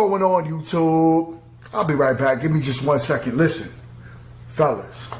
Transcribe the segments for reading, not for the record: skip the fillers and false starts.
going on, YouTube? I'll be right back. Give me just 1 second. Listen, fellas,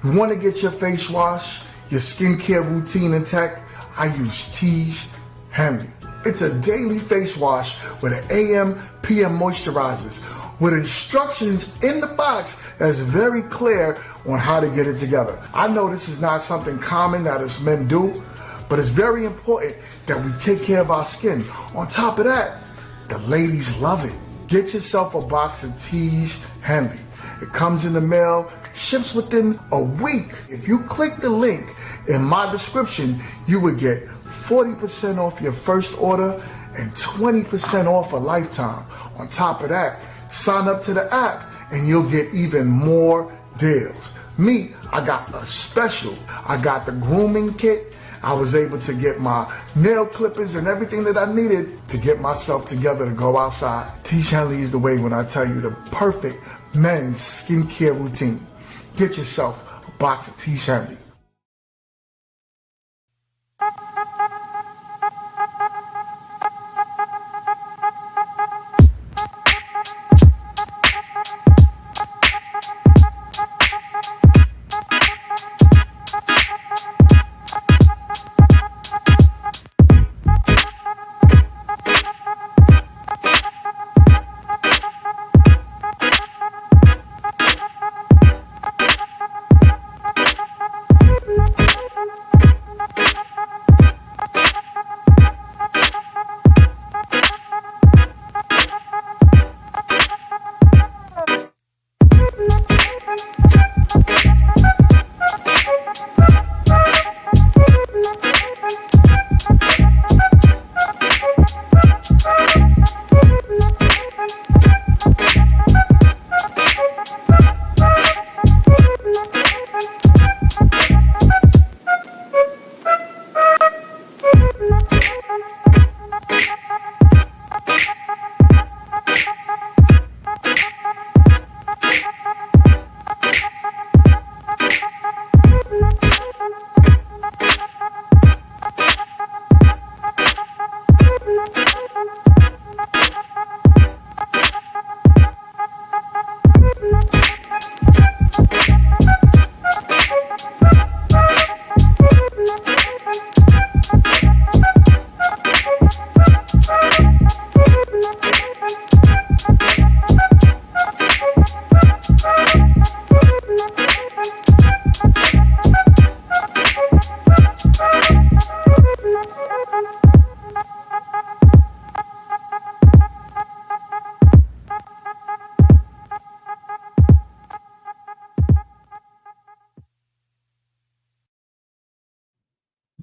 you want to get your face wash, your skincare routine intact? I use Tiege Henley. It's a daily face wash with an AM, PM moisturizers with instructions in the box that's very clear on how to get it together. I know this is not something common that us men do, but it's very important that we take care of our skin. On top of that, the ladies love it. Get yourself a box of Tiege Henley. It comes in the mail, ships within a week. If you click the link in my description, you would get 40% off your first order and 20% off a lifetime. On top of that, sign up to the app and you'll get even more deals. Me, I got a special. I got the grooming kit. I was able to get my nail clippers and everything that I needed to get myself together to go outside. Tiege Henley is the way when I tell you the perfect men's skincare routine. Get yourself a box of Tiege Henley.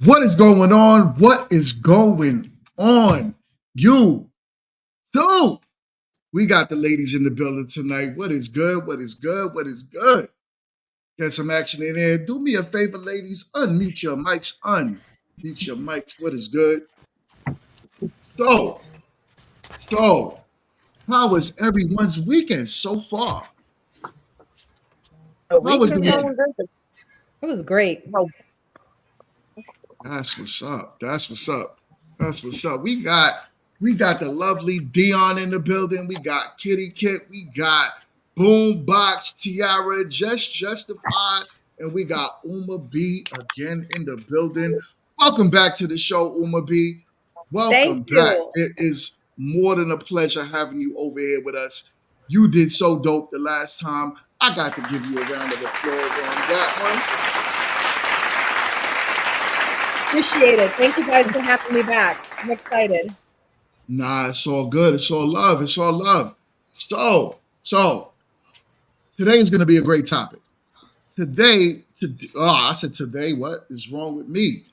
What is going on? What is going on? You too. We got the ladies in the building tonight. What is good? What is good? What is good? Get some action in there. Do me a favor, ladies. Unmute your mics. Unmute your mics. What is good? So, how was everyone's weekend so far? How was the weekend? It was great. That's what's up. That's what's up. That's what's up. We got the lovely Dion in the building. We got Kitty Kit. We got Boombox, Tiara, Just Justified, and we got Uma B again in the building. Welcome back to the show, Uma B. Welcome back. It is more than a pleasure having you over here with us. You did so dope the last time. I got to give you a round of applause on that one. Appreciate it. Thank you guys for having me back. I'm excited. Nah, it's all good. It's all love. It's all love. So today is going to be a great topic. I said today, what is wrong with me?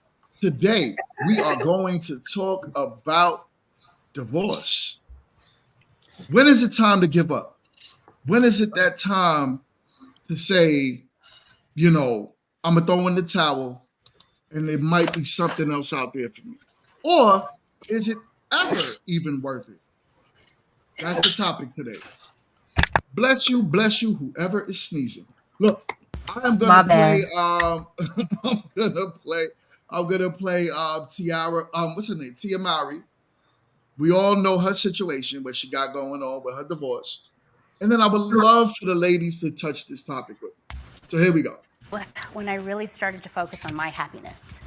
Today, we are going to talk about divorce. When is it time to give up? When is it that time to say, I'm going to throw in the towel and there might be something else out there for me? Or is it ever even worth it? That's the topic today. Bless you, whoever is sneezing. Look, I'm gonna play. I'm gonna play Tiara. What's her name? Tia Mowry. We all know her situation, what she got going on with her divorce. And then I would love for the ladies to touch this topic with me. So here we go. When I really started to focus on my happiness.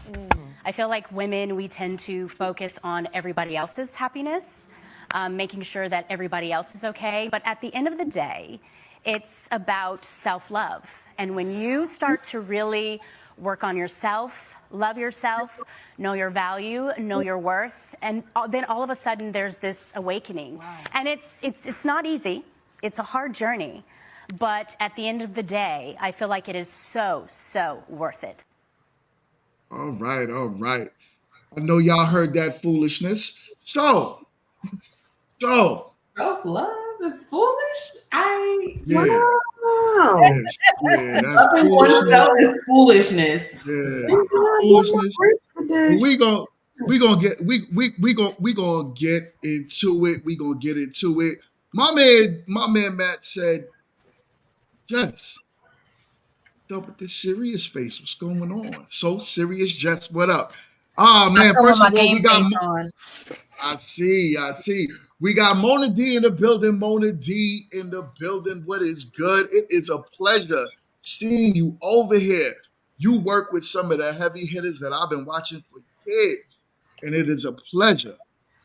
I feel like women, we tend to focus on everybody else's happiness, making sure that everybody else is okay. But at the end of the day, it's about self-love. And when you start to really work on yourself, love yourself, know your value, know your worth, and then all of a sudden there's this awakening. Wow. And it's not easy. It's a hard journey. But at the end of the day, I feel like it is so, so worth it. All right, all right. I know y'all heard that foolishness. So. Self-love is foolish? Yeah. Wow. Yes, yeah, that's Loving foolishness. oneself is foolishness. Yeah, foolishness. We gonna get into it. We gonna get into it. My man Matt said, Jess, don't put this serious face. What's going on? So serious, Jess. What up? Man, first of all, we got on. I see. We got Mona D in the building. Mona D in the building. What is good? It is a pleasure seeing you over here. You work with some of the heavy hitters that I've been watching for years. And it is a pleasure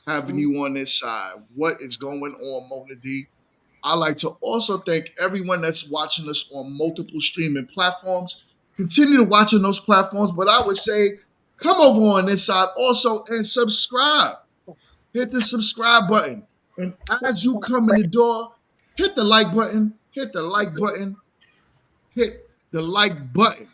having you on this side. What is going on, Mona D? I like to also thank everyone that's watching us on multiple streaming platforms. Continue to watch on those platforms, but I would say come over on this side also and subscribe. Hit the subscribe button. And as you come in the door, hit the like button. Hit the like button. Hit the like button.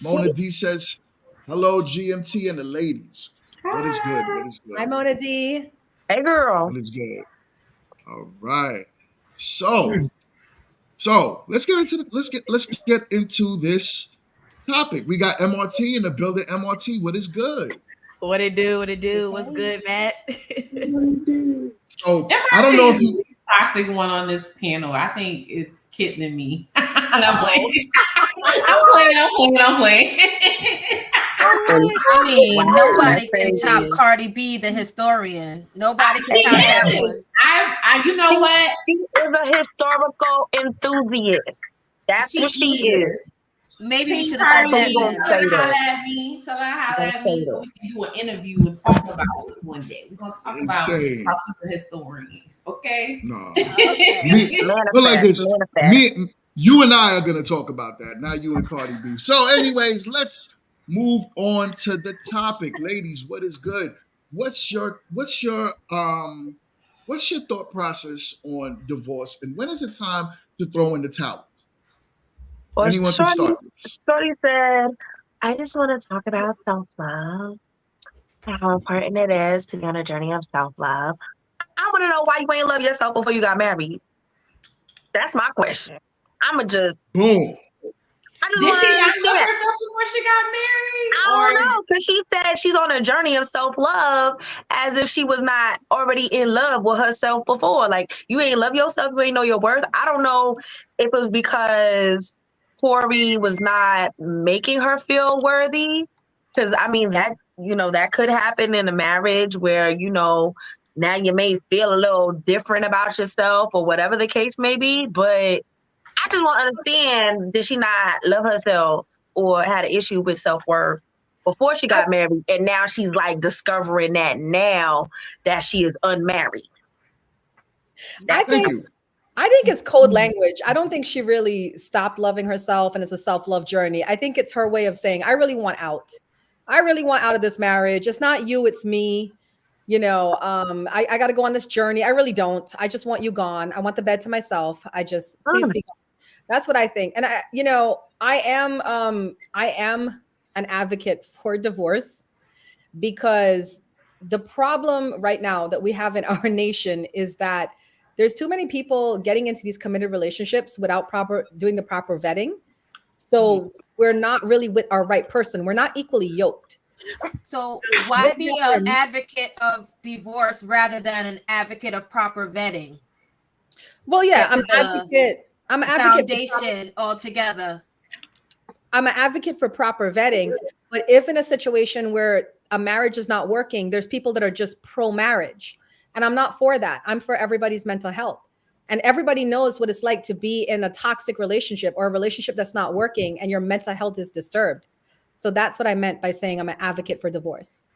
Mona D says, hello, GMT and the ladies. What is good? What is good? Hi, Mona D. Hey, girl. What is good? All right. So let's get into this topic. We got MRT in the building. MRT, what is good? What it do? What's good, Matt? So I don't know if you toxic one on this panel. I think it's Kitten and me. I'm playing. I mean, nobody can top Cardi B, the historian. Nobody can top that one. You know what? She is a historical enthusiast. That's what she is. Maybe we should have said that. Tell her holla at me so we can do an interview and talk about it one day. We're gonna talk about how she's a historian. Okay? No. Okay. But like this, you and I are gonna talk about that. Not you and Cardi B. So, anyways, let's move on to the topic, ladies. What is good? What's your thought process on divorce, and when is it time to throw in the towel? Well, Anyone can start this. Shorty said, I just want to talk about self-love, how important it is to be on a journey of self-love. I want to know why you ain't love yourself before you got married. That's my question. I'ma just boom. Did she not love herself before she got married? I don't know, because she said she's on a journey of self-love as if she was not already in love with herself before. Like, you ain't love yourself, you ain't know your worth. I don't know if it was because Corey was not making her feel worthy. Because, I mean, that could happen in a marriage where, now you may feel a little different about yourself or whatever the case may be. But I just want to understand, did she not love herself or had an issue with self-worth before she got married? And now she's like discovering that now that she is unmarried. I think it's code language. I don't think she really stopped loving herself and it's a self-love journey. I think it's her way of saying, I really want out. I really want out of this marriage. It's not you, it's me. I got to go on this journey. I really don't. I just want you gone. I want the bed to myself. Please be gone. That's what I think. And I am an advocate for divorce because the problem right now that we have in our nation is that there's too many people getting into these committed relationships without doing the proper vetting. So we're not really with our right person. We're not equally yoked. So why be an advocate of divorce rather than an advocate of proper vetting? Well, yeah, I'm an advocate foundation altogether. I'm an advocate for proper vetting, but if in a situation where a marriage is not working, there's people that are just pro-marriage. And I'm not for that. I'm for everybody's mental health. And everybody knows what it's like to be in a toxic relationship or a relationship that's not working and your mental health is disturbed. So that's what I meant by saying I'm an advocate for divorce.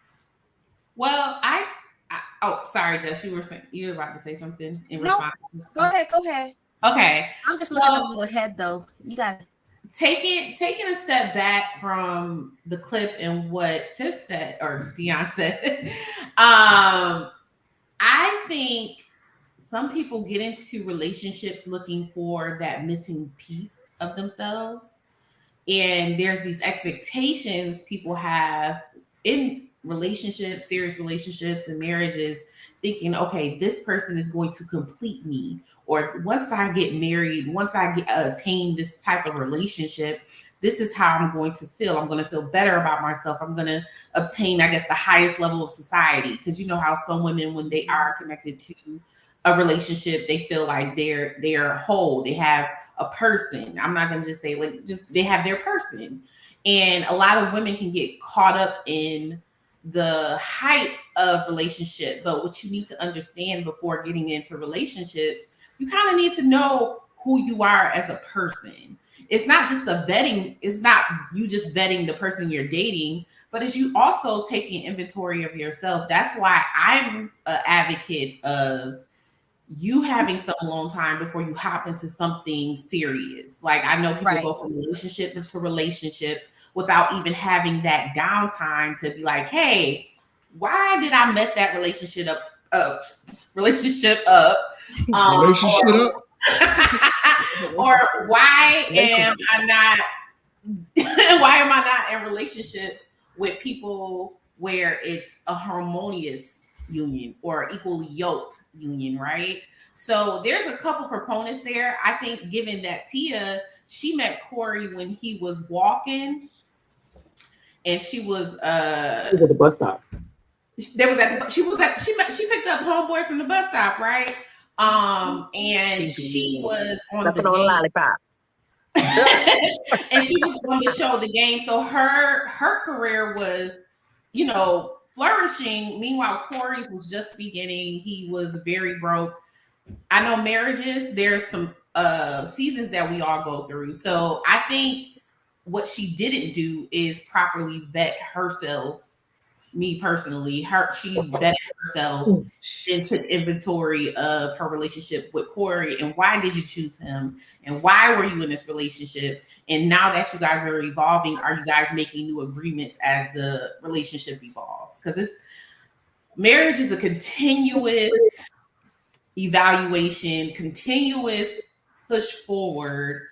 Well, oh, sorry, Jess, you were about to say something in response. Go ahead. Okay. I'm just looking a little ahead though. You got taking a step back from the clip and what Tiff said or Dion said. I think some people get into relationships looking for that missing piece of themselves. And there's these expectations people have in relationships, serious relationships and marriages, thinking, okay, this person is going to complete me. Or once I get married, once I attain this type of relationship, this is how I'm going to feel. I'm going to feel better about myself. I'm going to obtain, I guess, the highest level of society. Because you know how some women, when they are connected to a relationship, they feel like they're whole. They have a person. I'm not going to just say like, just they have their person. And a lot of women can get caught up in the hype of relationship. But what you need to understand before getting into relationships, you kind of need to know who you are as a person. It's not just a vetting. It's not you just vetting the person you're dating, but it's you also taking inventory of yourself. That's why I'm an advocate of you having some alone time before you hop into something serious. Like I know people go from relationship to relationship without even having that downtime to be like, hey, why did I mess that relationship up? Or why am I not in relationships with people where it's a harmonious union or equally yoked union, right? So there's a couple proponents there. I think given that Tia, she met Corey when he was walking and she was at the bus stop. She picked up homeboy from the bus stop, right? And she was on the lollipop. And she was on the show The Game. So her career was, flourishing. Meanwhile, Corey's was just beginning. He was very broke. I know marriages, there's some seasons that we all go through. So I think what she didn't do is properly vet herself. Me personally, she vetted herself and took inventory of her relationship with Corey and why did you choose him and why were you in this relationship? And now that you guys are evolving, are you guys making new agreements as the relationship evolves? Because marriage is a continuous evaluation, continuous push forward,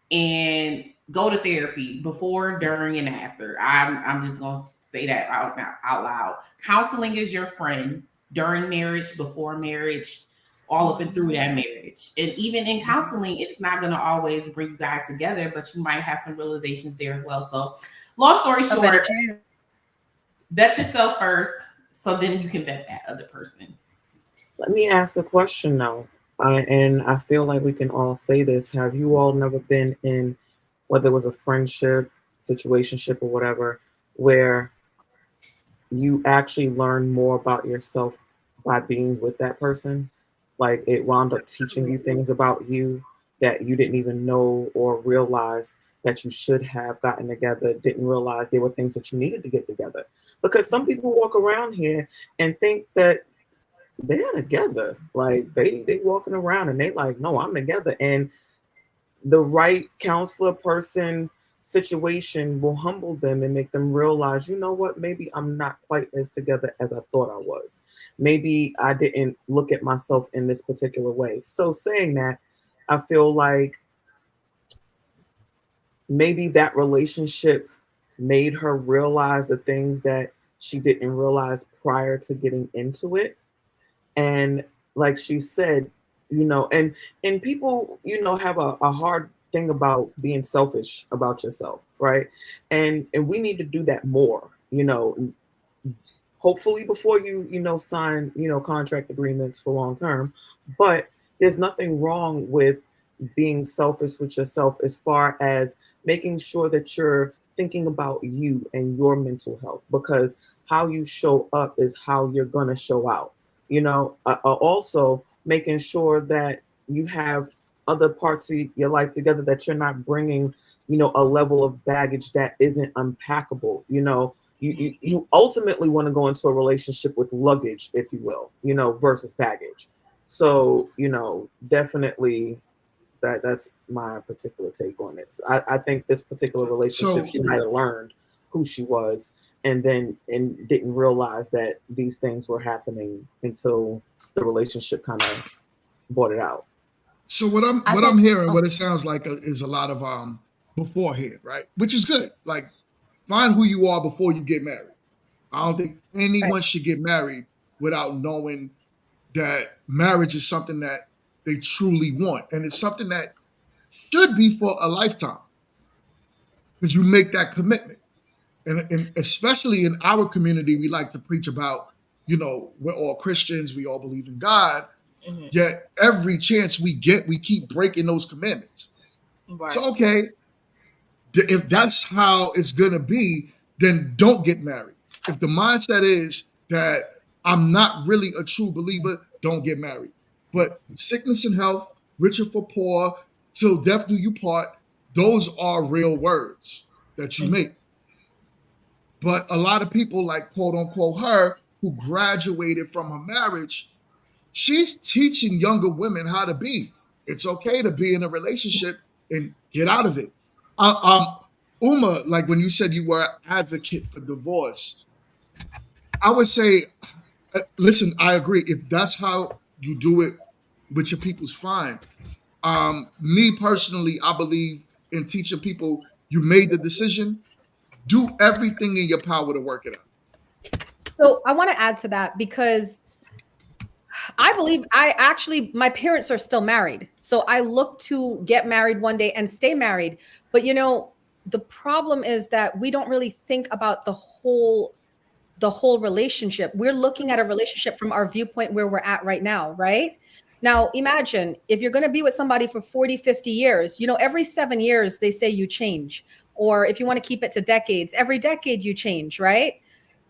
and go to therapy before, during, and after. I'm just gonna say that out loud. Counseling is your friend during marriage, before marriage, all up and through that marriage. And even in counseling, it's not gonna always bring you guys together, but you might have some realizations there as well. So long story short, vet yourself first, so then you can vet that other person. Let me ask a question though, and I feel like we can all say this. Have you all never been in, whether it was a friendship, situationship, or whatever, where you actually learn more about yourself by being with that person? Like it wound up teaching you things about you that you didn't even know or realize that you should have gotten together, didn't realize there were things that you needed to get together. Because some people walk around here and think that they're together. Like they walking around and they like, no, I'm together. And the right counselor, person, situation will humble them and make them realize, you know what, maybe I'm not quite as together as I thought I was. Maybe I didn't look at myself in this particular way. So saying that, I feel like maybe that relationship made her realize the things that she didn't realize prior to getting into it. And like she said, and people, have a hard thing about being selfish about yourself, right? And we need to do that more, hopefully before you sign, contract agreements for long term. But there's nothing wrong with being selfish with yourself as far as making sure that you're thinking about you and your mental health, because how you show up is how you're going to show out. Also making sure that you have other parts of your life together, that you're not bringing, a level of baggage that isn't unpackable. You ultimately want to go into a relationship with luggage, if you will, versus baggage. So, definitely that's my particular take on it. So I think this particular relationship, she might have learned who she was and didn't realize that these things were happening until the relationship kind of brought it out. So what I'm hearing, what it sounds like is a lot of beforehand, right? Which is good. Like, find who you are before you get married. I don't think anyone should get married without knowing that marriage is something that they truly want, and it's something that should be for a lifetime, because you make that commitment. And especially in our community, we like to preach about, we're all Christians, we all believe in God. Mm-hmm. Yet every chance we get, we keep breaking those commandments. Right. So, okay, if that's how it's going to be, then don't get married. If the mindset is that I'm not really a true believer, don't get married. But sickness and health, richer for poor, till death do you part, those are real words that you make. But a lot of people, like quote unquote her, who graduated from her marriage, she's teaching younger women how to be. It's okay to be in a relationship and get out of it. Uma, like when you said you were an advocate for divorce, I would say, listen, I agree. If that's how you do it with your people's fine. Me personally, I believe in teaching people, you made the decision, do everything in your power to work it out. So I want to add to that, because I believe my parents are still married. So I look to get married one day and stay married. But the problem is that we don't really think about the whole relationship. We're looking at a relationship from our viewpoint where we're at right now, right? Now, imagine if you're going to be with somebody for 40, 50 years, every 7 years they say you change. Or if you want to keep it to decades, every decade you change, right?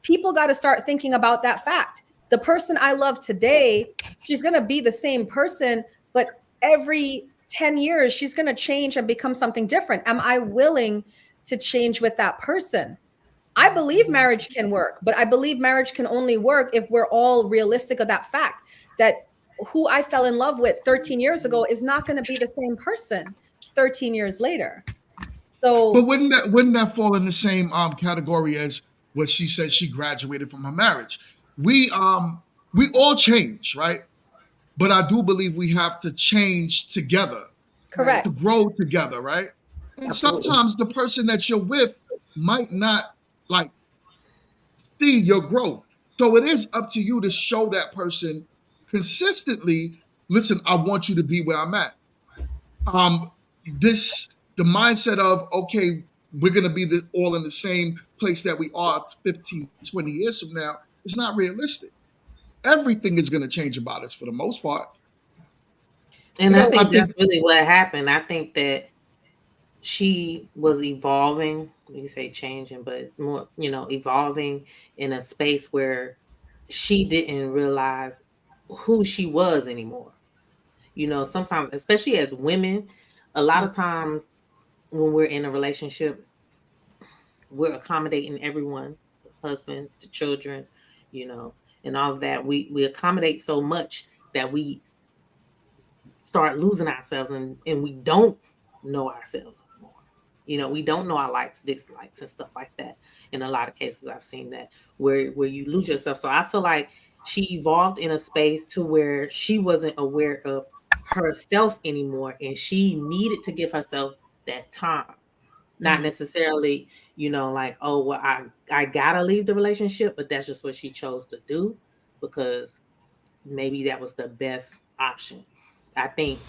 People got to start thinking about that fact. The person I love today, she's going to be the same person, but every 10 years, she's going to change and become something different. Am I willing to change with that person? I believe marriage can work, but I believe marriage can only work if we're all realistic of that fact, that who I fell in love with 13 years ago is not going to be the same person 13 years later. So, but wouldn't that fall in the same category as what she said she graduated from her marriage? We all change, right? But I do believe we have to change together. Correct. To grow together, right? And absolutely. Sometimes the person that you're with might not see your growth. So it is up to you to show that person consistently, listen, I want you to be where I'm at. The mindset of, okay, we're going to be all in the same place that we are 15, 20 years from now, is not realistic. Everything is going to change about us for the most part. And I think that's really what happened. I think that she was evolving, you say changing, but more, evolving in a space where she didn't realize who she was anymore. Sometimes, especially as women, a lot of times when we're in a relationship, we're accommodating everyone, the husband, the children, and all of that. We accommodate so much that we start losing ourselves and we don't know ourselves anymore. We don't know our likes, dislikes, and stuff like that. In a lot of cases, I've seen that where you lose yourself. So I feel like she evolved in a space to where she wasn't aware of herself anymore, and she needed to give herself that time. Not necessarily, oh, well, I gotta leave the relationship, but that's just what she chose to do because maybe that was the best option. I think,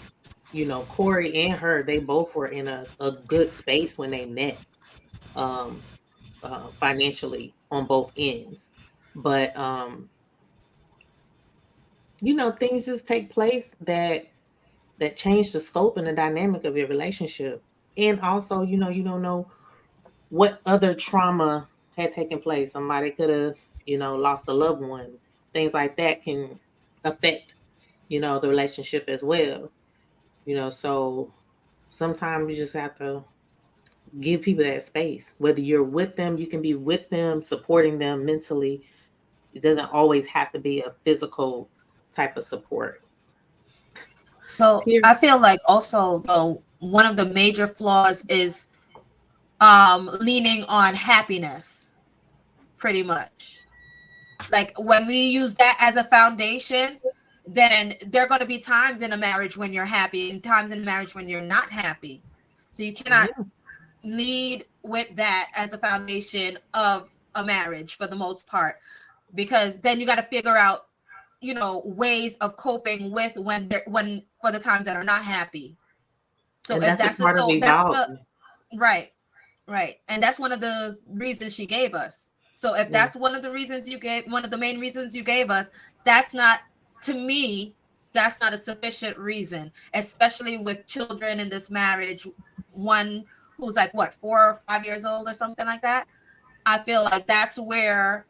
Corey and her, they both were in a good space when they met financially on both ends. But, things just take place that change the scope and the dynamic of your relationship. And also, you don't know what other trauma had taken place. Somebody could have, lost a loved one. Things like that can affect, the relationship as well. So sometimes you just have to give people that space. Whether you're with them, you can be with them, supporting them mentally. It doesn't always have to be a physical type of support. So I feel like also though one of the major flaws is leaning on happiness, pretty much. Like when we use that as a foundation, then there are going to be times in a marriage when you're happy and times in a marriage when you're not happy. So you cannot lead with that as a foundation of a marriage for the most part, because then you got to figure out, ways of coping with when for the times that are not happy. So if that's right. And that's one of the reasons she gave us. So if that's one of the reasons one of the main reasons you gave us, to me, that's not a sufficient reason, especially with children in this marriage. One who's like 4 or 5 years old or something like that. I feel like that's where,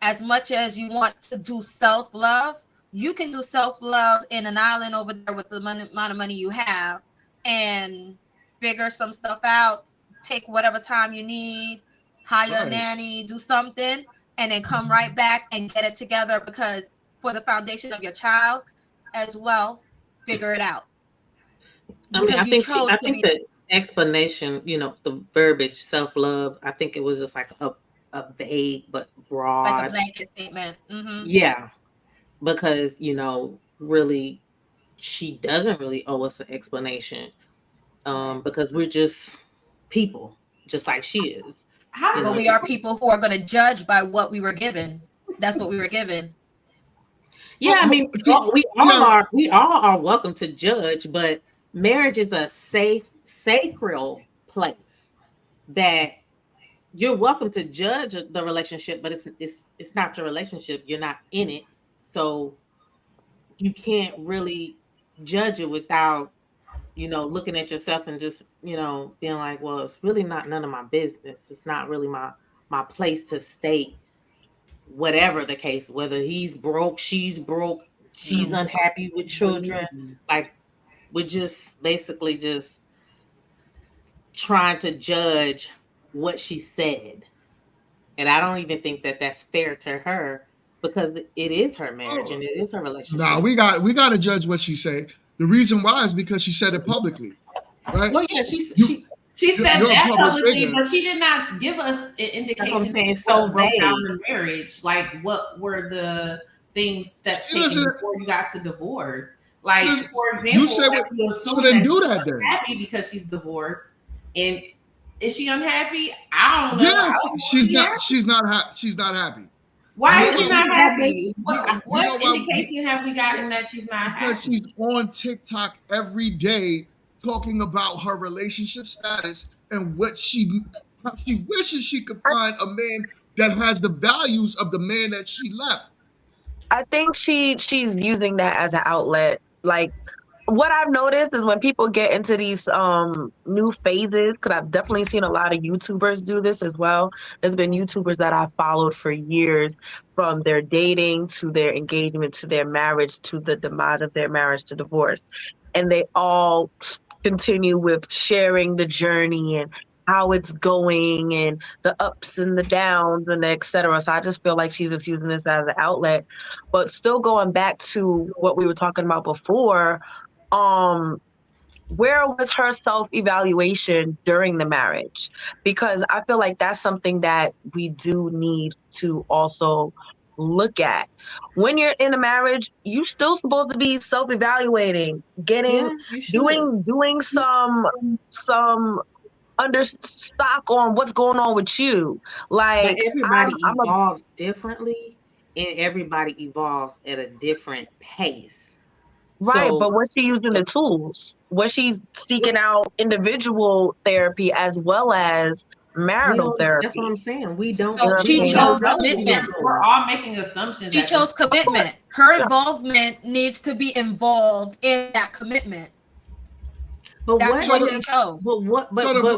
as much as you want to do self-love, you can do self-love in an island over there with the amount of money you have and figure some stuff out, take whatever time you need, hire a nanny, do something, and then come right back and get it together, because for the foundation of your child as well, figure it out. I think the explanation, the verbiage, self-love, I think it was just like a vague but broad, like a blanket statement. Yeah, because really she doesn't really owe us an explanation, because we're just people, just like she is. But we are people who are going to judge by what we were given. That's what we were given. Yeah, I mean, we all are welcome to judge, but marriage is a safe, sacred place that you're welcome to judge the relationship, but it's not your relationship. You're not in it, so you can't really judge it without looking at yourself and just being like, well, it's really not none of my business. It's not really my place to state whatever the case, whether he's broke, she's unhappy with children. Like, we're just basically just trying to judge what she said. And I don't even think that that's fair to her, because it is her marriage and it is her relationship. Nah, we got to judge what she said. The reason why is because she said it publicly, right? Well, yeah, she said that publicly, but she did not give us an indication of what broke down the marriage. Like, what were the steps taken before you got to divorce? Like, for example, you said so then do that then. Happy because she's divorced, and is she unhappy? I don't know. Yeah, she's not happy. Why is she not happy? What indication have we gotten that she's not happy? Because she's on TikTok every day talking about her relationship status and how she wishes she could find a man that has the values of the man that she left. I think she's using that as an outlet. Like, what I've noticed is when people get into these new phases, because I've definitely seen a lot of YouTubers do this as well. There's been YouTubers that I've followed for years, from their dating to their engagement to their marriage to the demise of their marriage to divorce. And they all continue with sharing the journey and how it's going and the ups and the downs and et cetera. So I just feel like she's just using this as an outlet. But still going back to what we were talking about before, where was her self-evaluation during the marriage? Because I feel like that's something that we do need to also look at. When you're in a marriage, you're still supposed to be self-evaluating, doing some under stock on what's going on with you. Like, but everybody evolves differently, and everybody evolves at a different pace. Right, but was she using the tools? Was she seeking out individual therapy as well as marital therapy? That's what I'm saying. We don't. So she chose commitment. We're all making assumptions. She chose commitment. Her involvement needs to be involved in that commitment. But that's what she chose. But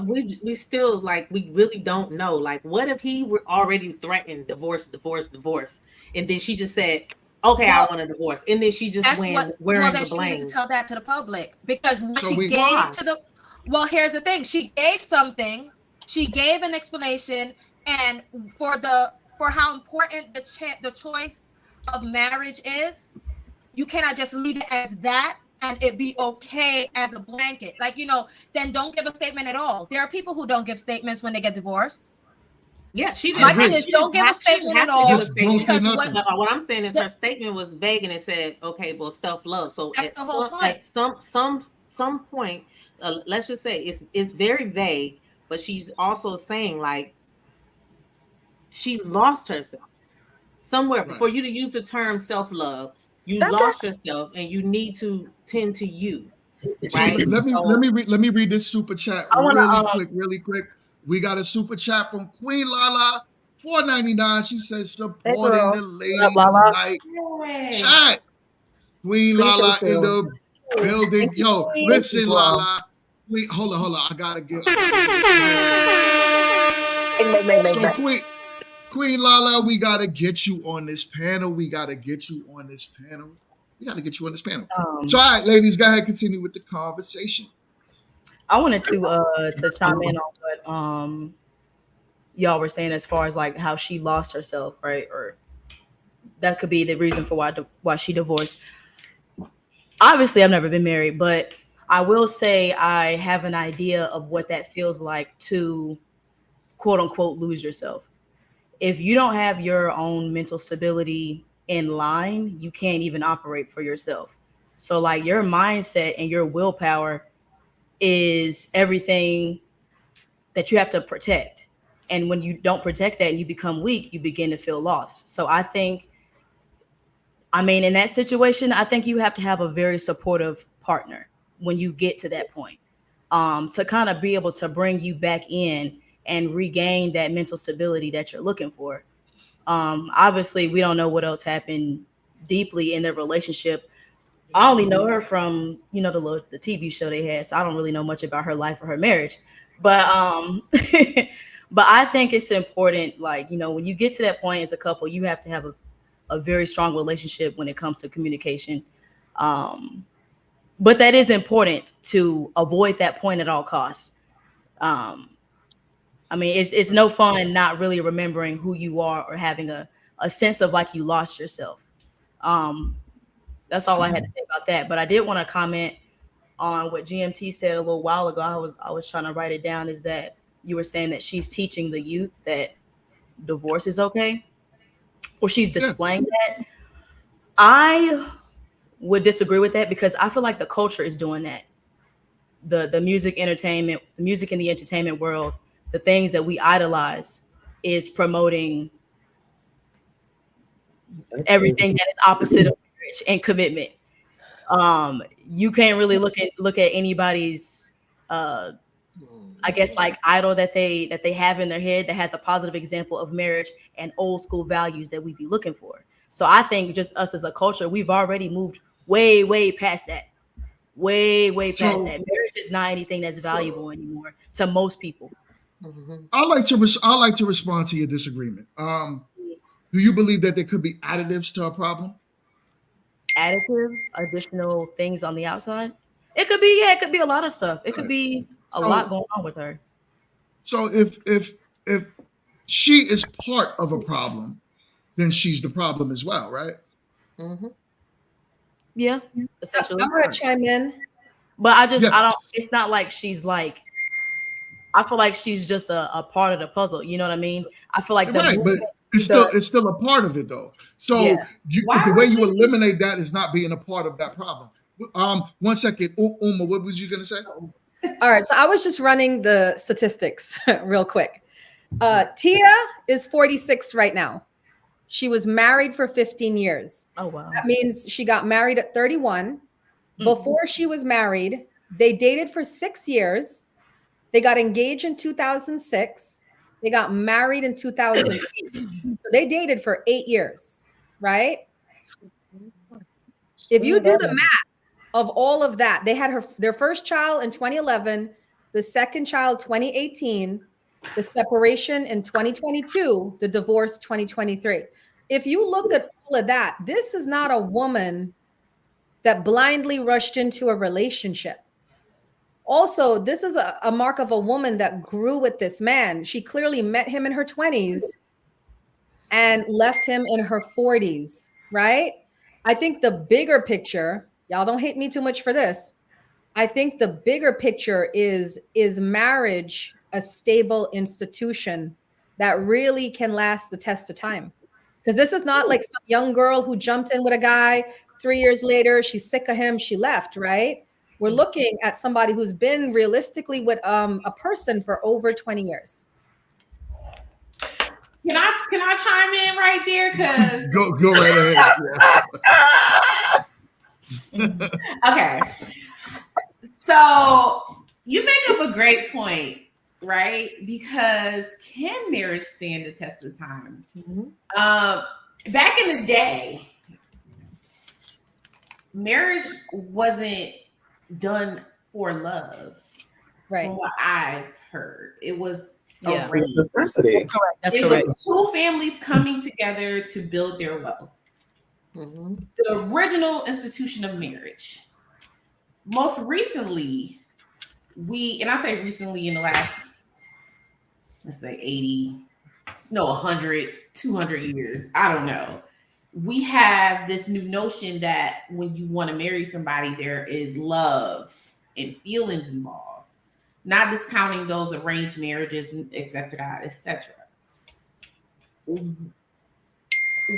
we still, like, we really don't know. Like, what if he were already threatened divorce, and then she just said, okay, I want a divorce, and then she just wearing then the she blame. needs to tell that to the public, because what So she gave to the, well, here's the thing: she gave something, she gave an explanation, and for how important the choice of marriage is, you cannot just leave it as that and it be okay as a blanket. Like, then don't give a statement at all. There are people who don't give statements when they get divorced. Yeah, she My thing is, don't give a statement at all. Because what I'm saying is her statement was vague, and it said, "Okay, well, self-love." So that's the whole point. At some point, let's just say it's very vague, but she's also saying like she lost herself somewhere. Right. For you to use the term self-love, you lost yourself, and you need to tend to you. Right. So let me read this super chat really quick. We got a super chat from Queen Lala, $4.99. She says supporting the ladies tonight. Chat. Queen Lala in the building. Yo, listen, Lala. Wait, hold on. I gotta get. So Queen Lala, we gotta get you on this panel. So, all right, ladies, go ahead, continue with the conversation. I wanted to chime in on what y'all were saying as far as like how she lost herself, right? Or that could be the reason for why she divorced. Obviously, I've never been married, but I will say I have an idea of what that feels like to quote unquote lose yourself. If you don't have your own mental stability in line, you can't even operate for yourself. So like your mindset and your willpower is everything that you have to protect. And when you don't protect that and you become weak, you begin to feel lost. So I think, in that situation, I think you have to have a very supportive partner when you get to that point, to kind of be able to bring you back in and regain that mental stability that you're looking for. Obviously, we don't know what else happened deeply in their relationship. I only know her from, the TV show they had, so I don't really know much about her life or her marriage. But but I think it's important, like, when you get to that point as a couple, you have to have a very strong relationship when it comes to communication. But that is important to avoid that point at all costs. It's no fun not really remembering who you are or having a sense of like you lost yourself. That's all I had to say about that. But I did want to comment on what GMT said a little while ago. I was trying to write it down, is that you were saying that she's teaching the youth that divorce is okay, or she's displaying that. I would disagree with that, because I feel like the culture is doing that. The music and the entertainment world, the things that we idolize, is promoting everything that is opposite of marriage and commitment. You can't really look at anybody's I guess like idol that they have in their head that has a positive example of marriage and old school values that we'd be looking for. So I think just us as a culture, we've already moved way past that. Way past that. Marriage is not anything that's valuable anymore to most people. I like to respond to your disagreement. Do you believe that there could be additives to a problem? Additives, additional things on the outside? It could be a lot of stuff. It could be a lot going on with her. So if she is part of a problem, then she's the problem as well, right? Mm-hmm. Yeah, essentially. I'm gonna chime in, but I don't. It's not like she's like. I feel like she's just a part of the puzzle. You know what I mean? I feel like but it's still a part of it though. So the way you eliminate that is not being a part of that problem. 1 second, Uma, what was you gonna say? All right, so I was just running the statistics real quick. Tia is 46 right now. She was married for 15 years. Oh, wow. That means she got married at 31. Before she was married, they dated for 6 years. They got engaged in 2006. They got married in 2008. So they dated for 8 years, right? If you do the math of all of that, they had their first child in 2011, the second child 2018, the separation in 2022, the divorce 2023. if you look at all of that, this is not a woman that blindly rushed into a relationship. Also, this is a mark of a woman that grew with this man. She clearly met him in her 20s and left him in her 40s, right? I think the bigger picture, y'all don't hate me too much for this. I think the bigger picture is marriage a stable institution that really can last the test of time? Because this is not like some young girl who jumped in with a guy 3 years later, she's sick of him, she left, right? We're looking at somebody who's been realistically with a person for over 20 years. Can I chime in right there? Cause go right ahead. Okay. So you make up a great point, right? Because can marriage stand the test of time? Back in the day, marriage wasn't done for love, right? From what I've heard, it was necessity. That's it correct. was two families coming together to build their wealth. The original institution of marriage. Most recently, and I say recently in the last, let's say 100, 200 years, I don't know. We have this new notion that when you want to marry somebody, there is love and feelings involved, not discounting those arranged marriages, et cetera, et cetera.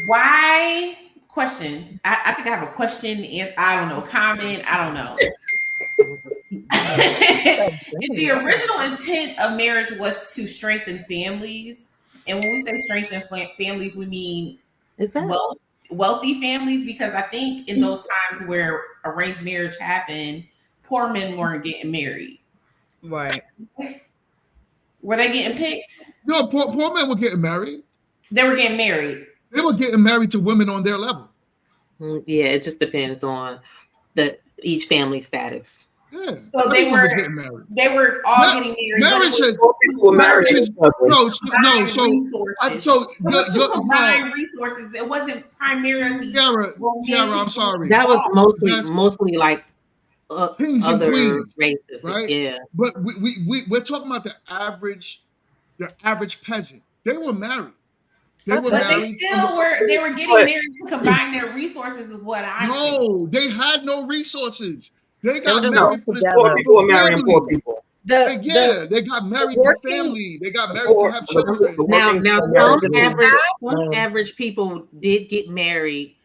Why? Question. I think I have a question and I don't know, comment, I don't know. The original intent of marriage was to strengthen families. And when we say strengthen families, we mean wealthy families, because I think in those times where arranged marriage happened, poor men weren't getting married. Right. Were they getting picked? No, poor men were getting married. They were getting married. They were getting married to women on their level. Yeah, it just depends on each family status. Yeah. So they were getting married. They were all getting married. Combined resources. It wasn't primarily. Tiara, I'm sorry. That was mostly like kings and other queens, races, right? Yeah. But we're talking about the average peasant. They were married. They were getting married to combine their resources. Is what I No, they had no resources. They got just married to poor people were marrying poor people. They got married to family. They got married to have children. Now some average people did get married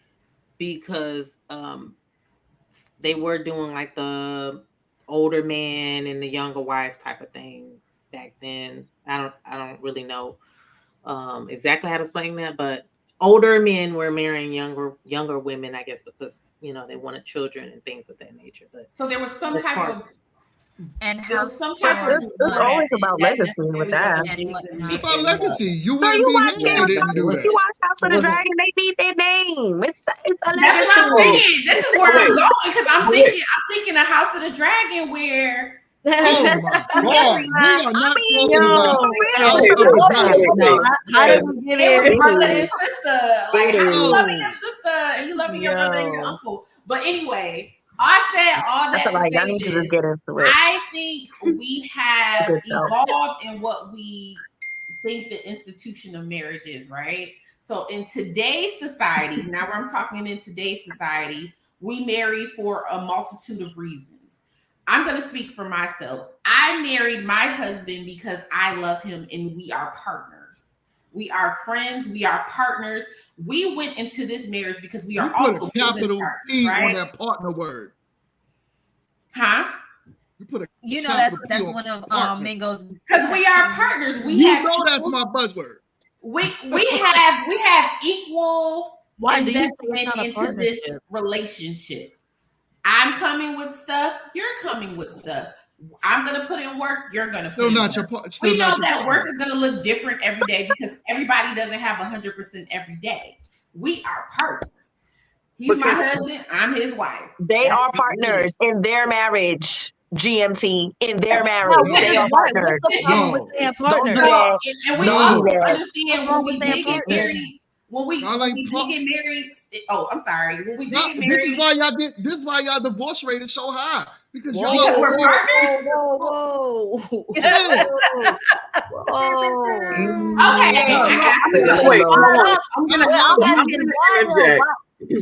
because they were doing like the older man and the younger wife type of thing back then. I don't really know exactly how to explain that, but older men were marrying younger women, I guess, because they wanted children and things of that nature. But so there was some type of It's always about legacy with that. It's about legacy. You So wouldn't you be watch here if you didn't do that. You watch House of the Dragon, they need their name. It's a legacy. That's what I'm saying. This is where I'm going, because I'm thinking a House of the Dragon where. Oh my God! We are not talking about How did we get in? Brother and sister, like how you loving your sister and you loving your brother and your uncle. But anyway, I said all that. That's like, I need to just get into it. I think we have evolved in what we think the institution of marriage is, right? So in today's society, now where I'm talking in today's society, we marry for a multitude of reasons. I'm going to speak for myself. I married my husband because I love him and we are partners. We are friends. We are partners. We went into this marriage because we are also capital P right? on that partner word. Huh? You put a that's one of Mingo's, because we are partners. That's my buzzword. We have equal investment into this relationship. I'm coming with stuff. You're coming with stuff. I'm going to put in work. You're going to put in work. We know that work is going to look different every day because everybody doesn't have 100% every day. We are partners. He's my husband. I'm his wife. They are partners in their marriage. GMT in their marriage. They are partners. And we also understand when we did get married, when we did get married. Oh, I'm sorry. When we did get married, this is why y'all divorce rate is so high because because we're partners. Whoa. Yeah. Okay. Wait, I'm gonna interject.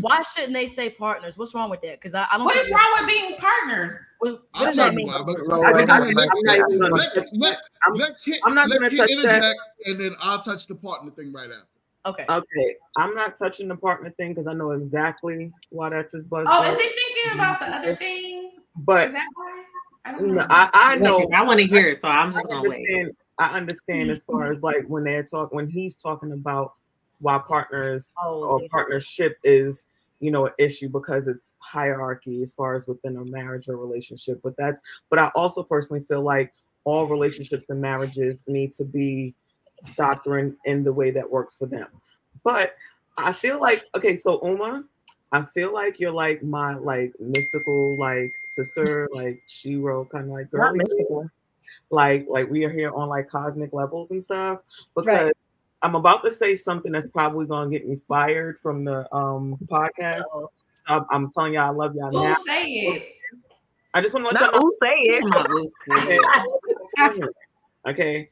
Why shouldn't they say partners? What's wrong with that? Because I don't. What is wrong with being partners? What does that mean? I'm not going to touch that. And then I'll touch the partner thing right after. Okay. I'm not touching the partner thing because I know exactly why that's his buzzword. Oh, is he thinking about the other thing? But is that why? I don't know. I know. I want to hear it, so I'm just going to wait. I understand as far as like when he's talking about why partners or partnership is, an issue because it's hierarchy as far as within a marriage or relationship. But I also personally feel like all relationships and marriages need to be doctrine in the way that works for them. But I feel like, so Uma, I feel like you're like my like mystical like sister, like Shiro kind of like girl. Not mystical. Like we are here on like cosmic levels and stuff because I'm about to say something that's probably gonna get me fired from the podcast. I'm telling y'all I love y'all now. Say it. I just want to let y'all know. Say it. Okay.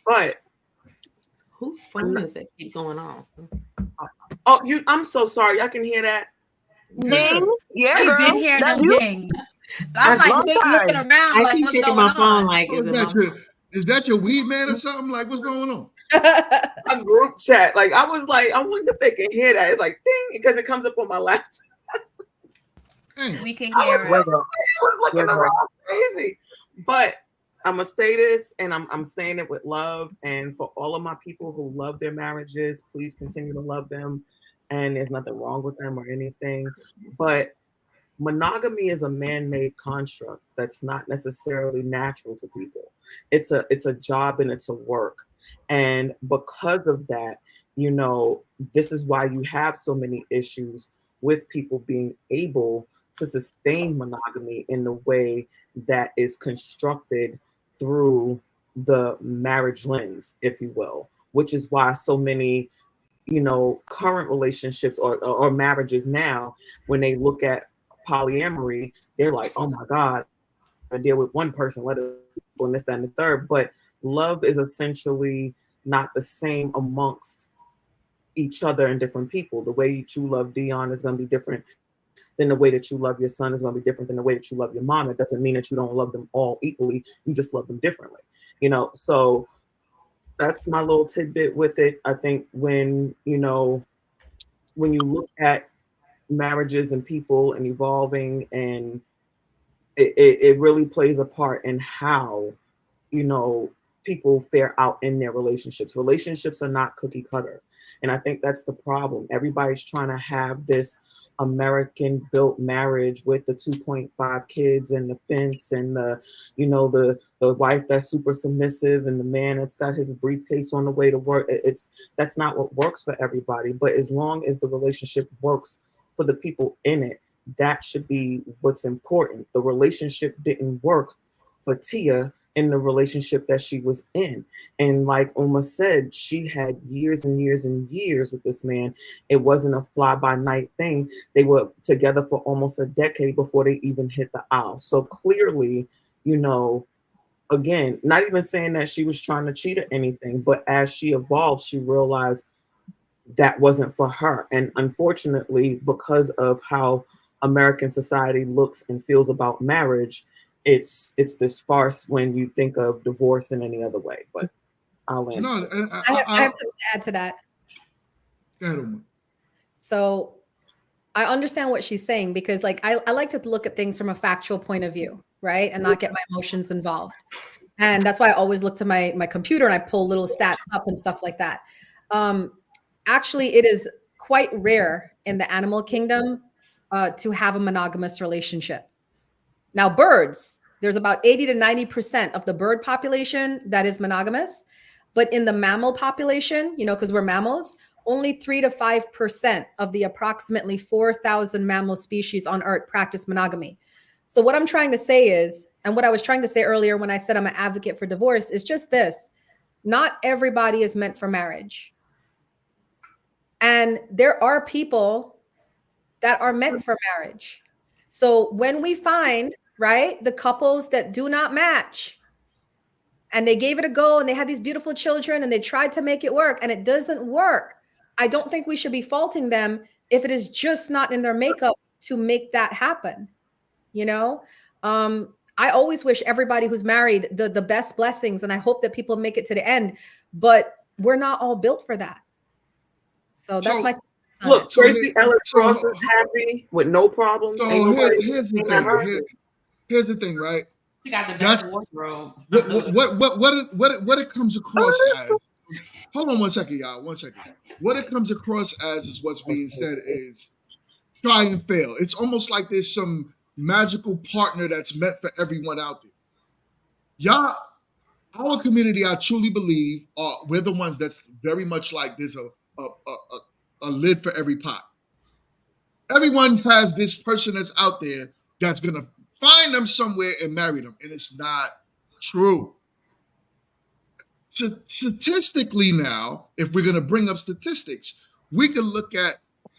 But whose phone is that keep going on? Oh, I'm so sorry. I can hear that. Ding. Yeah, I've been hearing them dings. I'm like looking around. I keep checking my phone. Like, is that your weed man or something? Like, what's going on? A group chat. Like, I was like, I wonder if they can hear that. It's like ding because it comes up on my laptop. We can hear it. I was looking around crazy. But I'm gonna say this, and I'm saying it with love. And for all of my people who love their marriages, please continue to love them. And there's nothing wrong with them or anything. But monogamy is a man-made construct that's not necessarily natural to people. It's a job and it's a work. And because of that, this is why you have so many issues with people being able to sustain monogamy in the way that is constructed through the marriage lens, if you will, which is why so many, current relationships or marriages now, when they look at polyamory, they're like, oh my God, I deal with one person, let it go and this, that, and the third. But love is essentially not the same amongst each other and different people. The way you love Dion is going to be different than the way that you love your son is going to be different than the way that you love your mom. It doesn't mean that you don't love them all equally. You just love them differently, So that's my little tidbit with it. I think when you look at marriages and people and evolving, and it really plays a part in how, people fare out in their relationships. Relationships are not cookie cutter. And I think that's the problem. Everybody's trying to have this American built marriage with the 2.5 kids and the fence and the wife that's super submissive and the man that's got his briefcase on the way to work. That's not what works for everybody. But as long as the relationship works for the people in it, that should be what's important. The relationship didn't work for Tia in the relationship that she was in. And like Uma said, she had years and years and years with this man. It wasn't a fly-by-night thing. They were together for almost a decade before they even hit the aisle. So clearly, again, not even saying that she was trying to cheat or anything, but as she evolved, she realized that wasn't for her. And unfortunately, because of how American society looks and feels about marriage, it's this farce when you think of divorce in any other way. But I'll end. No, I have something to add to that. Go ahead, Uma. So I understand what she's saying because I like to look at things from a factual point of view, right? And not get my emotions involved. And that's why I always look to my computer and I pull little stats up and stuff like that. Actually, it is quite rare in the animal kingdom to have a monogamous relationship. Now, birds, there's about 80 to 90% of the bird population that is monogamous. But in the mammal population, because we're mammals, only 3 to 5% of the approximately 4,000 mammal species on Earth practice monogamy. So what I'm trying to say is, and what I was trying to say earlier when I said I'm an advocate for divorce, is just this. Not everybody is meant for marriage. And there are people that are meant for marriage. So when we find, right, the couples that do not match, and they gave it a go and they had these beautiful children and they tried to make it work and it doesn't work, I don't think we should be faulting them if it is just not in their makeup to make that happen. You know, I always wish everybody who's married the best blessings, and I hope that people make it to the end, but we're not all built for that. So that's my look. Tracy Ellis Ross is happy with no problems. So here's the thing. Here's the thing, right? She got the best wardrobe. What it comes across as. Hold on 1 second, y'all. 1 second. What it comes across as is what's being said is try and fail. It's almost like there's some magical partner that's meant for everyone out there. Y'all, our community, I truly believe, we're the ones that's very much like there's a lid for every pot. Everyone has this person that's out there that's gonna find them somewhere and marry them, and it's not true. Statistically now, if we're gonna bring up statistics, we can look at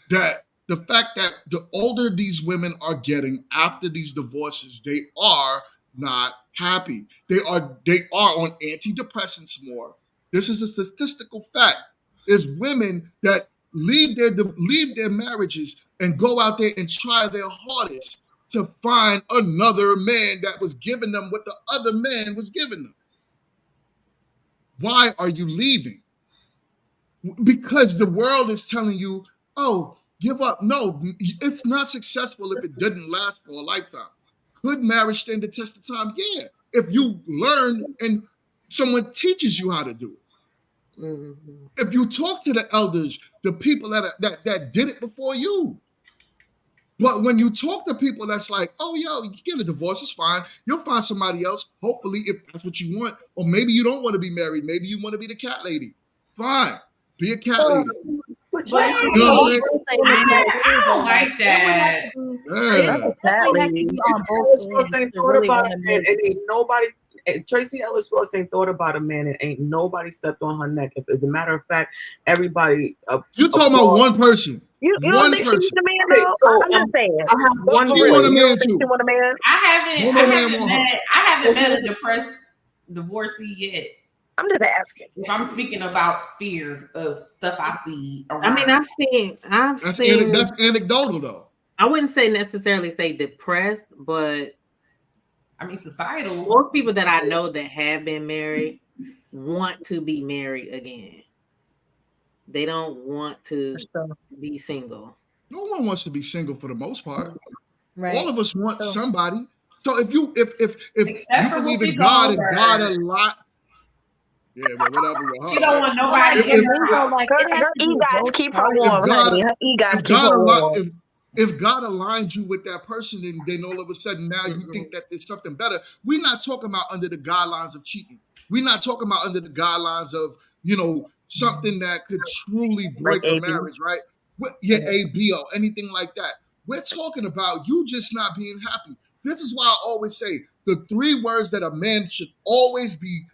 that. The fact that the older these women are getting after these divorces, they are not happy. They are on antidepressants more. This is a statistical fact. There's women that leave their marriages and go out there and try their hardest to find another man that was giving them what the other man was giving them. Why are you leaving? Because the world is telling you, oh, give up. No, it's not successful if it didn't last for a lifetime. Could marriage stand the test of time? Yeah. If you learn and someone teaches you how to do it. Mm-hmm. If you talk to the elders, the people that did it before you. But when you talk to people that's like, oh, yo, you get a divorce, it's fine. You'll find somebody else, hopefully, if that's what you want. Or maybe you don't want to be married. Maybe you want to be the cat lady. Fine. Be a cat lady. But you know what I don't like that. Tracy Ellis Ross ain't thought about a man and ain't nobody stepped on her neck. If, as a matter of fact, everybody. You're talking about one person. You don't think she's the man though? So, I'm just saying. I have one man too. I haven't met a depressed divorcee yet. I'm just asking. If I'm speaking about sphere of stuff I see around. I mean, I've seen. That's anecdotal though. I wouldn't necessarily say depressed, but I mean societal. Most people that I know that have been married want to be married again. They don't want to be single. No one wants to be single for the most part. Right. All of us want somebody. So if you believe in God and God a lot. Yeah, but whatever. She don't want nobody. Her e-guys keep her warm, honey. Her e-guys keep her warm. If God aligns you with that person, and then all of a sudden now you think that there's something better. We're not talking about under the guidelines of cheating. We're not talking about under the guidelines of, something that could truly break a marriage, right? ABO, anything like that. We're talking about you just not being happy. This is why I always say the 3 words that a man should always be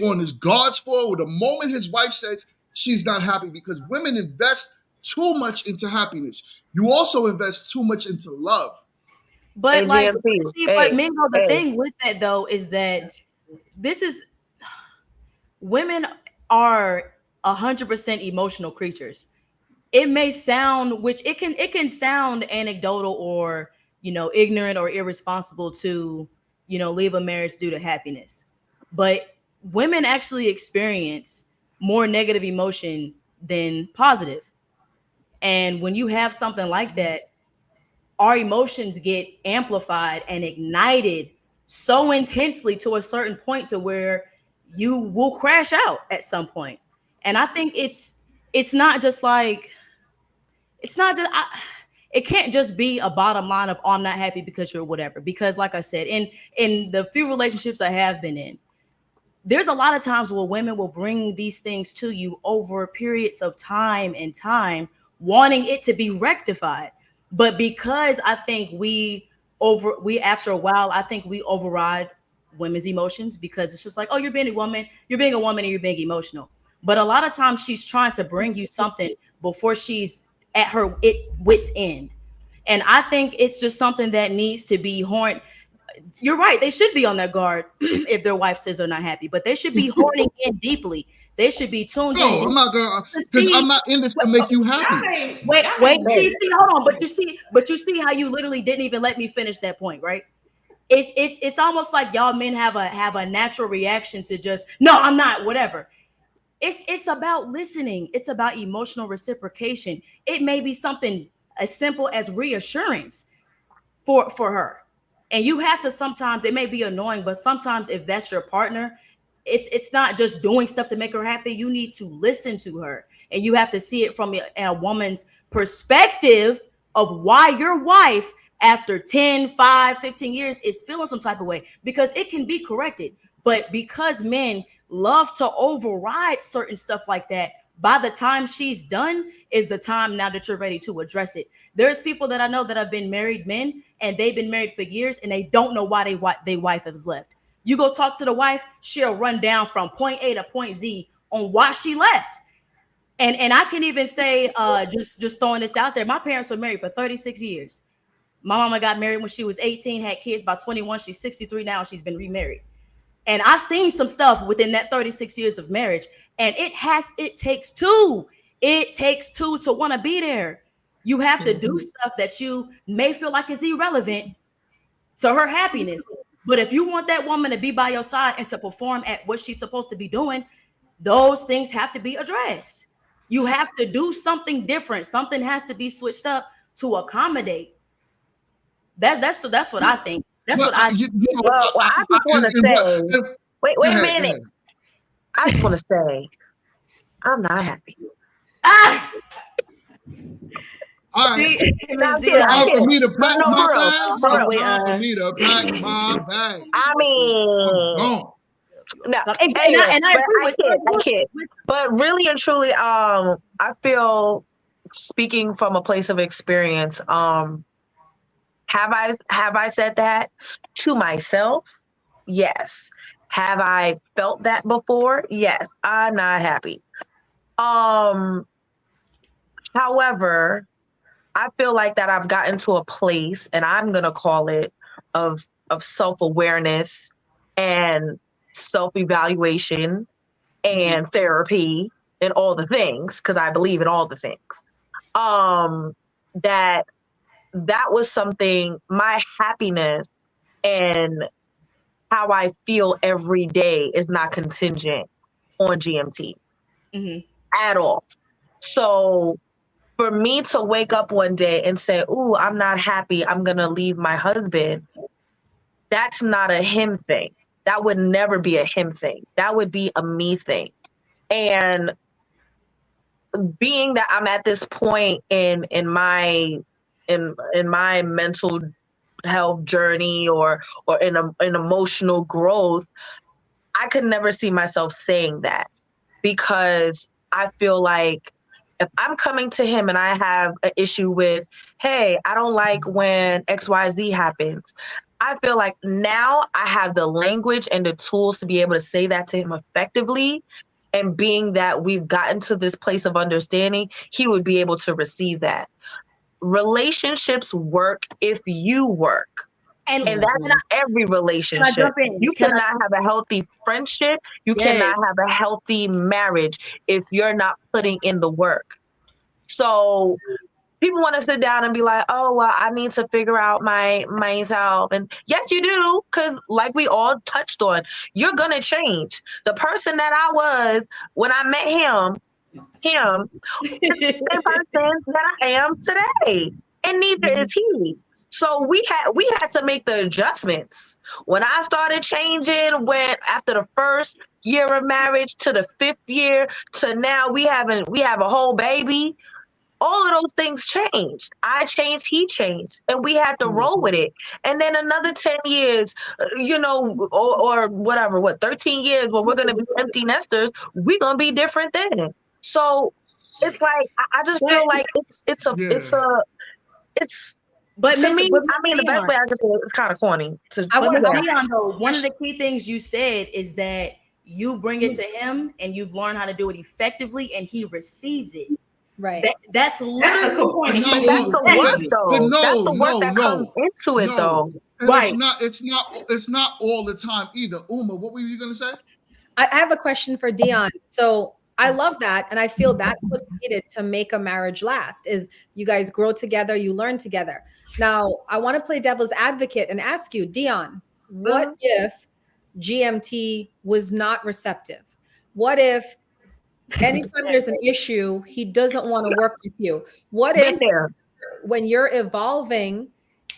on his guards for the moment his wife says she's not happy, because women invest too much into happiness. You also invest too much into love. But Mingo, the thing with that though is that women are 100% emotional creatures. It may sound, it can sound anecdotal or ignorant or irresponsible to leave a marriage due to happiness, but women actually experience more negative emotion than positive. And when you have something like that, our emotions get amplified and ignited so intensely to a certain point to where you will crash out at some point. And I think it's not just like, it can't just be a bottom line of, oh, I'm not happy because you're whatever. Because like I said, in the few relationships I have been in, there's a lot of times where women will bring these things to you over periods of time and time, wanting it to be rectified. But because I think after a while, I think we override women's emotions, because it's just like, oh, you're being a woman and you're being emotional. But a lot of times she's trying to bring you something before she's at her wit's end. And I think it's just something that needs to be horned. You're right. They should be on their guard if their wife says they're not happy, but they should be horning in deeply. They should be tuned in. No, I'm not gonna, because I'm not in this to make you happy. Wait, see, hold on. But you see how you literally didn't even let me finish that point, right? It's almost like y'all men have a natural reaction to just, no, I'm not, whatever. It's about listening. It's about emotional reciprocation. It may be something as simple as reassurance for her. And you have to, sometimes it may be annoying, but sometimes if that's your partner, it's not just doing stuff to make her happy. You need to listen to her, and you have to see it from a woman's perspective of why your wife, after 10, 5, 15 years, is feeling some type of way, because it can be corrected. But because men love to override certain stuff like that, by the time she's done is the time now that you're ready to address it. There's people that I know that have been married men, and they've been married for years, and they don't know why they wife has left. You go talk to the wife, she'll run down from point A to point Z on why she left. And I can even say, just throwing this out there, my parents were married for 36 years. My mama got married when she was 18, had kids by 21. She's 63 now. She's been remarried. And I've seen some stuff within that 36 years of marriage. And it takes two. It takes two to want to be there. You have to do stuff that you may feel like is irrelevant to her happiness. But if you want that woman to be by your side and to perform at what she's supposed to be doing, those things have to be addressed. You have to do something different. Something has to be switched up to accommodate. That's what I think. That's what I think. Well, I just want to say, wait a minute. I just want to say, I'm not happy. All right. For me to pack my bag. I mean, no. And I agree with you. But really and truly, I feel, speaking from a place of experience, have I said that to myself? Yes. Have I felt that before? Yes. I'm not happy. However, I feel like that I've gotten to a place, and I'm gonna call it, of self-awareness and self-evaluation and therapy and all the things, because I believe in all the things. That was something, my happiness and how I feel every day is not contingent on GMT at all. So for me to wake up one day and say, ooh, I'm not happy, I'm going to leave my husband, that's not a him thing. That would never be a him thing. That would be a me thing. And being that I'm at this point in my mental health journey or in emotional growth, I could never see myself saying that, because I feel like if I'm coming to him and I have an issue with, hey, I don't like when XYZ happens, I feel like now I have the language and the tools to be able to say that to him effectively. And being that we've gotten to this place of understanding, he would be able to receive that. Relationships work if you work. And that's not every relationship. You cannot have a healthy friendship. You cannot have a healthy marriage if you're not putting in the work. So people want to sit down and be like, oh, well, I need to figure out myself. And yes, you do. Because like we all touched on, you're going to change. The person that I was when I met him is the person that I am today. And neither is he. So we had to make the adjustments. When I started changing, after the first year of marriage to the 5th year to now we have a whole baby, all of those things changed. I changed, he changed, and we had to roll with it. And then another 10 years, or whatever, 13 years when we're going to be empty nesters, we're going to be different then. So it's like, I just feel like but to me, the best way I can say it is kind of corny. Leon, though, one of the key things you said is that you bring it to him and you've learned how to do it effectively and he receives it. Right. That's literally That's a good point. But that's the work, though. That's the work that comes into it, though. And right. It's not all the time either. Uma, what were you gonna say? I have a question for Dion. So I love that. And I feel that's what's needed to make a marriage last is you guys grow together, you learn together. Now, I want to play devil's advocate and ask you, Dion, what if GMT was not receptive? What if anytime there's an issue, he doesn't want to work with you? What if when you're evolving,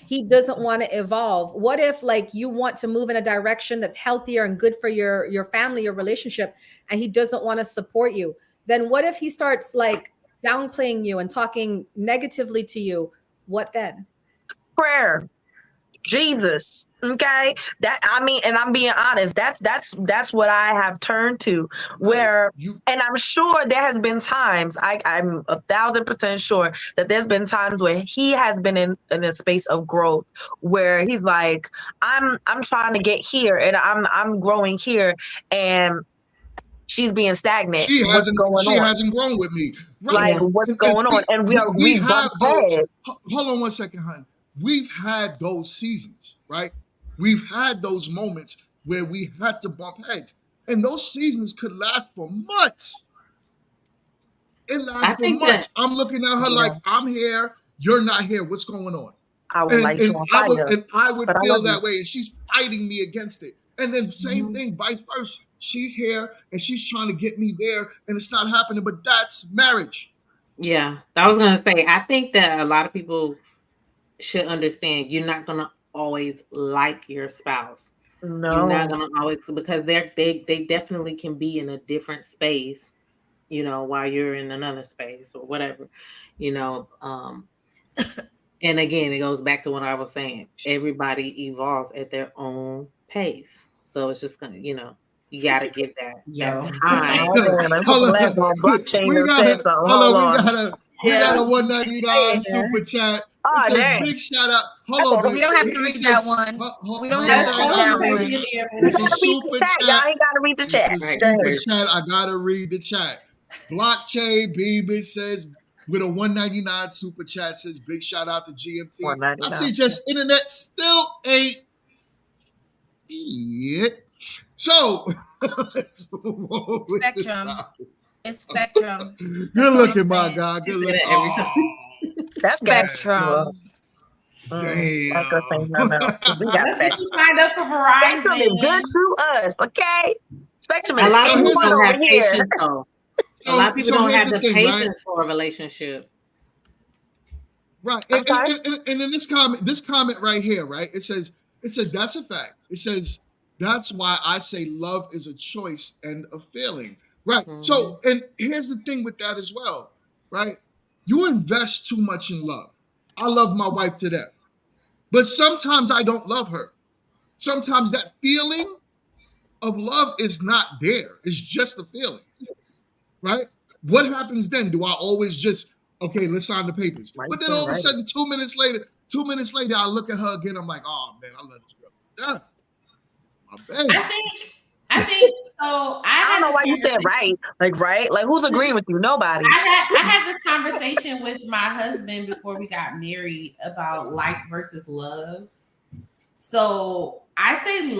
he doesn't want to evolve? What if like you want to move in a direction that's healthier and good for your family, your relationship, and he doesn't want to support you? Then what if he starts like downplaying you and talking negatively to you? What then? Prayer. Jesus. Okay. That, I mean, and I'm being honest, that's what I have turned to, where and I'm sure there has been times, I'm 1,000% sure that there's been times where he has been in a space of growth where he's like, I'm trying to get here and I'm growing here, and she's being stagnant. She hasn't grown with me. Right. Like, what's going on? And we bumped heads. Hold on one second, hon. We've had those seasons, right? We've had those moments where we had to bump heads. And those seasons could last for months. It lasts for months. I'm looking at her like, I'm here, you're not here. What's going on? I would I would feel that way. And she's fighting me against it. And then same thing, vice versa. She's here and she's trying to get me there and it's not happening, but that's marriage. Yeah, I was going to say, I think that a lot of people should understand you're not going to always like your spouse. No. You're not going to always, because they definitely can be in a different space, you know, while you're in another space or whatever, you know. And again, it goes back to what I was saying. Everybody evolves at their own pace. So it's just going to, you know, you got to give that time. We got a 199 super chat. Oh, says, big shout out. Hold on. We don't have to read that one. We don't have to read that one. This is super chat. Y'all ain't got to read the chat. Super chat. I got to read the chat. Blockchain Baby says, with a 199 super chat, says, big shout out to GMT. I see just internet still ain't it. So, Spectrum. It's Spectrum. Good looking, my guy. Good looking. Every time. That's Spectrum. Damn. We got you signed up for Verizon. Spectrum is good to us, okay? Spectrum is a lot of people don't have here. patience, though. A lot of people don't have the patience for a relationship. Right. And in this comment right here, right? It says that's a fact. It says that's why I say love is a choice and a feeling. Right. Mm-hmm. So, and here's the thing with that as well, right? You invest too much in love. I love my wife to death, but sometimes I don't love her. Sometimes that feeling of love is not there. It's just a feeling, right? What happens then? Do I always just, okay, let's sign the papers? But then all of a sudden, 2 minutes later, I look at her again. I'm like, oh man, I love this girl. Yeah. My baby. I think so. I don't know why you said right. Like who's agreeing with you? Nobody. I had this conversation with my husband before we got married about like versus love. So I say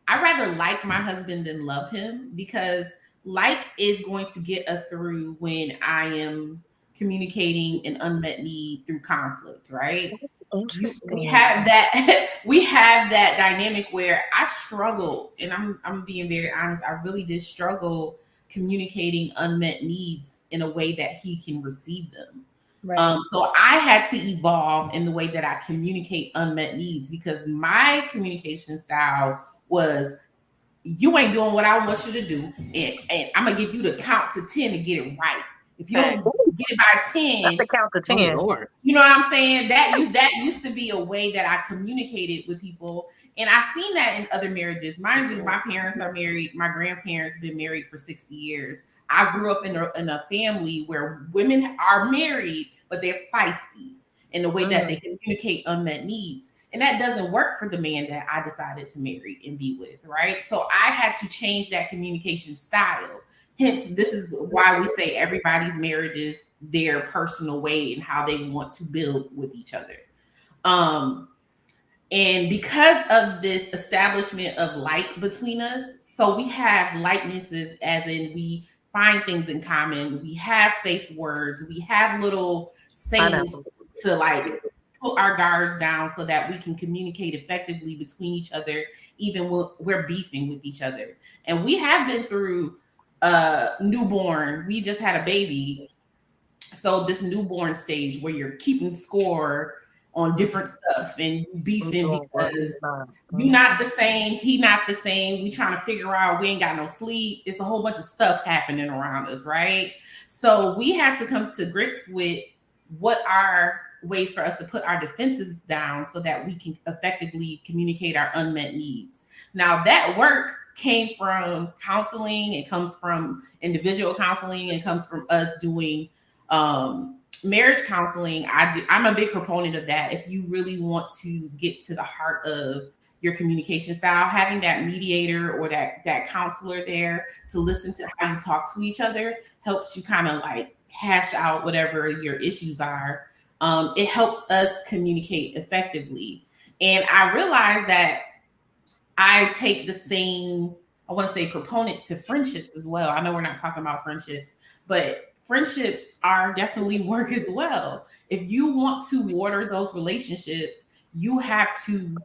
I rather like my husband than love him, because like is going to get us through when I am communicating an unmet need through conflict, right? We have that dynamic where I struggle, and I'm being very honest. I really did struggle communicating unmet needs in a way that he can receive them. Right. So I had to evolve in the way that I communicate unmet needs, because my communication style was, you ain't doing what I want you to do, and I'm gonna give you the count to 10 to get it right. If you don't get it by 10, that's the count to 10. You know what I'm saying? That used to be a way that I communicated with people. And I've seen that in other marriages. Mind you, my parents are married. My grandparents have been married for 60 years. I grew up in a family where women are married, but they're feisty in the way that they communicate unmet needs. And that doesn't work for the man that I decided to marry and be with, right? So I had to change that communication style. Hence, this is why we say everybody's marriage is their personal way and how they want to build with each other. And because of this establishment of like between us, so we have likenesses as in we find things in common. We have safe words. We have little sayings to like put our guards down so that we can communicate effectively between each other, even when we're beefing with each other. And we have been through newborn. We just had a baby. So this newborn stage where you're keeping score on different stuff and you beefing because you not the same, he not the same. We trying to figure out, we ain't got no sleep. It's a whole bunch of stuff happening around us, right? So we had to come to grips with what are ways for us to put our defenses down so that we can effectively communicate our unmet needs. Now that work came from counseling. It comes from individual counseling. It comes from us doing marriage counseling. I'm a big proponent of that. If you really want to get to the heart of your communication style, having that mediator or that counselor there to listen to how you talk to each other helps you kind of like hash out whatever your issues are. It helps us communicate effectively. And I realized that I take the same, I want to say, proponents to friendships as well. I know we're not talking about friendships, but friendships are definitely work as well. If you want to water those relationships, you have to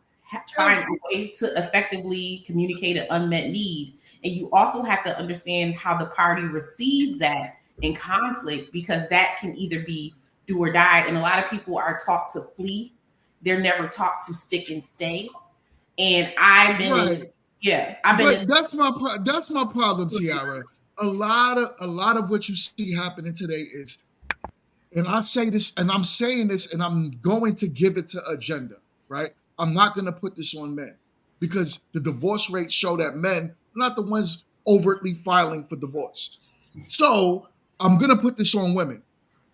find a way to effectively communicate an unmet need. And you also have to understand how the party receives that in conflict, because that can either be do or die. And a lot of people are taught to flee. They're never taught to stick and stay. And I've been, that's my problem, Tiara. A lot of what you see happening today is, and I say this, and I'm saying this, and I'm going to give it to agenda, right? I'm not going to put this on men because the divorce rates show that men are not the ones overtly filing for divorce. So I'm going to put this on women.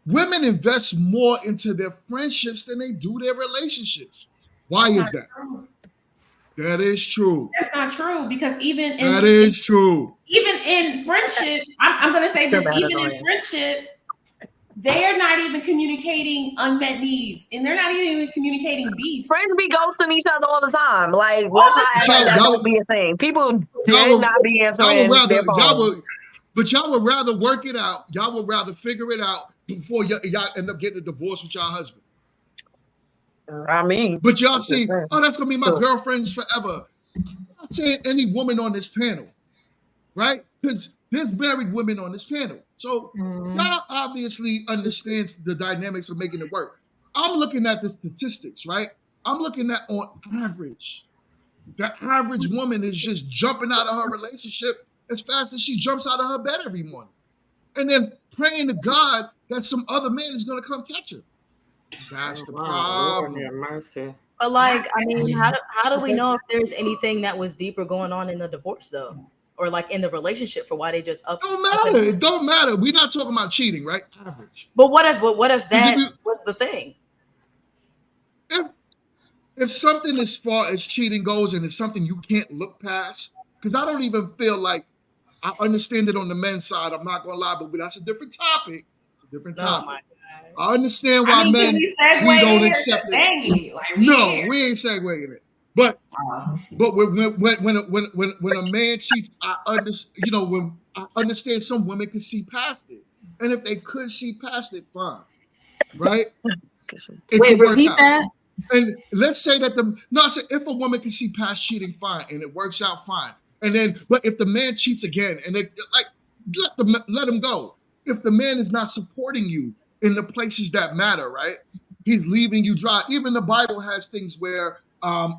Women invest more into their friendships than they do their relationships. Why is that? True. That is true. That's not true, because even in even in friendship, I'm going to say this, even in friendship, they're not even communicating unmet needs, and they're not even communicating beefs. Friends be ghosting each other all the time. Like, let's not act like that don't be a thing. People did not be answering their phone. But y'all would rather work it out. Y'all would rather figure it out before y'all end up getting a divorce with y'all husband. I mean, but y'all see, oh, that's gonna be my girlfriends forever. I'm not saying any woman on this panel, right? Because there's married women on this panel. So y'all obviously understands the dynamics of making it work. I'm looking at the statistics, right? I'm looking at on average. The average woman is just jumping out of her relationship as fast as she jumps out of her bed every morning. And then praying to God that some other man is gonna come catch her. That's the problem. But like, I mean, how do we know if there's anything that was deeper going on in the divorce though? Or like in the relationship for why they just up? Don't matter. It don't matter. We're not talking about cheating, right? Average. But what if that was the thing? If something as far as cheating goes and it's something you can't look past, because I don't even feel like I understand it on the men's side. I'm not gonna lie, but that's a different topic. It's a different topic. I understand why men we don't accept it. No, we ain't segueing it. But when a man cheats, I understand some women can see past it, and if they could see past it, fine, right? Wait, repeat that. And let's say that if a woman can see past cheating, fine, and it works out fine. And then, but if the man cheats again, and let him go. If the man is not supporting you in the places that matter, right? He's leaving you dry. Even the Bible has things where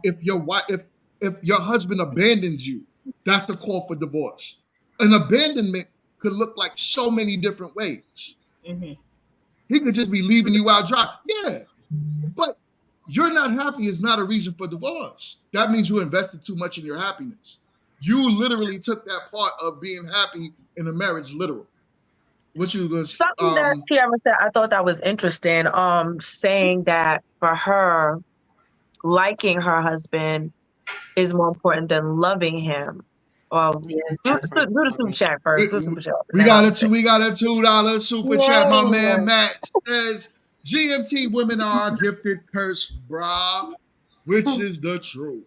if your husband abandons you, that's the call for divorce. An abandonment could look like so many different ways. Mm-hmm. He could just be leaving you out dry. Yeah, but you're not happy is not a reason for divorce. That means you invested too much in your happiness. You literally took that part of being happy in a marriage literal. Something that Tiara said, I thought that was interesting. Saying that for her, liking her husband is more important than loving him. Yes, Do that's the super chat first. Do the super chat. We got a $2 super chat. My man Whoa. Matt says GMT women are gifted curse, brah, which is the truth.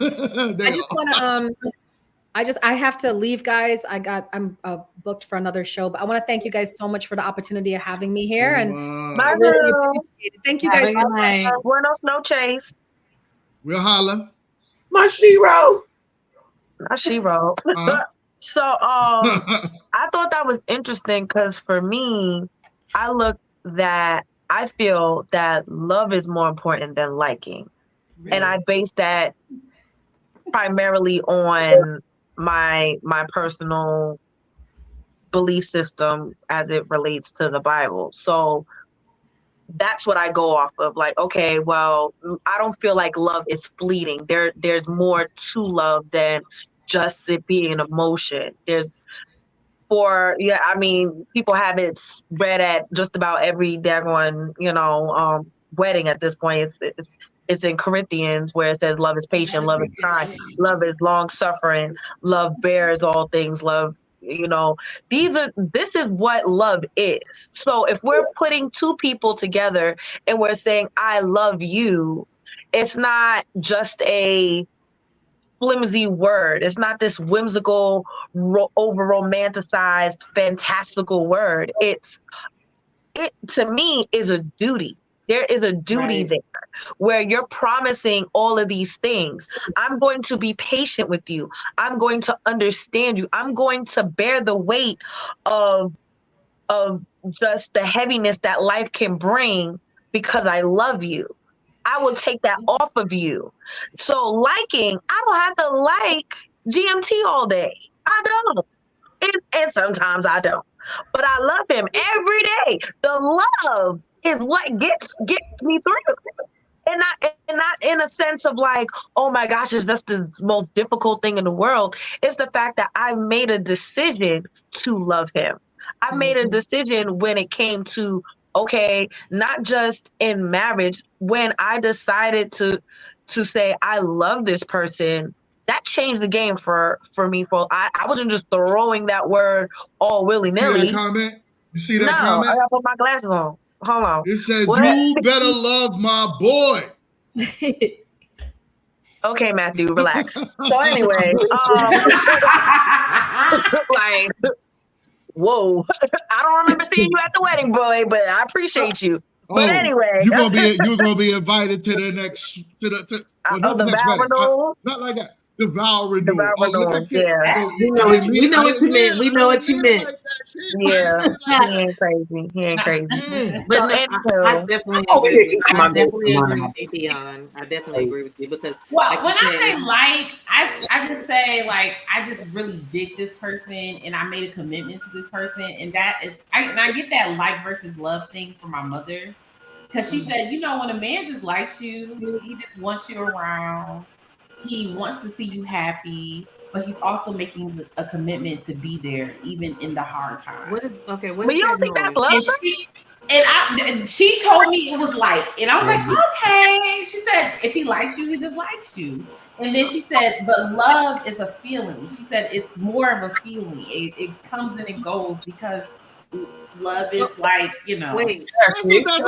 I just want to I have to leave, guys. I'm booked for another show, but I want to thank you guys so much for the opportunity of having me here, and I really appreciate it. Thank you guys so much. Buenos noches. We'll holla. My shiro. Not shiro. So I thought that was interesting because for me, I feel that love is more important than liking. Really? And I base that primarily on my personal belief system as it relates to the Bible. So that's what I go off of. Like, okay, well, I don't feel like love is fleeting. There's more to love than just it being an emotion. People have it read at just about every daggone, wedding at this point. It's in Corinthians where it says love is patient, love is kind, love is long suffering, love bears all things, love, this is what love is. So if we're putting two people together and we're saying, I love you, it's not just a flimsy word. It's not this whimsical, over romanticized, fantastical word. It to me is a duty. There is a duty there where you're promising all of these things. I'm going to be patient with you. I'm going to understand you. I'm going to bear the weight of just the heaviness that life can bring because I love you. I will take that off of you. So liking, I don't have to like GMT all day. I don't. And sometimes I don't. But I love him every day. The love is what gets me through. And not in a sense of like, oh my gosh, it's just the most difficult thing in the world. It's the fact that I made a decision to love him. I made a decision when it came to, okay, not just in marriage, when I decided to say I love this person, that changed the game for me. I wasn't just throwing that word all willy-nilly. You see that comment? You see that comment? I gotta put my glasses on. Hold on. It says, you better love my boy. Okay, Matthew, relax. So anyway, like, whoa. I don't remember seeing you at the wedding, boy, but I appreciate you. But anyway, you're gonna be invited to the next the next wedding. Not like that. The vow renewal. Look at Kid. We know what you meant. We know what you meant. Yeah, he ain't crazy. But no, I definitely agree with you, Dion. I definitely agree with you because when I say like, I just say like I just really dig this person and I made a commitment to this person, and that is I get that like versus love thing from my mother because she said, when a man just likes you, he just wants you around. He wants to see you happy, but he's also making a commitment to be there even in the hard times. But you don't think that's love? And she told me it was like, and I was like, okay. She said, if he likes you, he just likes you. And then she said, but love is a feeling. She said it's more of a feeling. It comes and it goes because love is like, Wait, that's exactly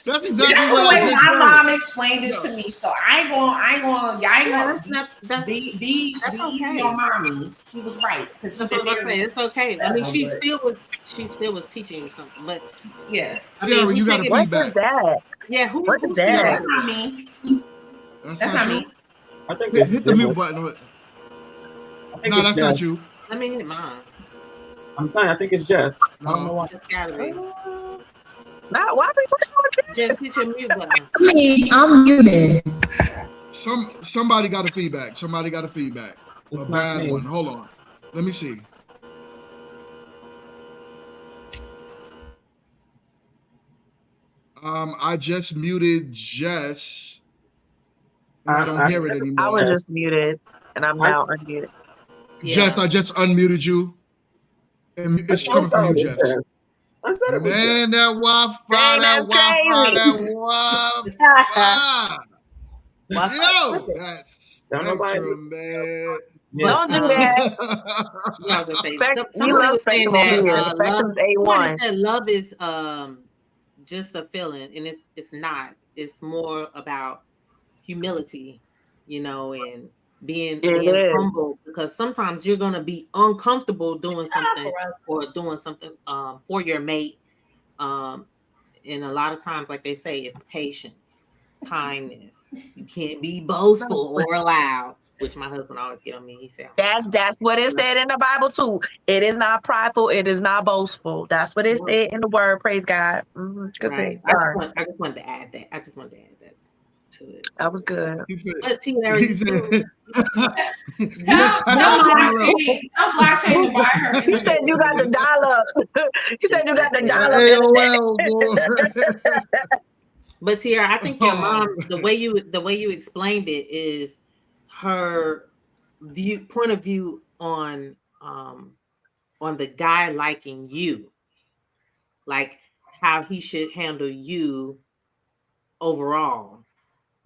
what I just said. My mom explained it to me, so I ain't gonna be your mommy. She was right. It's okay. I mean, she still was teaching you something, but yeah. Sarah, you got a feedback. Yeah, what is that? That's not me. That's not me. I think hit the mute button. No, that's not you. Let me hit mine. I'm saying, I think it's Jess. I don't know why. It's gotta be. Why Just hit your mute button. I'm muted. Somebody got a feedback. It's a bad me. one. Hold on. Let me see. I just muted Jess. I don't hear it anymore. I was just muted, and I'm now unmuted. Jess, I just unmuted you. And it's coming from you, Jess. I said it was Man, that Wi-Fi. Yo, that's spectrum, man. Don't do that. Yeah, I was gonna say We somebody love was saying spectrum over that here. love. Spectrum's Somebody A1. said love is just a feeling, and it's not. It's more about humility, and being humble, because sometimes you're gonna be uncomfortable doing something for your mate. And a lot of times, like they say, it's patience, kindness. You can't be boastful or loud, which my husband always get on me. He said, That's what it said in the Bible too. It is not prideful. It is not boastful. That's what it said in the word. Praise God. Right. I just wanted to add that. To it. That was good. But T-Larry, Tell blockchain to buy her. He said you got the dollar. He said you got the dollar. But Tiara, I think your mom, the way you explained it is her point of view on the guy liking you, like how he should handle you overall,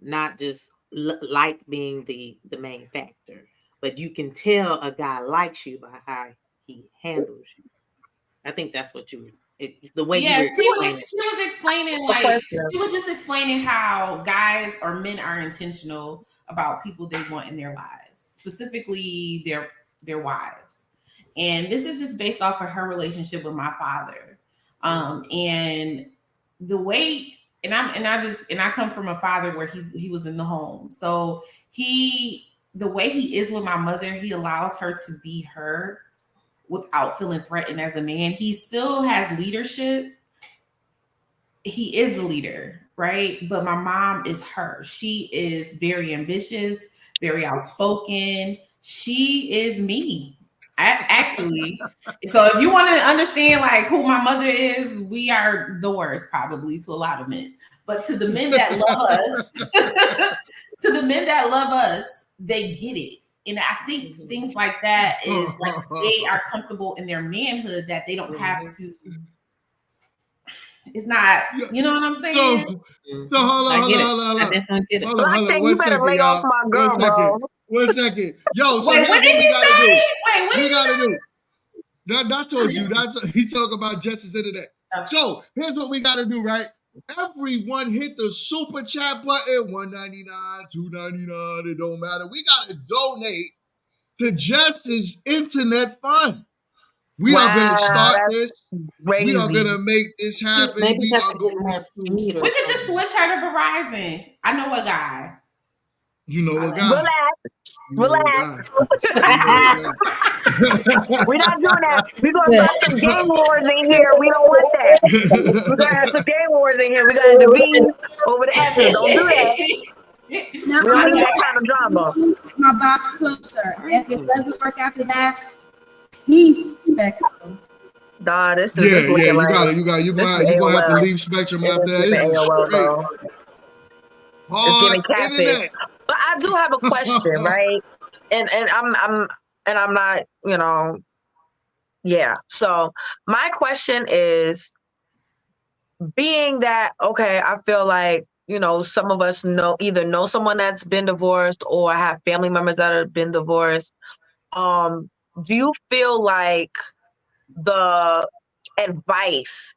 not just like being the main factor, but you can tell a guy likes you by how he handles you. I think that's what the way you were explaining. She was explaining, like, she was just explaining how guys or men are intentional about people they want in their lives, specifically their wives. And this is just based off of her relationship with my father. And the way, and I come from a father where he was in the home. So the way he is with my mother, he allows her to be her without feeling threatened as a man. He still has leadership. He is the leader, right? But my mom is her. She is very ambitious, very outspoken. She is me. Actually, so if you want to understand like who my mother is, we are the worst probably to a lot of men. But to the men that love us, they get it. And I think things like that is like they are comfortable in their manhood that they don't have to. It's not, you know what I'm saying? So hold on. You better lay off my girl, bro. 1 second. Yo, so here's what we gotta do. That told you. He talk about Justice Internet. So here's what we gotta do, right? Everyone hit the super chat button, $1.99, $2.99, it don't matter. We gotta donate to Justice Internet Fund. We are gonna start this. Crazy. We are gonna make this happen. Maybe we are going we could just switch her to Verizon. I know a guy. You know a guy. Relax. We're not doing that. We're gonna start some game wars in here. We don't want that. We're gonna have some game wars in here. We're gonna intervene over the S's. Don't do that. Now, we don't need that kind of drama. My box closer. If it doesn't work after that, peace, Spectrum. Nah, this is you're gonna have to leave Spectrum after that. It's giving catfish. But I do have a question, right? And I'm not, yeah. So my question is, being that, okay, I feel like, some of us either know someone that's been divorced or have family members that have been divorced. Do you feel like the advice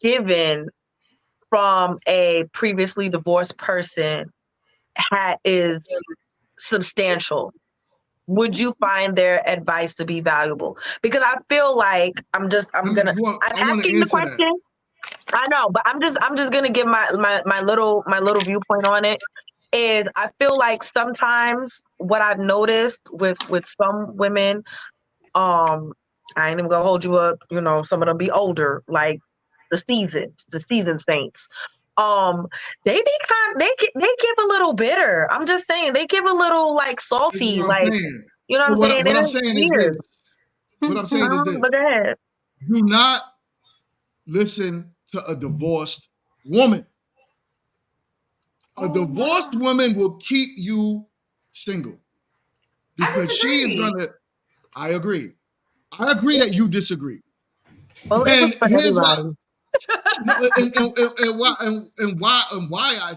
given from a previously divorced person is substantial? Would you find their advice to be valuable? Because I feel like I'm asking the question. I know, but I'm just gonna give my little viewpoint on it. Is I feel like sometimes what I've noticed with some women, I ain't even gonna hold you up, some of them be older, like the seasoned saints. They give a little bitter. I'm just saying, they give a little like salty, like saying. You know what I'm saying? What I'm saying is this. What I'm saying is this. But go ahead. Do not listen to a divorced woman. A divorced woman will keep you single because she is gonna. I agree that you disagree. Well, and here's why. No, and why I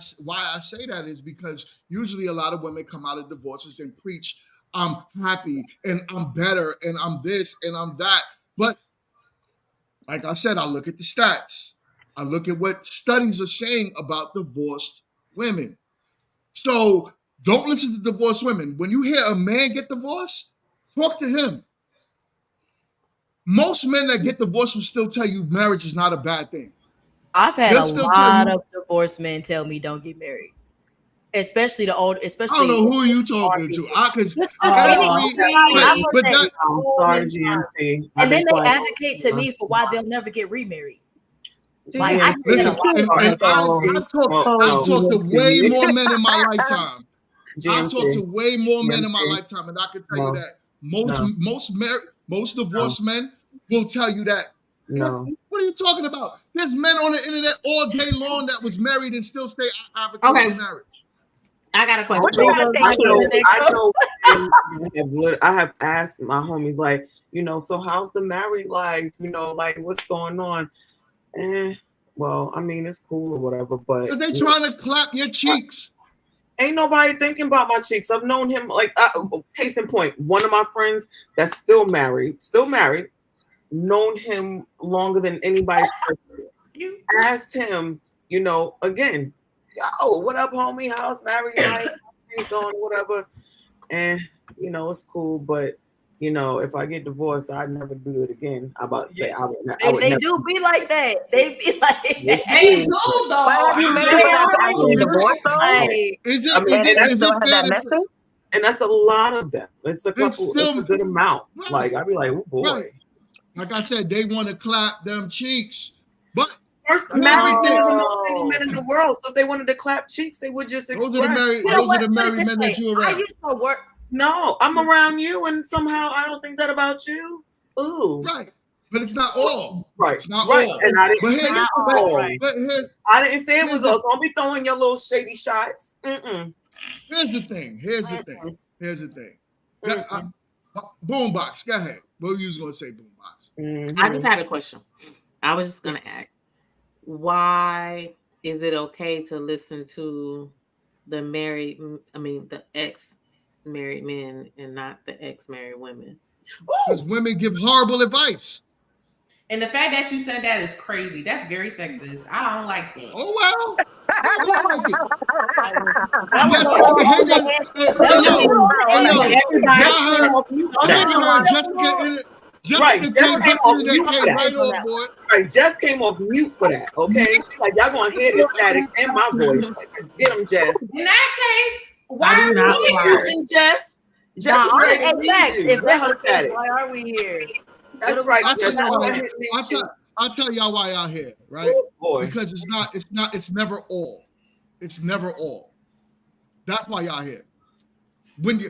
say that is because usually a lot of women come out of divorces and preach, I'm happy and I'm better and I'm this and I'm that. But like I said, I look at the stats. I look at what studies are saying about divorced women. So don't listen to divorced women. When you hear a man get divorced, talk to him. Most men that get divorced will still tell you marriage is not a bad thing. I've had a lot of divorced men tell me don't get married. Especially the old, especially I don't know who you talking to. I could and then they advocate to me for why they'll never get remarried. Like I've talked to way more men in my lifetime. I've talked to way more men in my lifetime, and I can tell you that most divorced men will tell you that. No. What are you talking about? There's men on the internet all day long that was married and still stay advocating marriage. I got a question. I have asked my homies, like, so how's the married life? Like, what's going on? Well, I mean, it's cool or whatever, but because they trying to clap your cheeks. Ain't nobody thinking about my cheeks. I've known him, like, case in point, one of my friends that's still married, known him longer than anybody's person. You asked him, again, yo, what up, homie? How's married life? Things going, whatever. And it's cool, but if I get divorced, I'd never do it again. I'm about to say I would never. They do be like that. They be like that. They do though. Have you married after divorce though? And that's a lot of them. It's a couple. It's a good amount. Right. Like I'd be like, oh boy. Right. Like I said, they want to clap them cheeks, but first, married men are the most single men in the world. So if they wanted to clap cheeks, they would just express. Those are the married men that you around. I used to work. No, I'm around you, and somehow I don't think that about you. Ooh, right. But it's not all. Right. It's not right. all. And I didn't say it was all. I didn't say it was all. So don't be throwing your little shady shots. Mm-mm. Here's the thing. Boombox, go ahead. What were you going to say, Boombox? Mm-hmm. I just had a question. I was just going to ask, why is it okay to listen to the ex-married men and not the ex-married women? Because women give horrible advice. And the fact that you said that is crazy. That's very sexist. I don't like that. Oh, well. I like it. Jess came off mute for that. Okay, she's like, y'all gonna hear this static in my voice. Like, get him, Jess. In that case, why are we here, Jess? Jess, if that's the case, why are we here? That's right. I'll tell y'all why y'all here, right? Oh, because it's never all. It's never all. That's why y'all here. When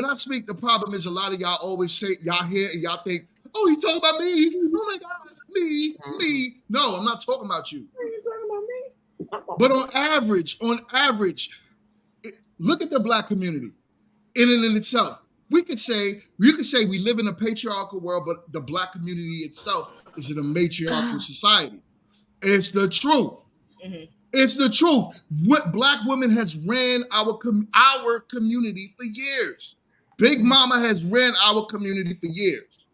I speak, the problem is a lot of y'all always say y'all here and y'all think, oh, he's talking about me. Oh my God, me. No, I'm not talking about you. You're talking about me. But on average, look at the Black community in and in itself. You could say we live in a patriarchal world, but the Black community itself is in a matriarchal society. It's the truth. Mm-hmm. It's the truth. What Black women has ran our community for years. Big Mama has ran our community for years.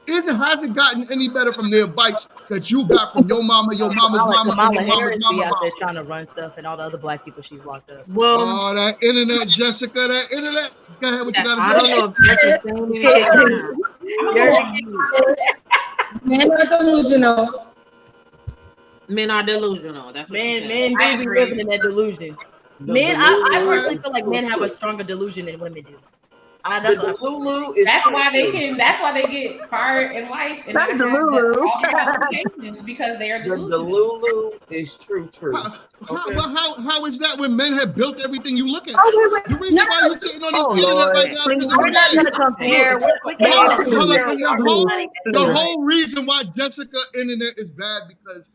It hasn't gotten any better from the advice that you got from your mama, your mama's mama, Kamala Harris be out there trying to run stuff, and all the other Black people she's locked up. Well, that internet, Jessica, that internet. Go ahead, what you got to say? Men are delusional. Men are delusional. That's what men do be living in that delusion. I personally feel like men have a stronger delusion than women do. That's why they get fired in life and not have because they are delusional. The Delulu is true. How is that when men have built everything you look at? The reason why you're sitting on this internet right now is we're not going to compare. The whole reason why Jessica internet is bad because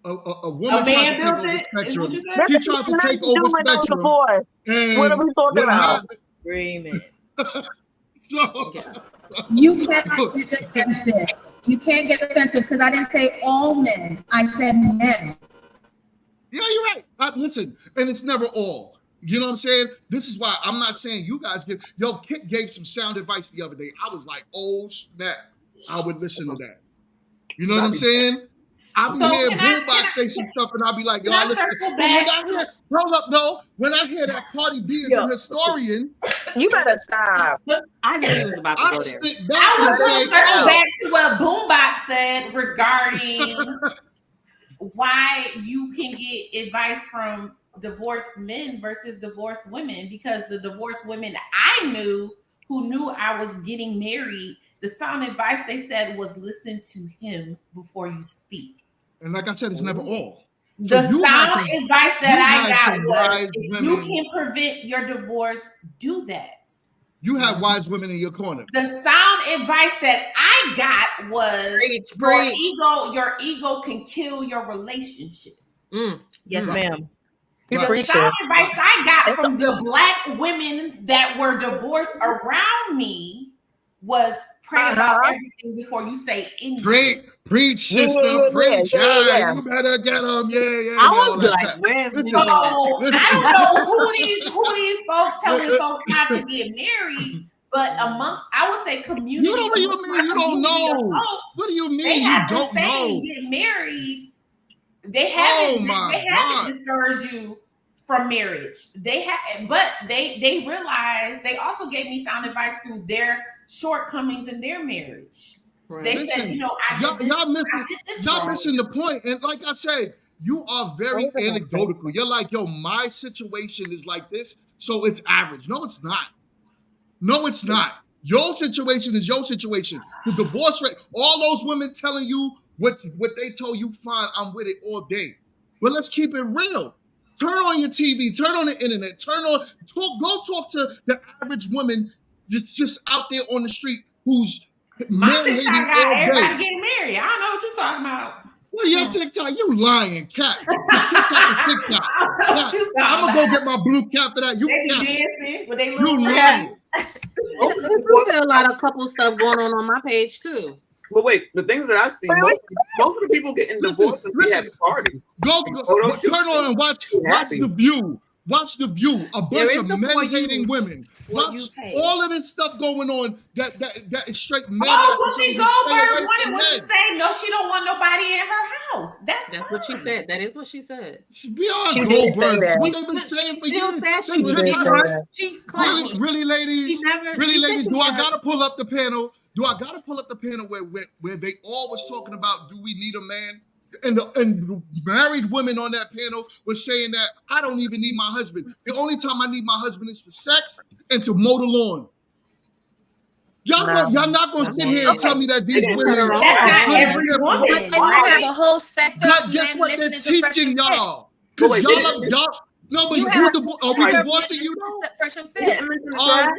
a woman tried to take over Spectrum. She tried to take over Spectrum. What are we talking about? Screaming. You cannot get defensive. You can't get defensive because I didn't say all men. I said men. Yeah, you're right. Listen, and it's never all. You know what I'm saying? This is why I'm not saying you guys give. Yo, Kit gave some sound advice the other day. I was like, oh snap, I would listen to that. You know what I'm saying? I would hear Boombox say some stuff, and I'll be like, yo, I listen. When I hear that Cardi B is an historian, you better stop. I knew he was about to go there. I was going to circle back to what Boombox said regarding why you can get advice from divorced men versus divorced women, because the divorced women I knew who knew I was getting married, the sound advice they said was listen to him before you speak. And like I said, it's never all. The sound advice that I got was, if you can prevent your divorce, do that. You have wise women in your corner. The sound advice that I got was your ego can kill your relationship. Yes, ma'am. The sound advice I got from the Black women that were divorced around me was pray about everything before you say anything. Preach, sister, preach. Yeah. You better get them. Yeah. I was like, where's I don't know who these folks telling folks not to get married, but amongst, I would say, community. You don't know. Folks, what do you mean? They you don't know. Get married. They haven't discouraged you from marriage. They have, but they realized, they also gave me sound advice through their shortcomings in their marriage. Right. They said, y'all missing the point. And like I said, you are very anecdotal. You're like, yo, my situation is like this, so it's average. No, it's not. Your situation is your situation. The divorce rate, all those women telling you what they told you, fine, I'm with it all day. But let's keep it real. Turn on your TV, turn on the internet, go talk to the average woman just out there on the street who's man-hating all day. Everybody getting married. I don't know what you're talking about. Well, your TikTok, you lying cat. TikTok is TikTok. I'm gonna go get my blue cap for that. They dancing with they little lying. We got a lot of couple stuff going on my page too. But wait, the things that I see, most of the people getting divorced at parties. Go turn on and watch The View. Watch The View. A bunch of men-hating women. Watch all of this stuff going on that is straight men. Whoopi Goldberg wanted what to say. No, she don't want nobody in her house. That's what she said. That is what she said. Beyond Goldberg. What they've been saying for years. She's claiming. Really, ladies? Do I gotta pull up the panel? Where they all was talking about, do we need a man? And the married women on that panel were saying that I don't even need my husband. The only time I need my husband is for sex and to mow the lawn. Y'all not gonna sit here and tell me that these women are But then you have a whole sector of guess men what they're listening teaching y'all? Because are we divorcing you though?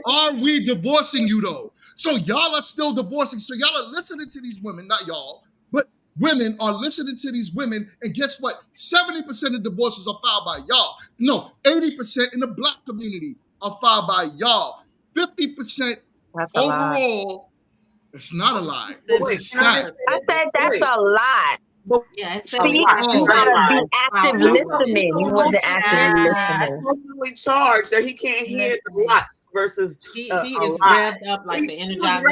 Are we divorcing you though? So y'all are still divorcing. So y'all are listening to these women, not y'all, but women are listening to these women, and guess what? 70% of divorces are filed by y'all. No, 80% in the Black community are filed by y'all. 50% overall. It's not a lie. It's a stat. I said that's a lot. Yeah, it's you gotta be active listening. You wasn't actively listening. Emotionally charged that he can't hear the lots versus he is revved up like the Energizer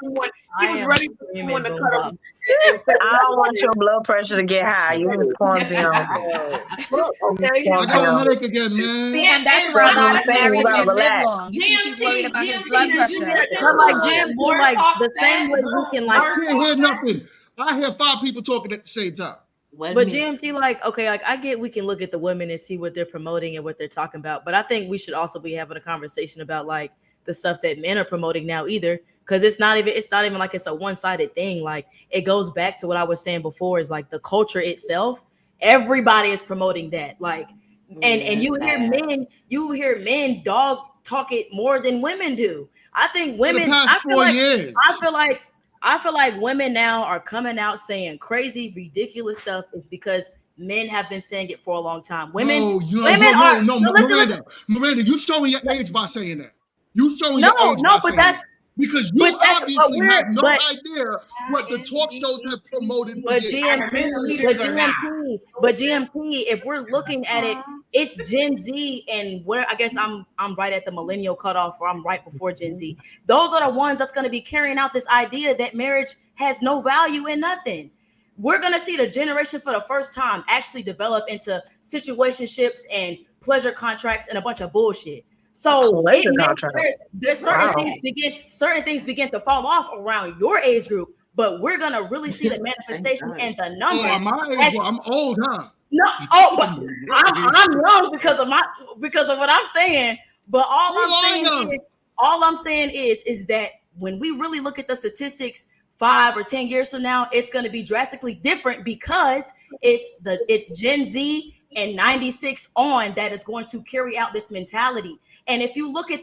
Bunny. He was ready for someone to cut him. I don't want your blood pressure to get high. You need to calm down. Okay, I got a headache again, man. See, and that's why God is married and live long. You see, she's worried about his blood pressure. But like Jim, like the same way we can like. I can't hear nothing. I hear 5 people talking at the same time. But GMT, like I get we can look at the women and see what they're promoting and what they're talking about. But I think we should also be having a conversation about like the stuff that men are promoting now either. Because it's not even like it's a one-sided thing. Like it goes back to what I was saying before, is like the culture itself. Everybody is promoting that. Like, and you hear men dog talk it more than women do. I think women. For the past 4 years. I feel like women now are coming out saying crazy, ridiculous stuff is because men have been saying it for a long time. Miranda, you showing your age by saying that. You showing your age by saying that. Because you obviously have no idea what the talk shows have promoted. But GMT, if we're looking at it, it's Gen Z, and where I guess I'm right at the millennial cutoff, or I'm right before Gen Z. Those are the ones that's going to be carrying out this idea that marriage has no value in nothing. We're going to see the generation for the first time actually develop into situationships and pleasure contracts and a bunch of bullshit. So there's certain things begin to fall off around your age group, but we're gonna really see the manifestation and the numbers. I'm old, huh? No, but I'm young because of what I'm saying. But all I'm saying is that when we really look at the statistics 5 or 10 years from now, it's going to be drastically different because it's Gen Z and 96 on that is going to carry out this mentality. And if you look at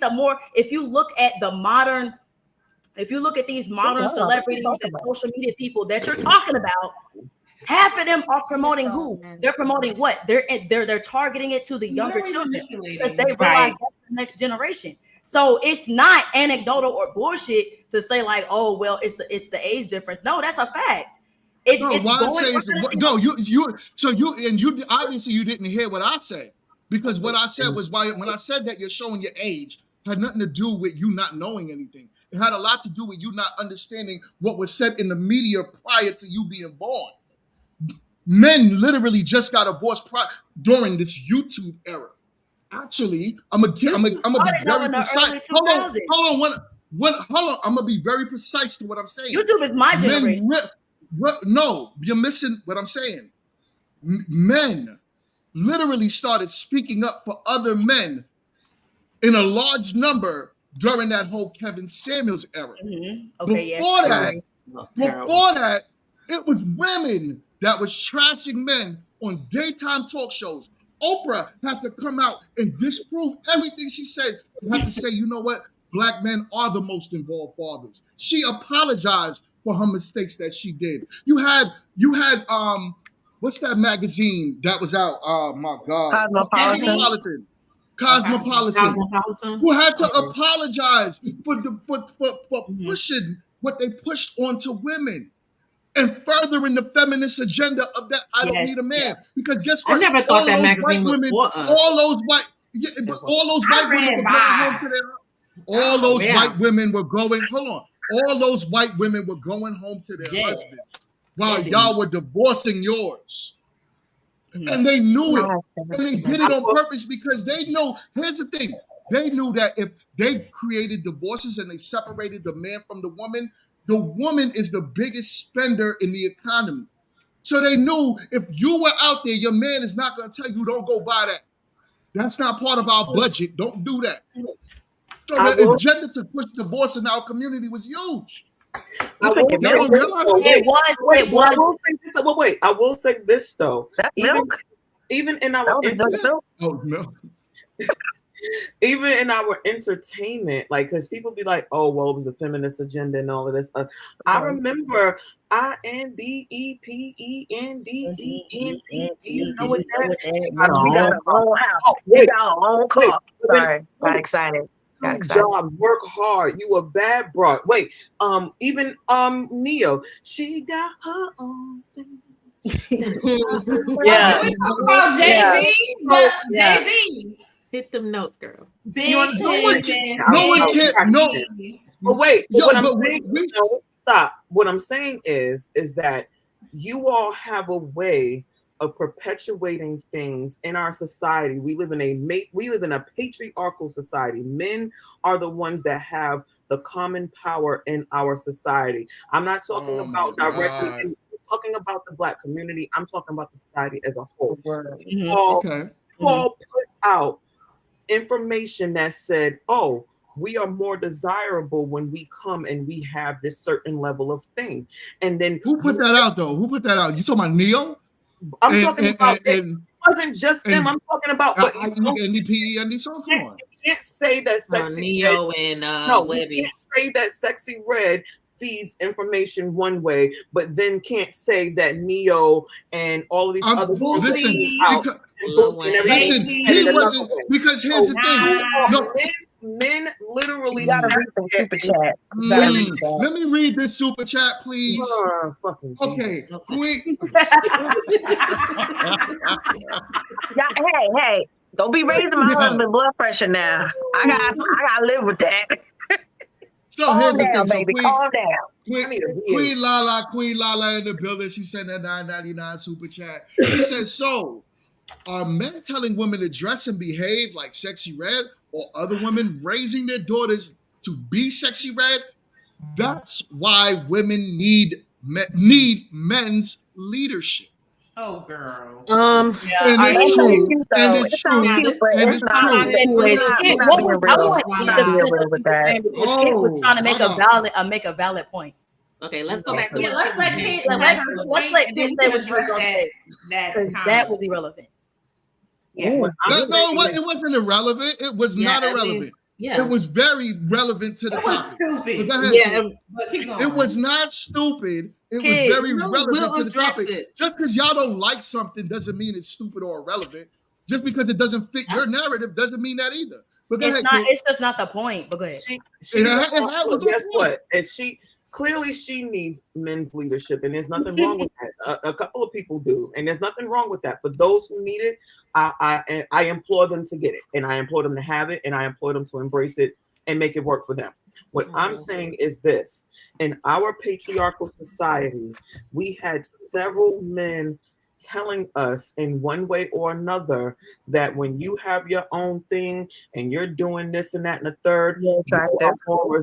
these modern celebrities and social media people that you're talking about, half of them are promoting who? They're promoting what? They're targeting it to the younger children because they realize that's the next generation. So it's not anecdotal or bullshit to say like, oh well, it's the age difference. No, that's a fact. You obviously you didn't hear what I said, because what I said was when I said that you're showing your age had nothing to do with you not knowing anything. It had a lot to do with you not understanding what was said in the media prior to you being born. Men literally just got divorced during this YouTube era. Actually, I'm gonna be very precise. Hold on. I'm gonna be very precise to what I'm saying. YouTube is my generation. No, you're missing what I'm saying. Men literally started speaking up for other men in a large number during that whole Kevin Samuels era. Mm-hmm. Before that, it was women that was trashing men on daytime talk shows. Oprah had to come out and disprove everything she said. You have to say, you know what? Black men are the most involved fathers. She apologized for her mistakes that she did. You had what's that magazine that was out? Oh my God. Cosmopolitan. Who had to apologize for pushing what they pushed onto women and furthering the feminist agenda of that I don't need a man. Because guess what? I never thought that magazine was for us. All those white women were going home to their All those white women were going home to their husbands while y'all were divorcing yours. And they knew it. And they did it on purpose because they know, here's the thing. They knew that if they created divorces and they separated the man from the woman is the biggest spender in the economy. So they knew if you were out there, your man is not going to tell you, don't go buy that. That's not part of our budget. Don't do that. So the agenda to push divorce in our community was huge. I will say this though. Even in our even in our entertainment, like, because people be like, oh, well, it was a feminist agenda and all of this. I remember INDEPENDENT. You know what that is? We got our own house. We got our own car. Sorry, got excited. Job, work hard. You a bad broad. Wait, even Neo, she got her own thing. Yeah. We talk about Jay-Z, but Jay-Z. Hit them notes, girl. No one cares. No. But wait, stop. What I'm saying is that you all have a way of perpetuating things in our society. We live in a patriarchal society. Men are the ones that have the common power in our society. I'm not talking about directly. I'm talking about the Black community. I'm talking about the society as a whole. You all put out information that said, oh, we are more desirable when we come and we have this certain level of thing. And then who put that out though? Who put that out? You talking about Neo? I'm talking about it wasn't just them. I'm talking about NDP and these songs. Come on. You can't say that Sexy Neo and Webby. You can't say that Sexy Red feeds information one way, but then can't say that Neo and all of these other he wasn't, because here's the thing. men literally. You gotta read the super chat. Let me read this super chat, please. Okay, Queen. Hey, don't be raising my husband's blood pressure now. I gotta live with that. So calm here's the down, thing. baby. Calm down. Queen Lala in the building. She sent that $9.99 super chat. She says, so are men telling women to dress and behave like Sexy Red, or other women raising their daughters to be Sexy Red? That's why women need men's leadership. Oh, girl. And it's true. And it's true. And it's true. Anyways, Kit, what was I want to because Kit was trying to make a valid point. Okay, let's go back to let's let Kit say what she was going to say. That was irrelevant. Yeah. No, it wasn't irrelevant. It was not irrelevant. It was very relevant to the topic. Stupid. It was not stupid. It was very relevant to the topic. Just because y'all don't like something doesn't mean it's stupid or irrelevant. Just because it doesn't fit your narrative doesn't mean that either. But it's just not the point. But go ahead. Guess what? And clearly she needs men's leadership, and there's nothing wrong with that. A couple of people do, and there's nothing wrong with that. For those who need it, I implore them to get it, and I implore them to have it, and I implore them to embrace it and make it work for them. What I'm saying is this: in our patriarchal society, we had several men telling us in one way or another that when you have your own thing and you're doing this and that and the third, you are more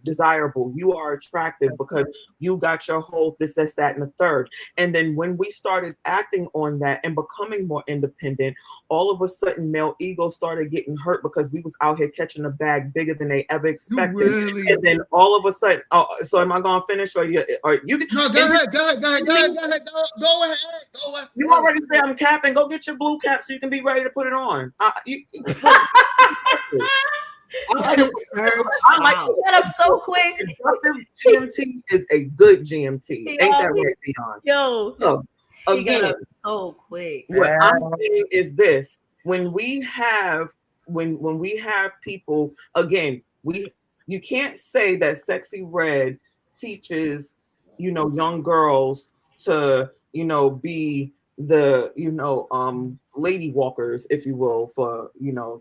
desirable. You are attractive because you got your whole this, that, and the third. And then when we started acting on that and becoming more independent, all of a sudden male ego started getting hurt because we was out here catching a bag bigger than they ever expected. Really? And then all of a sudden, so am I gonna finish or you? No, go ahead. Go ahead. You already say I'm capping. Go get your blue cap so you can be ready to put it on. I like to get up so quick. GMT is a good GMT. Ain't that right, Dion? Yo, so, again, so quick. What I'm saying is this: when we have people, again, you can't say that Sexy Red teaches, young girls to, be the lady walkers, if you will, for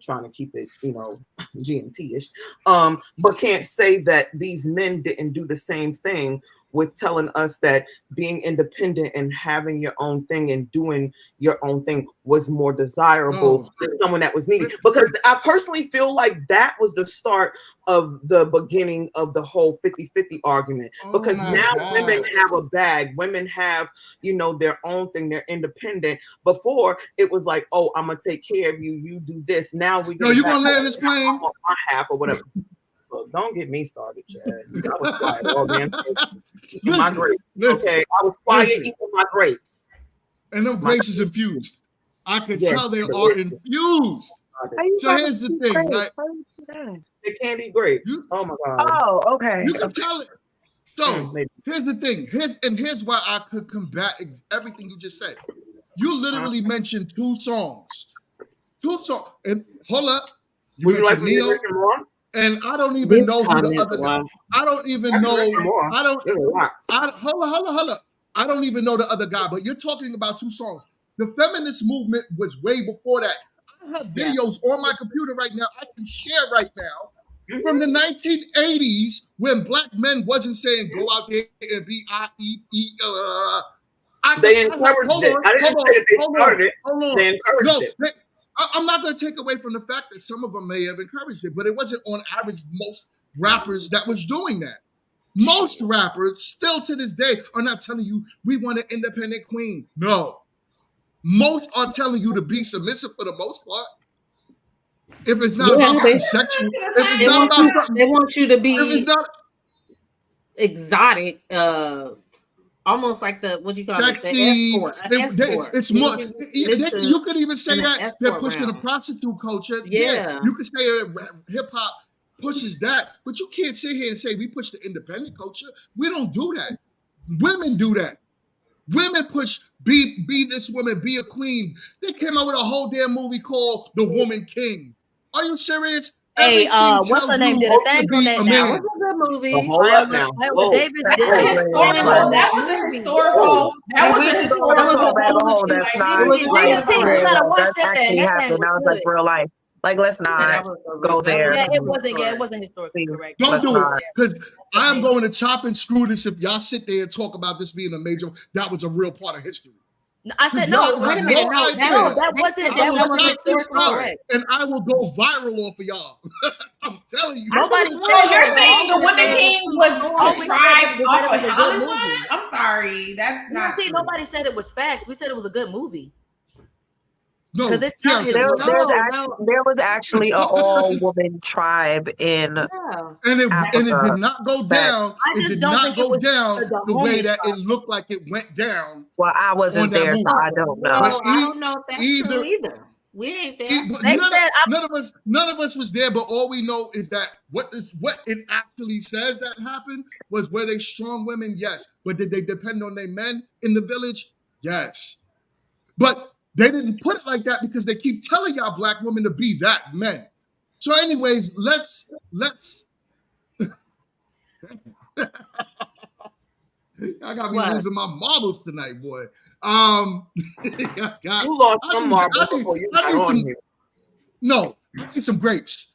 trying to keep it GMT-ish, but can't say that these men didn't do the same thing with telling us that being independent and having your own thing and doing your own thing was more desirable than someone that was needy. Because I personally feel like that was the start of the beginning of the whole 50-50 argument. Because now women have a bag, women have, their own thing, they're independent. Before it was like, oh, I'm gonna take care of you, you do this. Now we you're gonna land this plane on my half or whatever. Look, don't get me started, Chad. I was quiet all man. Eating my grapes. Okay, I was quiet eating my grapes. And them grapes is infused. I could tell they are infused. So here's the thing, right? They can't eat grapes. Oh my god. Oh, okay. You can tell it. So here's the thing. Here's why I could combat everything you just said. You literally mentioned two songs. And hold up. You mentioned Neo. And I don't even know who the other guy. I don't even know. Hold up. I don't even know the other guy. But you're talking about two songs. The feminist movement was way before that. I have videos on my computer right now. I can share right now from the 1980s when black men wasn't saying go out there and be I-E-E. They encouraged it. I didn't say that they started it. They encouraged it. I'm not going to take away from the fact that some of them may have encouraged it, but it wasn't on average most rappers that was doing that. Most rappers still to this day are not telling you we want an independent queen. No. Most are telling you to be submissive for the most part. If it's not about something sexual, if it's not about something, they want you to be exotic, almost like the what you call sexy, it, the escort. It's more. You could even say that they're pushing the prostitute culture. Yeah, you could say hip hop pushes that, but you can't sit here and say we push the independent culture. We don't do that. Women do that. Women push be this woman, be a queen. They came out with a whole damn movie called The Woman King. Are you serious? Hey, everything what's her tells name? you Did a to thing be on that a now. man. What's a good movie? Hold up now. Viola Whoa. Davis That's did a a historical. on That that was a movie. historical. That was We a can go historical back a hole. movie. That's Like, not It was like GMT. You real. gotta watch That that thing. actually That thing happened. was That was like good. real life. Like, let's Yeah, not go there. Yeah, it wasn't. Yeah, it wasn't historically Please. correct. Don't Let's do not. it, because I'm going to chop and screw this if y'all sit there and talk about this being a major. That was a real part of history. I said no. It was, Wait a minute. No, no, that wasn't. I That will wasn't chop and historically screw, correct. and I will go viral off of y'all. I'm telling you. Nobody So said you're that. saying the Women King was Always said contrived that off it was of a good Hollywood? movie. I'm sorry, that's not true. Nobody said it was facts. We said it was a good movie. No, Because it's not Kiara said it was facts. There was actually an all-woman tribe in And it Africa. did not go down. I It just did don't not think it go was down the the way homie that tribe. it looked like it went down. Well, I wasn't on that there, movie. so I don't know. Well, But I don't know if that's either- true either. We ain't there. None of us was there, but all we know is that what it actually says that happened was, were they strong women? Yes. But did they depend on their men in the village? Yes. But they didn't put it like that because they keep telling y'all black women to be that men. So, anyways, let's I gotta be losing my marbles tonight, boy. You lost some marbles before you got on here. No, I need some grapes.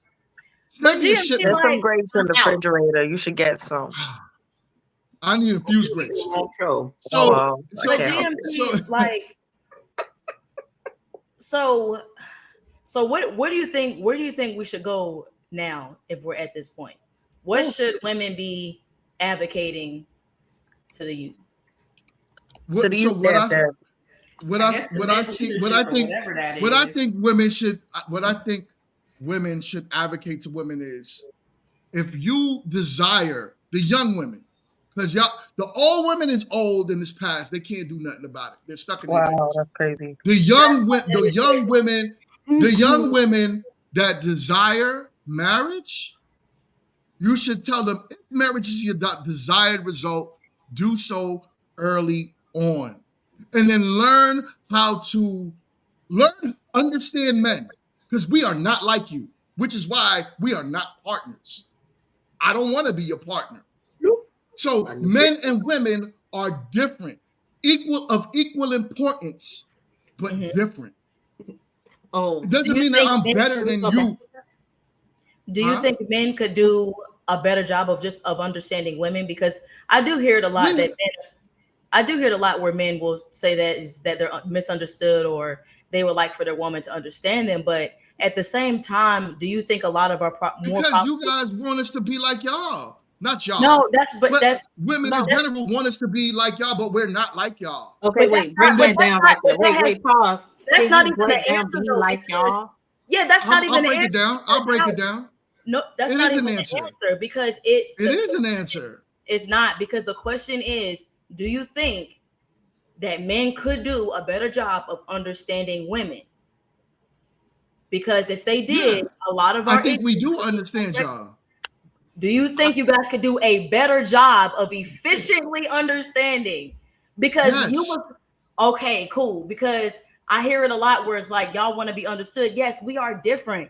But There's some grapes in the refrigerator. You should get some. I need infused grapes. So what do you think? Where do you think we should go now if we're at this point? What should women be advocating to the youth? What I think women should advocate to women is, if you desire the young women, because the old women is old and it's past, they can't do nothing about it. They're stuck in their days. That's crazy. The young women that desire marriage, you should tell them, if marriage is your desired result, do so early on. And then learn how to understand men, because we are not like you, which is why we are not partners. I don't want to be your partner. So men and women are different, of equal importance, but different. It doesn't mean that I'm better than you. Do you think men could do a better job of understanding women? Because I do hear it a lot where men will say that they're misunderstood, or they would like for their woman to understand them. But at the same time, do you think a lot of our you guys want us to be like y'all? Not y'all. No, women in general want us to be like y'all, but we're not like y'all. Okay, wait, bring that down right there. Wait, pause. That's not even the answer, though. Like y'all. Yeah, that's not even the answer. I'll break it down. No, that's not even an answer, because it is an answer. It's not, because the question is, do you think that men could do a better job of understanding women? Because if they did, a lot of I think we do understand y'all. Do you think you guys could do a better job of efficiently understanding? Because okay, cool. Because I hear it a lot where it's like, y'all want to be understood. Yes, we are different.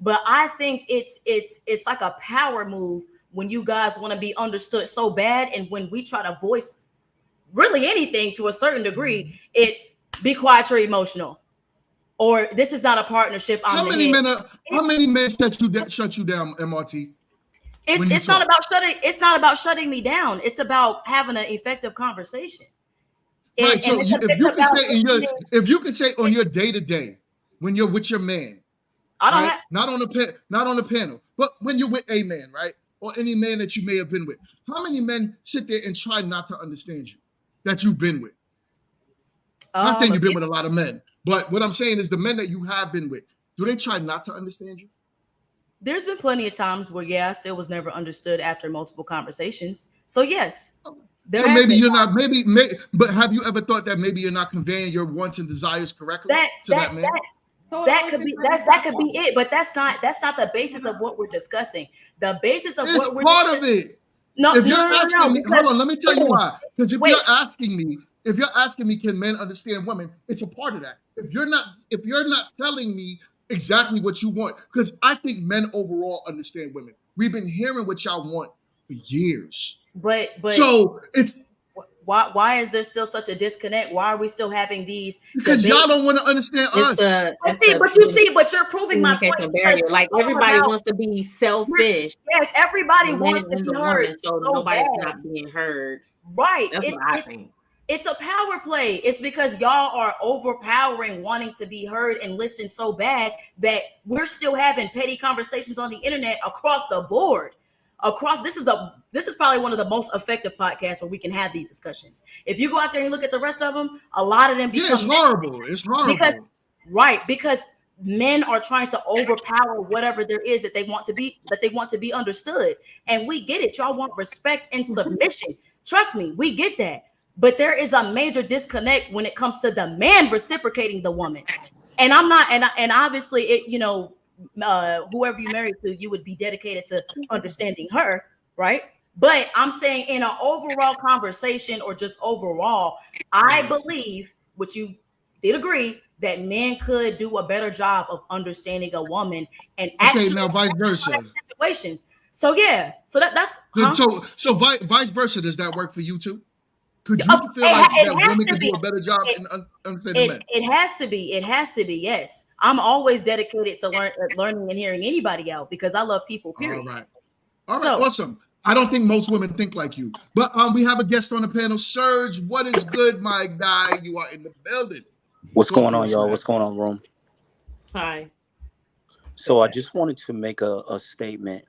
But I think it's like a power move when you guys want to be understood so bad. And when we try to voice really anything to a certain degree, it's be quiet, you're emotional. Or this is not a partnership. How many men shut you down, MRT? It's not about shutting me down. It's about having an effective conversation. Right. So if you can say on your day-to-day, when you're with your man, not on the panel, but when you're with a man, right? Or any man that you may have been with, how many men sit there and try not to understand you that you've been with? I'm not saying you've been with a lot of men, but what I'm saying is the men that you have been with, do they try not to understand you? There's been plenty of times where, I still was never understood after multiple conversations. So yes. So maybe you're not, but have you ever thought that maybe you're not conveying your wants and desires correctly to that man? That could be it, but that's not the basis of what we're discussing. The basis of what we're part of it. No, if you're asking me, hold on, let me tell you why. Because if you're asking me, can men understand women? It's a part of that. If you're not telling me exactly what you want. Because I think men overall understand women. We've been hearing what y'all want for years. But so it's why is there still such a disconnect? Why are we still having these? Because debates? y'all don't want to understand us. But you're proving my point. Barrier. Like everybody wants to be selfish. Yes, everybody wants to be heard. Woman, so nobody's not being heard. Right. That's what I think. It's a power play. It's because y'all are overpowering, wanting to be heard and listened so bad that we're still having petty conversations on the internet across the board. This is probably one of the most effective podcasts where we can have these discussions. If you go out there and look at the rest of them, a lot of them become it's horrible. It's horrible. Because men are trying to overpower whatever there is that they want to be understood. And we get it. Y'all want respect and submission. Trust me, we get that. But there is a major disconnect when it comes to the man reciprocating the woman. And I'm not, and obviously it, whoever you married to, you would be dedicated to understanding her, right? But I'm saying in an overall conversation or just overall, I believe what you did agree that men could do a better job of understanding a woman and actually now vice versa situations. So yeah, so that's so vice versa. Does that work for you too? Could you feel like that women can do a better job in understanding men? It has to be. It has to be. Yes, I'm always dedicated to learning and hearing anybody out because I love people. Period. All right, awesome. I don't think most women think like you, but we have a guest on the panel, Serge. What is good, my guy? You are in the building. What's going on, y'all? What's going on, room? Hi. So I just wanted to make a statement.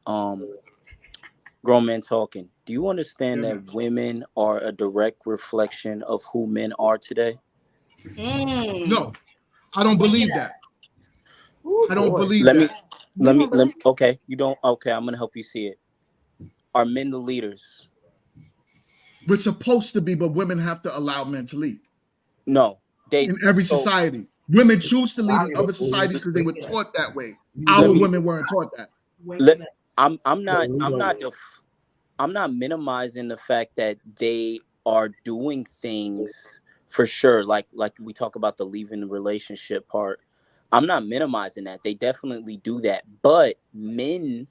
Grown men talking. Do you understand that women are a direct reflection of who men are today? No, I don't believe that. I don't believe that. Let me. Okay, you don't. Okay, I'm gonna help you see it. Are men the leaders? We're supposed to be, but women have to allow men to lead. No, in every society, women choose to lead in other societies because they were taught that way. Our women weren't taught that. I'm not minimizing the fact that they are doing things for sure. Like we talk about the leaving the relationship part. I'm not minimizing that. They definitely do that. But men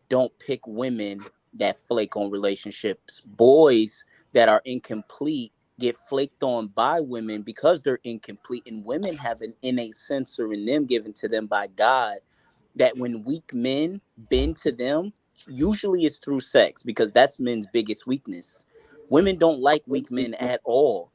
don't pick women that flake on relationships. Boys that are incomplete get flaked on by women because they're incomplete. And women have an innate sensor in them given to them by God that when weak men bend to them, usually it's through sex because that's men's biggest weakness. Women don't like weak men at all.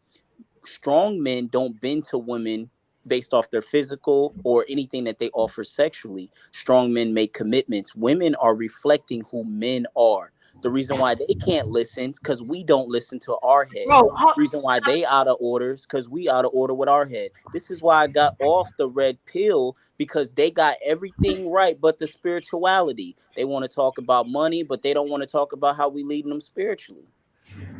Strong men don't bend to women based off their physical or anything that they offer sexually. Strong men make commitments. Women are reflecting who men are. The reason why they can't listen is because we don't listen to our head. The reason why they out of orders because we out of order with our head. This is why I got off the red pill because they got everything right but the spirituality. They want to talk about money, but they don't want to talk about how we lead them spiritually.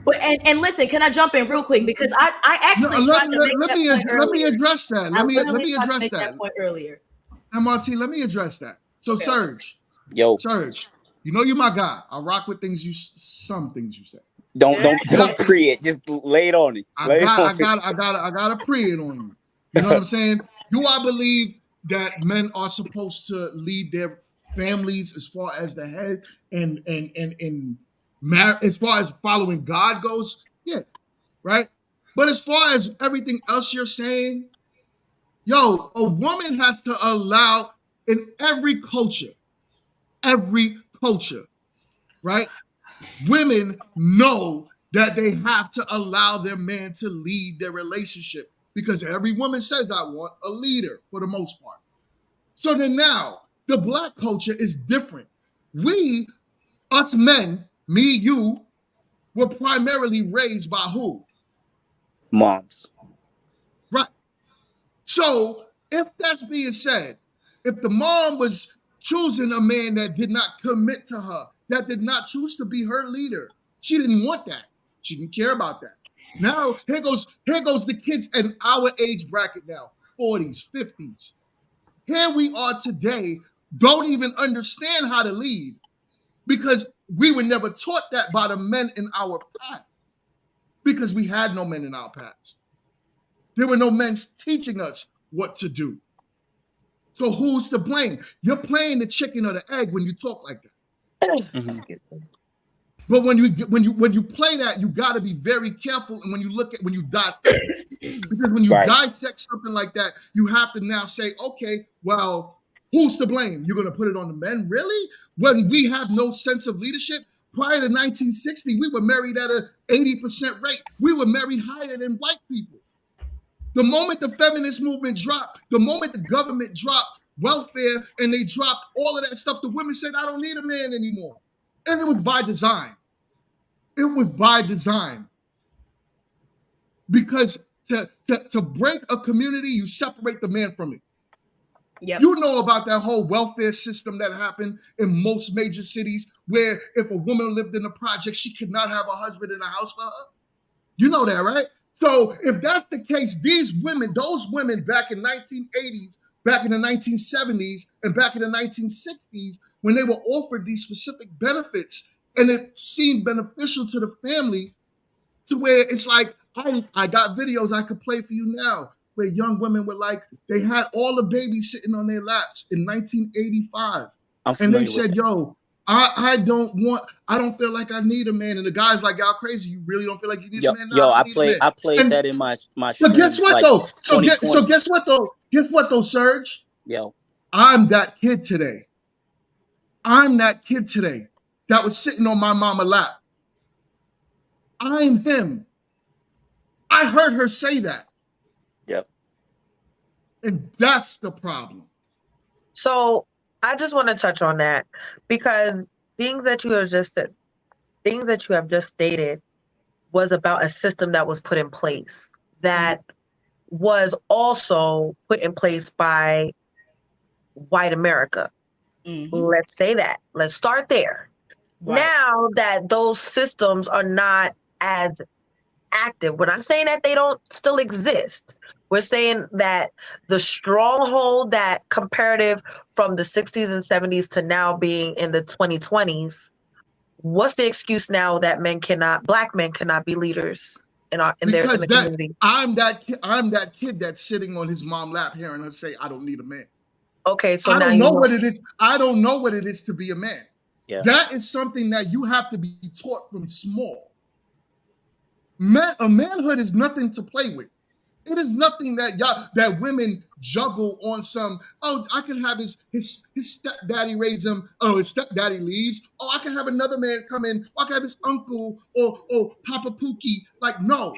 But and listen, can I jump in real quick because I actually tried to make that point earlier. Let me address that. Let me address that point earlier. MRT, let me address that. So okay. Serge, you know you're my guy. I rock with some things you say. Don't pre it. Just lay it on me. I gotta pre it on you. You know what I'm saying? Do I believe that men are supposed to lead their families as far as the head and as far as following God goes? Yeah, right. But as far as everything else you're saying, a woman has to allow in every culture, right? Women know that they have to allow their man to lead their relationship because every woman says, I want a leader for the most part. So then now, the Black culture is different. Us men, me, you, were primarily raised by who? Moms. Right. So if that's being said, if the mom was choosing a man that did not commit to her, that did not choose to be her leader, she didn't want that. She didn't care about that. Now, here goes the kids in our age bracket now, 40s, 50s. Here we are today, don't even understand how to lead because we were never taught that by the men in our past because we had no men in our past. There were no men teaching us what to do. So who's to blame? You're playing the chicken or the egg when you talk like that. But when you play that, you got to be very careful. And when you dissect it, because when you dissect something like that, you have to now say, okay, well, who's to blame? You're going to put it on the men, really? When we have no sense of leadership. Prior to 1960, we were married at an 80% rate. We were married higher than white people. The moment the feminist movement dropped, the moment the government dropped welfare and they dropped all of that stuff, the women said, I don't need a man anymore. And it was by design. It was by design. Because to break a community, you separate the man from it. Yep. You know about that whole welfare system that happened in most major cities where if a woman lived in a project, she could not have a husband in the house for her. You know that, right? So if that's the case, those women back in 1980s, back in the 1970s, and back in the 1960s, when they were offered these specific benefits and it seemed beneficial to the family, to where it's like, I got videos I could play for you now where young women were like, they had all the babies sitting on their laps in 1985. And they said, yo, I don't feel like I need a man. And the guy's like, y'all crazy. You really don't feel like you need a man? No, I played that in my So guess what, though? So guess what, though? Guess what, though, Serge? Yo. I'm that kid today. I'm that kid today that was sitting on my mama lap. I'm him. I heard her say that. Yep. And that's the problem. So I just want to touch on that because things that you have just stated was about a system that was put in place that was also put in place by white America. Mm-hmm. Let's say that. Let's start there. Right. Now that those systems are not as active, we're not saying that they don't still exist. We're saying that the stronghold that comparative from the 60s and 70s to now being in the 2020s, what's the excuse now that black men cannot be leaders in the community? I'm that kid that's sitting on his mom's lap hearing her say, I don't need a man. Okay, so I don't know what it is. I don't know what it is to be a man. Yeah. That is something that you have to be taught from small. Manhood is nothing to play with. It is nothing that women juggle on some, I can have his stepdaddy raise him, his stepdaddy leaves, I can have another man come in, I can have his uncle or Papa Pookie. Like, no.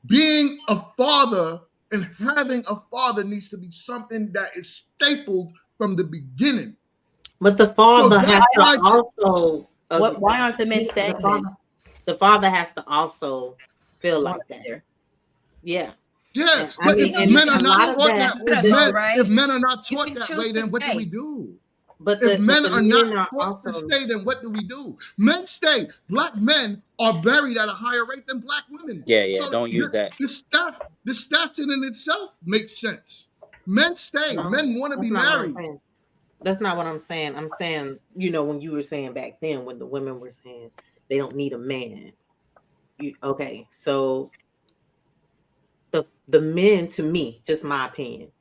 Being a father and having a father needs to be something that is stapled from the beginning. But the father has to also... why aren't the men stagnant? The father has to also feel like that. Yeah. Yes, but if men are not taught that way, then what do we do? But if men are not taught to stay, then what do we do? Men stay. Black men are buried at a higher rate than black women. Yeah, so don't use that. The stats in itself makes sense. Men stay. Men want to be married. That's not what I'm saying. I'm saying, when you were saying back then, when the women were saying they don't need a man. Okay, so the men, to me, just my opinion,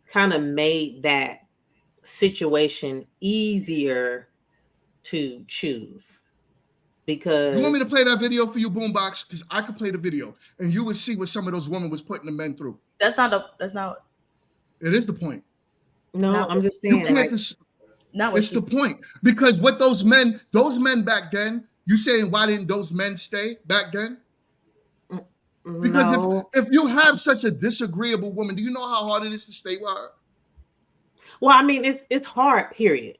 kind of made that situation easier to choose. Because you want me to play that video for you, Boombox? Because I could play the video and you would see what some of those women was putting the men through. That's not. It is the point. No, I'm just saying. It's the point. Because what those men back then, you saying why didn't those men stay back then? Because if you have such a disagreeable woman, do you know how hard it is to stay with her? Well, I mean, it's hard, period.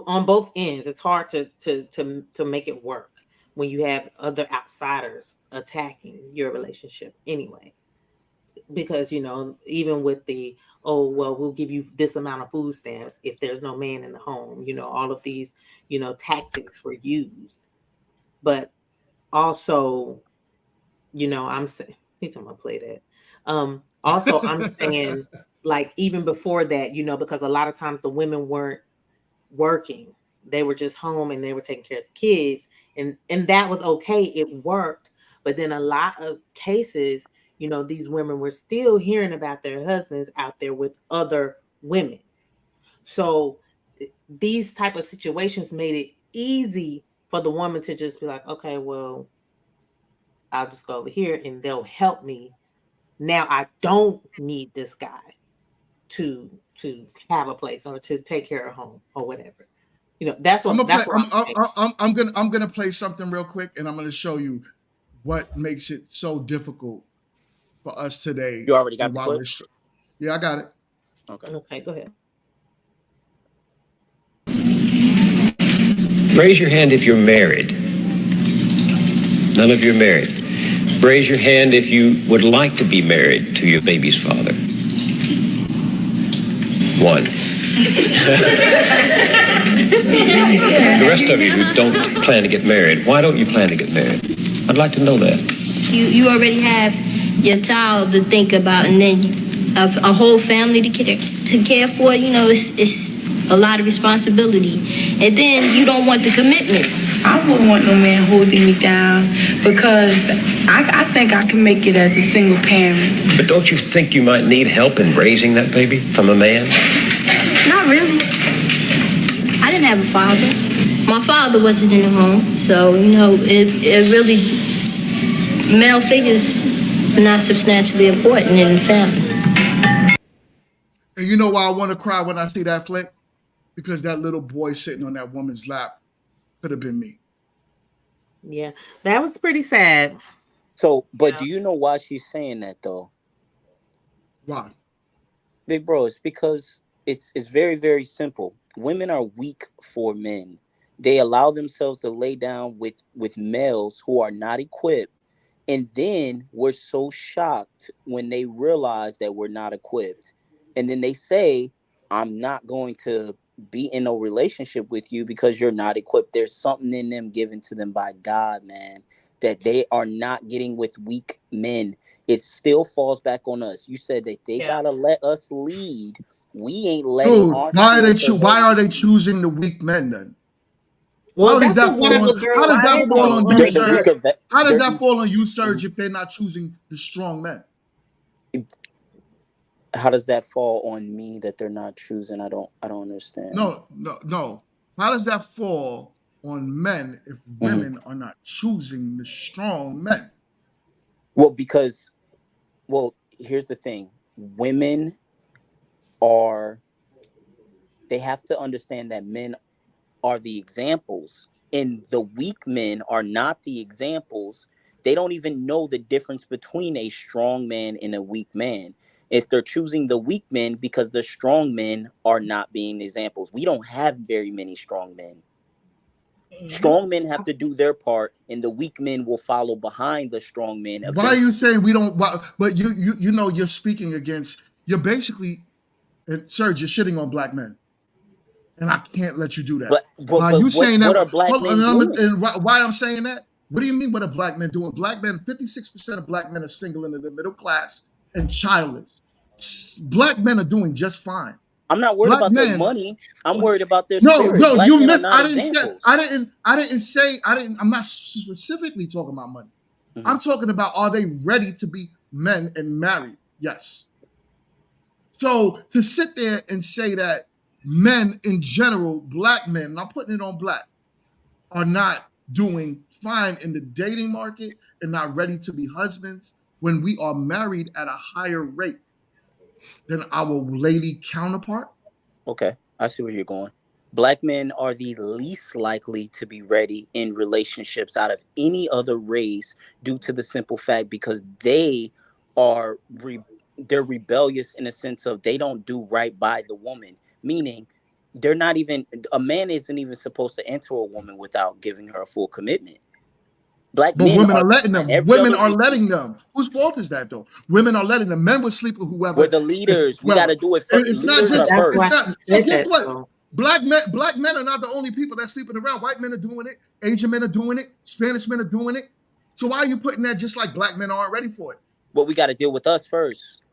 On both ends, it's hard to make it work when you have other outsiders attacking your relationship anyway. Because, even with the, we'll give you this amount of food stamps if there's no man in the home, all of these, tactics were used. But also, I'm saying, he's going to play that. Also, I'm saying, like, even before that, because a lot of times the women weren't working. They were just home and they were taking care of the kids. And that was okay. It worked. But then a lot of cases, you know, these women were still hearing about their husbands out there with other women. So these type of situations made it easy for the woman to just be like, okay, well, I'll just go over here and they'll help me. Now I don't need this guy to have a place or to take care of home or whatever. You know, that's what I'm gonna play something real quick, and I'm gonna show you what makes it so difficult for us today. You already got the clip? Yeah, I got it. Okay, go ahead. Raise your hand if you're married. None of you are married. Raise your hand if you would like to be married to your baby's father. One. The rest of you who don't plan to get married, why don't you plan to get married? I'd like to know that. You already have your child to think about, and then a whole family to care for. You know, it's a lot of responsibility, and then you don't want the commitments. I wouldn't want no man holding me down because I think I can make it as a single parent. But don't you think you might need help in raising that baby from a man? Not really. I didn't have a father. My father wasn't in the home, so you know it really, male figures are not substantially important in the family. And you know why I want to cry when I see that clip? Because that little boy sitting on that woman's lap could have been me. Yeah, that was pretty sad. So, but do you know why she's saying that though? Why? Big bro, it's because it's very, very simple. Women are weak for men. They allow themselves to lay down with males who are not equipped. And then we're so shocked when they realize that we're not equipped. And then they say, I'm not going to be in a relationship with you because you're not equipped. There's something in them given to them by God, man, that they are not getting with weak men. It still falls back on us. You said that they gotta let us lead. We ain't letting our why are they choosing the weak men then? Well, how does that fall on you, Serge? How does that fall on you, Serge, if they're not choosing the strong men? How does that fall on me that they're not choosing? I don't understand. No. How does that fall on men if women are not choosing the strong men? Well, here's the thing. Women they have to understand that men are the examples and the weak men are not the examples. They don't even know the difference between a strong man and a weak man. If they're choosing the weak men because the strong men are not being examples. We don't have very many strong men. Strong men have to do their part, and the weak men will follow behind the strong men. Why are you saying we don't? But you know you're speaking against. You're basically, and Serge, you're shitting on black men, and I can't let you do that. But you saying what that? Are black men doing? And why I'm saying that? What do you mean? What are black men doing? Black men, 56% of black men are single and in the middle class and childless. Black men are doing just fine. I'm not worried about their money. I'm worried about their spirit. No, black you men missed. are not examples. I'm not specifically talking about money. I'm talking about, are they ready to be men and married? Yes. So to sit there and say that men in general, black men, and I'm putting it on black, are not doing fine in the dating market and not ready to be husbands when we are married at a higher rate than our lady counterpart? Okay, I see where you're going. Black men are the least likely to be ready in relationships out of any other race due to the simple fact because they are they're rebellious in a sense of they don't do right by the woman, meaning they're not even, a man isn't even supposed to enter a woman without giving her a full commitment. But women are letting them. Women are letting them. Whose fault is that, though? Women are letting them. Men will sleep with whoever. We're the leaders. We got to do it first. It's not just first. Guess what? Black men are not the only people that's sleeping around. White men are doing it. Asian men are doing it. Spanish men are doing it. So why are you putting that just like black men aren't ready for it? Well, we got to deal with us first.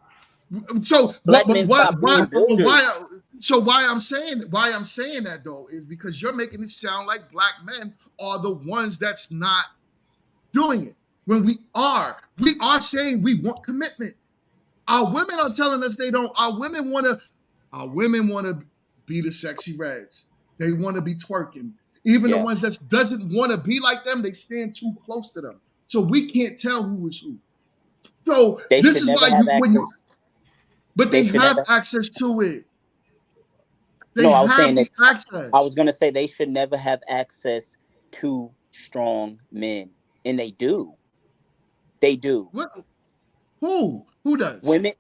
So black men stop being builders. So why I'm saying that though is because you're making it sound like black men are the ones that's not doing it. when we are saying we want commitment. Our women are telling us they don't. Our women want to be the sexy reds. They want to be twerking. Even the ones that doesn't want to be like them, they stand too close to them. So we can't tell who is who. So this is why they have access to it. I was saying that I was gonna say they should never have access to strong men, and they do. They do. What? Who does? Women.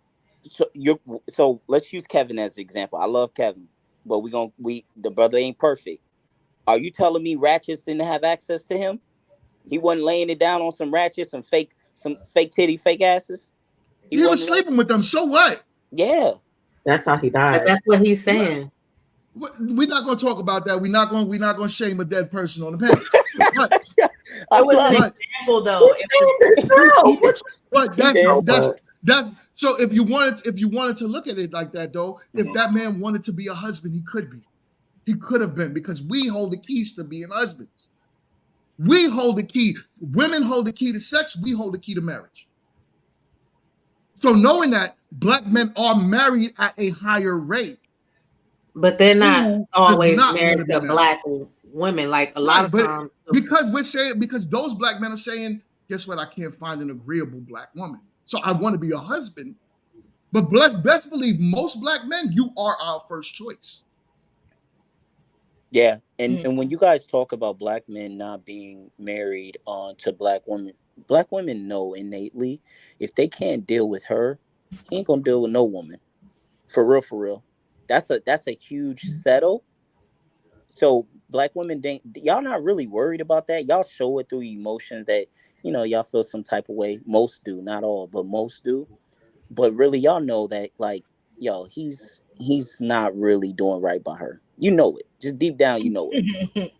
So let's use Kevin as an example. I love Kevin, but the brother ain't perfect. Are you telling me Ratchets didn't have access to him? He wasn't laying it down on some Ratchets, some fake titty, fake asses. He was sleeping with them. So what? Yeah, that's how he died. That's what he's saying. We're not going to talk about that. We're not going to shame a dead person on the page. It was an example, though. But that's so. If you wanted to look at it like that, though, if that man wanted to be a husband, he could be. He could have been, because we hold the keys to being husbands. We hold the key. Women hold the key to sex. We hold the key to marriage. So knowing that Black men are married at a higher rate, but they're not always married to Black women. Like a lot of times, because those Black men are saying, guess what? I can't find an agreeable Black woman, so I want to be a husband. But best believe most Black men, you are our first choice. Yeah, and when you guys talk about Black men not being married to Black women know innately if they can't deal with her, he ain't gonna deal with no woman. For real. That's a huge settle. So Black women, y'all not really worried about that. Y'all show it through emotions that y'all feel some type of way. Most do, not all, but most do. But really, y'all know that he's not really doing right by her. You know it. Just deep down, you know it.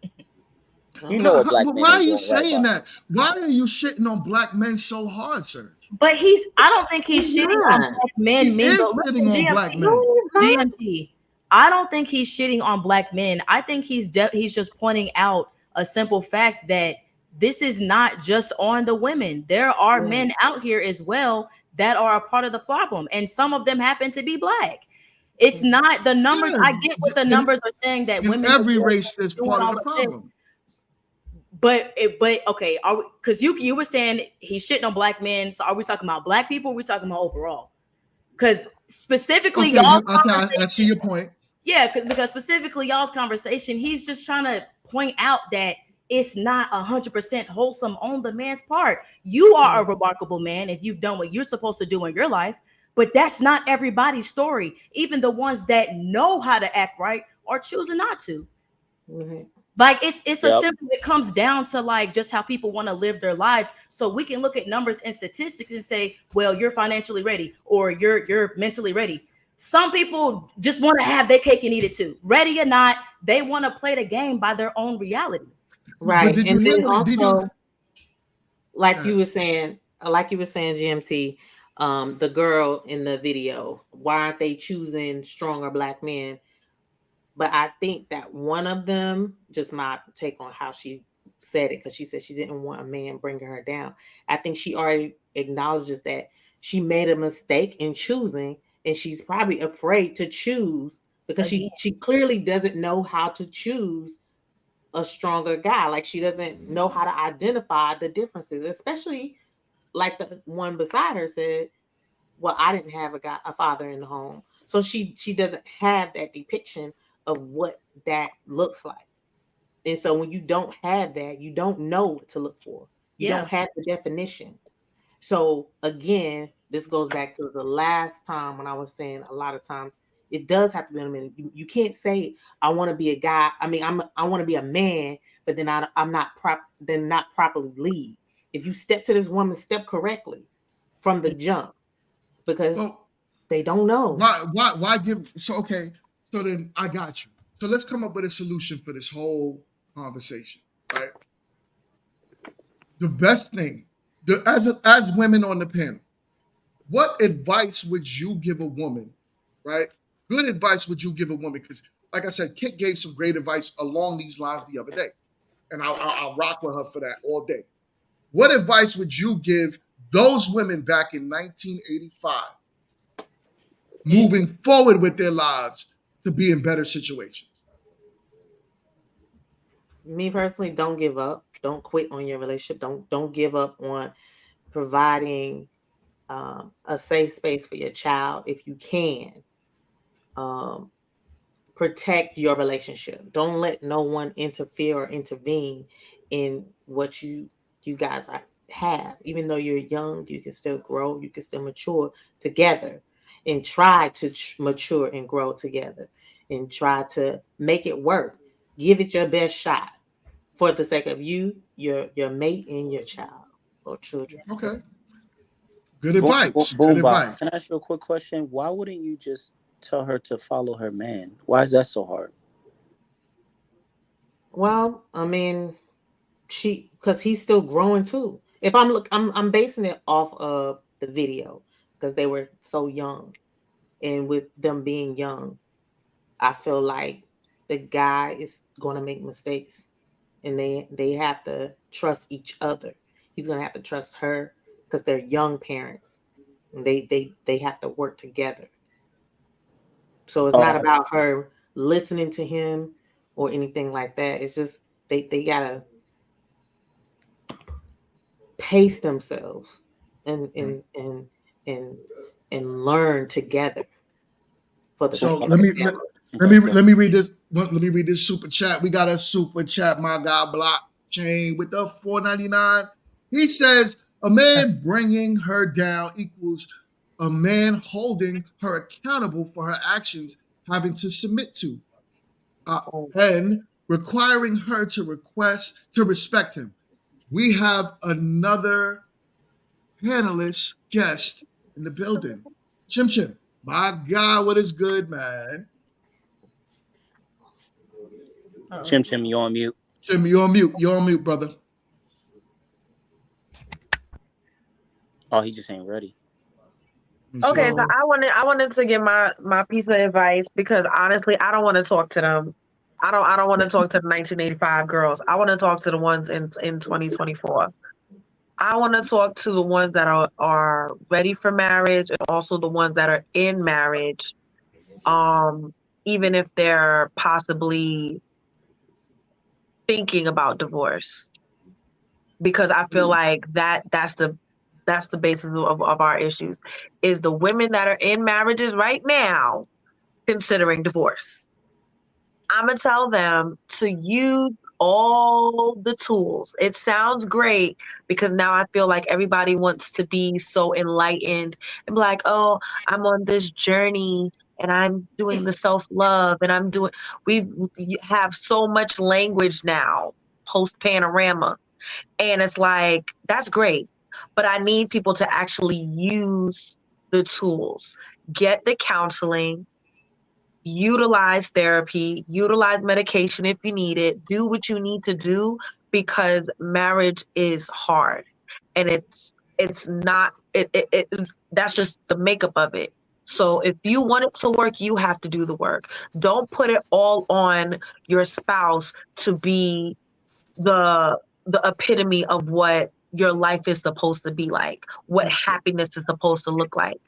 You know a Black man. Why are you saying that? Why are you shitting on Black men so hard, sir? But I don't think he's shitting on Black men. Shitting on Black men. GMT. I don't think he's shitting on Black men. I think he's just pointing out a simple fact that this is not just on the women. There are men out here as well that are a part of the problem, and some of them happen to be Black. It's not the numbers. I get what the numbers are saying, that women every race is part of the problem. But okay, because you were saying he's shitting on Black men. So are we talking about Black people? Or are we talking about overall? Because specifically, y'all's conversation. I see your point. Yeah, because specifically y'all's conversation, he's just trying to point out that it's not 100% wholesome on the man's part. You are a remarkable man if you've done what you're supposed to do in your life, but that's not everybody's story. Even the ones that know how to act right are choosing not to. Mm-hmm. Like it's a simple. It comes down to like just how people want to live their lives. So we can look at numbers and statistics and say, well, you're financially ready or you're mentally ready. Some people just want to have their cake and eat it too. Ready or not, they want to play the game by their own reality. Right. And then also, like you were saying, GMT, the girl in the video, why aren't they choosing stronger Black men? But I think that one of them, just my take on how she said it, because she said she didn't want a man bringing her down. I think she already acknowledges that she made a mistake in choosing, and she's probably afraid to choose because she clearly doesn't know how to choose a stronger guy. Like she doesn't know how to identify the differences, especially like the one beside her said, well, I didn't have a father in the home. So she doesn't have that depiction of what that looks like. And so when you don't have that, you don't know what to look for. You don't have the definition. So again, this goes back to the last time when I was saying a lot of times it does have to be a minute. You can't say I want to be a guy. I mean, I want to be a man, but then I'm not properly lead. If you step to this woman, step correctly from the jump, because they don't know. Why give? So okay. So then I got you. So let's come up with a solution for this whole conversation, right? The best thing, as women on the panel, what advice would you give a woman, right? Good advice would you give a woman? Because like I said, Kit gave some great advice along these lines the other day. And I'll rock with her for that all day. What advice would you give those women back in 1985 moving forward with their lives to be in better situations? Me personally, don't give up. Don't quit on your relationship. Don't give up on providing a safe space for your child if you can. Protect your relationship. Don't let no one interfere or intervene in what you guys have. Even though you're young, you can still grow, you can still mature together, and try to mature and grow together, and try to make it work. Give it your best shot for the sake of you, your mate, and your child or children. Okay. Good advice. Good Boom advice. box. Can I ask you a quick question? Why wouldn't you just tell her to follow her man? Why is that so hard? Well, I mean, because he's still growing too. If I'm basing it off of the video because they were so young, and with them being young, I feel like the guy is going to make mistakes, and they have to trust each other. He's going to have to trust her because they're young parents, and they have to work together. So it's not about her listening to him or anything like that. It's just they gotta pace themselves and learn together for the So sake let of me the let me read this. Let me read this super chat. We got a super chat. My guy Blockchain with the $4.99. He says a man bringing her down equals a man holding her accountable for her actions, having to submit to, and requiring her to respect him. We have another panelist guest in the building. Chim Chim. My God, what is good, man? Chim, you on mute. Chim, you on mute. You on mute, brother. Oh, he just ain't ready. Okay, so I wanted to give my piece of advice because honestly, I don't want to talk to them. I don't want to talk to the 1985 girls. I want to talk to the ones in 2024. I want to talk to the ones that are ready for marriage and also the ones that are in marriage, even if they're possibly thinking about divorce. Because I feel like that's the basis of our issues is the women that are in marriages right now considering divorce. I'm gonna tell them to use all the tools. It sounds great because now I feel like everybody wants to be so enlightened and be like, oh, I'm on this journey and I'm doing the self-love and we have so much language now post panorama. And it's like, that's great. But I need people to actually use the tools, get the counseling, utilize therapy, utilize medication if you need it, do what you need to do because marriage is hard. And it's not, that's just the makeup of it. So if you want it to work, you have to do the work. Don't put it all on your spouse to be the epitome of what your life is supposed to be like, what happiness is supposed to look like.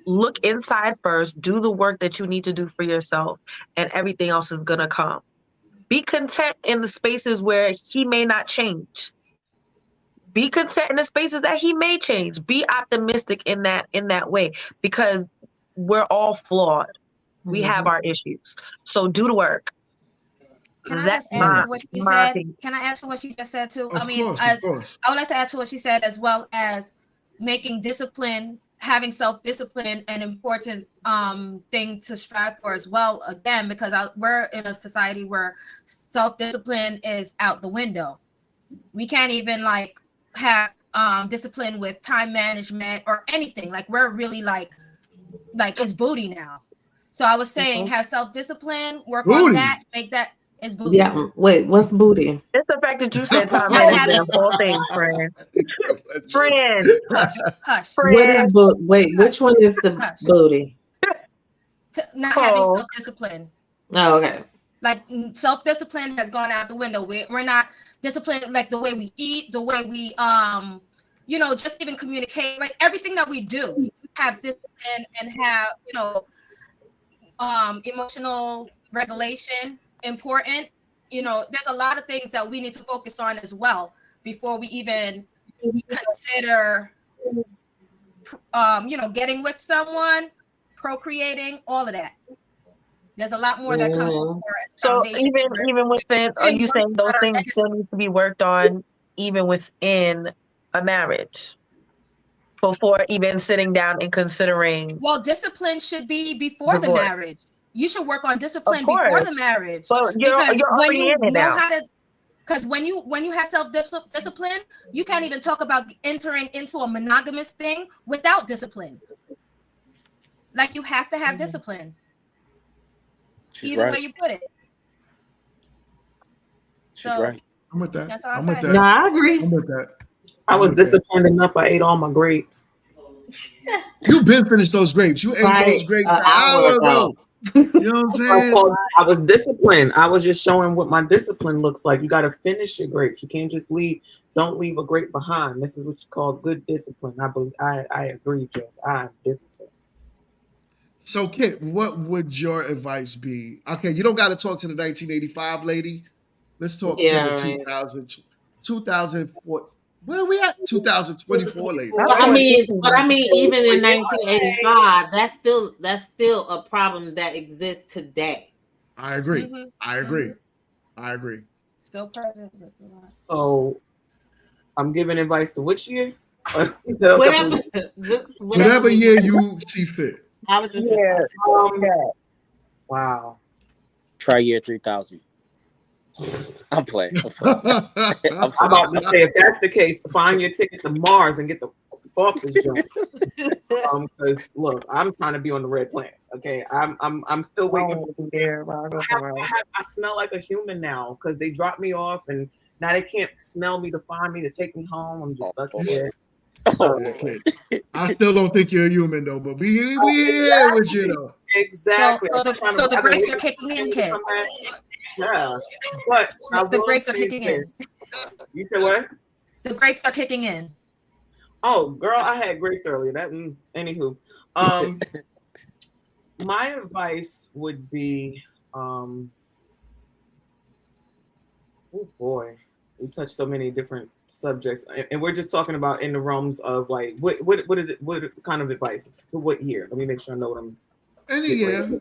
Look inside first, do the work that you need to do for yourself, and everything else is gonna come. Be content in the spaces where he may not change. Be content in the spaces that he may change. Be optimistic in that way because we're all flawed. We have our issues. So do the work. Can I That's just add to what she said? opinion. Can I add to what she just said too? Of I mean, course. I would like to add to what she said as well as making discipline, having self-discipline, an important thing to strive for as well. Again, because we're in a society where self-discipline is out the window. We can't even like have discipline with time management or anything. Like we're really like it's booty now. So I was saying, have self-discipline, work on that, make that. It's booty. Yeah. Wait, what's booty? It's the fact that you said time management of all things, friend. Friend. Hush. What is booty? Wait, which one is the booty? Not having self-discipline. Oh, okay. Like self-discipline has gone out the window. We're not disciplined, like the way we eat, the way we just even communicate, like everything that we do have discipline and have, emotional regulation important. There's a lot of things that we need to focus on as well before we even consider getting with someone, procreating, all of that. There's a lot more that comes before. So even within, are you saying those things still need to be worked on even within a marriage before even sitting down and considering? Well, discipline should be before the marriage. You should work on discipline before the marriage. But you're already in it now. Because when you have self-discipline, you can't even talk about entering into a monogamous thing without discipline. Like, you have to have discipline. Either way you put it. She's right. I'm with that. That's all I'm with that. No, I agree. I'm with that. I was disciplined enough. I ate all my grapes. You've been finished those grapes. You ate those grapes an hour ago. You know what I'm saying? I was disciplined. I was just showing what my discipline looks like. You got to finish your grapes. You can't just leave. Don't leave a grape behind. This is what you call good discipline. I agree, Jess. I'm disciplined. So, Kit, what would your advice be? Okay, you don't got to talk to the 1985 lady. Let's talk to the 2004. Where are we at? 2024 lady. But I mean, even in 1985, that's still a problem that exists today. I agree. Mm-hmm. I agree. Still present. So, I'm giving advice to which year? Whatever year you see fit. I was just wow. Try year 3000. I'm playing. I'm about to say, if that's the case, find your ticket to Mars and get the off this joint. Because look, I'm trying to be on the red planet. Okay, I'm still waiting for there. I smell like a human now because they dropped me off and now they can't smell me to find me to take me home. I'm just stuck here. Okay. I still don't think you're a human though, but we here with you though. Exactly. So the grapes are kicking in, Kit. Yeah, but the grapes are kicking in. You said what? The grapes are kicking in. Oh, girl, I had grapes earlier. Anywho, my advice would be, oh boy, we touched so many different subjects, and we're just talking about in the realms of like what is it? What kind of advice? To what year? Let me make sure I know what I'm. Any year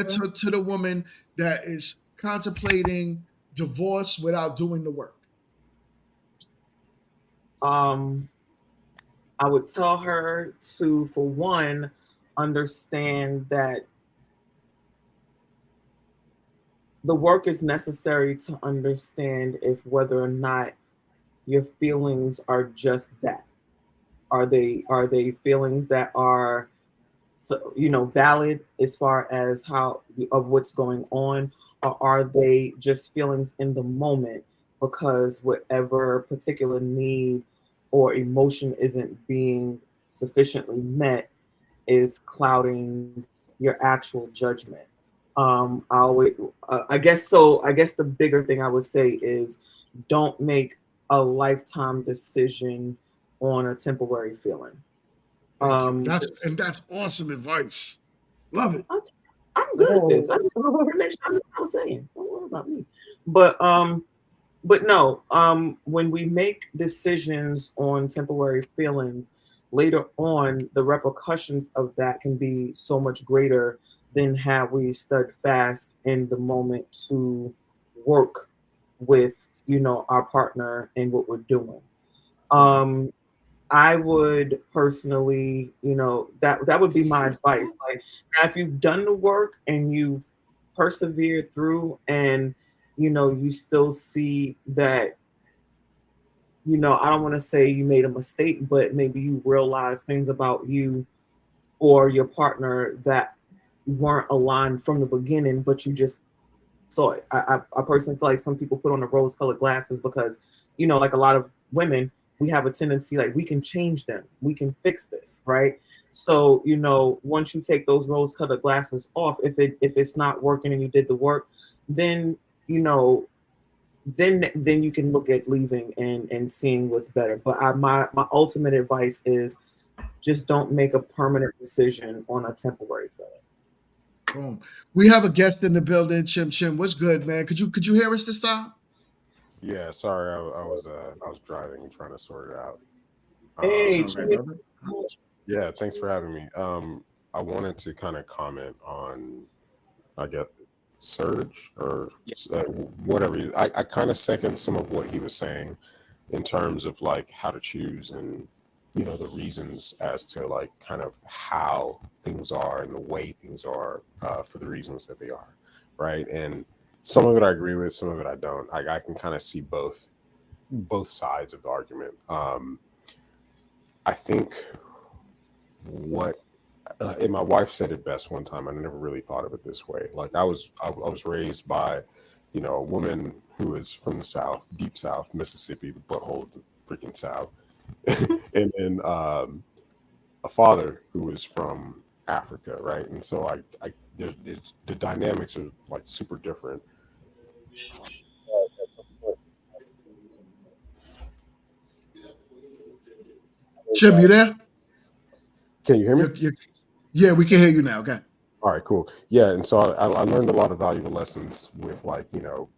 to the woman that is contemplating divorce without doing the work. I would tell her to, for one, understand that the work is necessary to understand if whether or not your feelings are just that. Are they feelings that are valid as far as of what's going on, or are they just feelings in the moment because whatever particular need or emotion isn't being sufficiently met is clouding your actual judgment? I guess the bigger thing I would say is don't make a lifetime decision on a temporary feeling. That's awesome advice. Love it. I'm good at this. I just want to make sure I was saying. Don't worry about me. But no. When we make decisions on temporary feelings, later on, the repercussions of that can be so much greater than had we stood fast in the moment to work with, our partner and what we're doing. I would personally, that would be my advice. Like, now if you've done the work and you've persevered through and, you still see that, I don't want to say you made a mistake, but maybe you realize things about you or your partner that weren't aligned from the beginning, but you just saw it. I personally feel like some people put on the rose-colored glasses because, like a lot of women, we have a tendency, like, we can change them. We can fix this, right? So, once you take those rose-colored glasses off, if it's not working and you did the work, then then you can look at leaving and seeing what's better. But my ultimate advice is just don't make a permanent decision on a temporary feeling. Boom. We have a guest in the building. Chim, what's good, man? Could you hear us this time? Yeah, sorry, I was driving and trying to sort it out. Hey, yeah, thanks for having me. I wanted to kind of comment on, I guess, Serge or whatever. I kind of second some of what he was saying in terms of like how to choose and the reasons as to like kind of how things are and the way things are for the reasons that they are, right? And some of it I agree with, some of it I don't. I can kind of see both sides of the argument. I think and my wife said it best one time. I never really thought of it this way. Like I was raised by, a woman who is from the South, deep South, Mississippi, the butthole of the freaking South, and then a father who is from Africa, right? And so the dynamics are like super different. Chim, you there? Can you hear me? Yeah, we can hear you now. Okay. All right, cool. Yeah, and so I learned a lot of valuable lessons with like,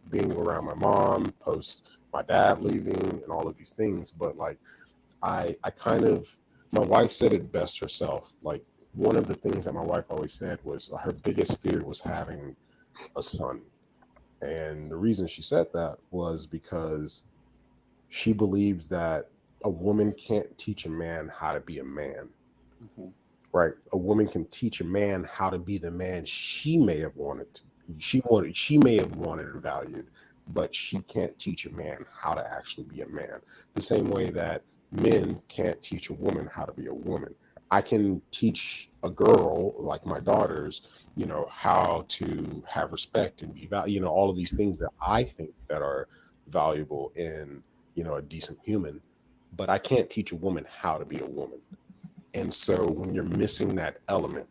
being around my mom, post my dad leaving and all of these things. But like, I kind of, my wife said it best herself. Like one of the things that my wife always said was her biggest fear was having a son. And the reason she said that was because she believes that a woman can't teach a man how to be a man. Mm-hmm. Right? A woman can teach a man how to be the man she may have wanted to. She may have wanted or valued, but she can't teach a man how to actually be a man. The same way that men can't teach a woman how to be a woman. I can teach a girl like my daughters, how to have respect and be valued, all of these things that I think that are valuable in, a decent human, but I can't teach a woman how to be a woman. And so when you're missing that element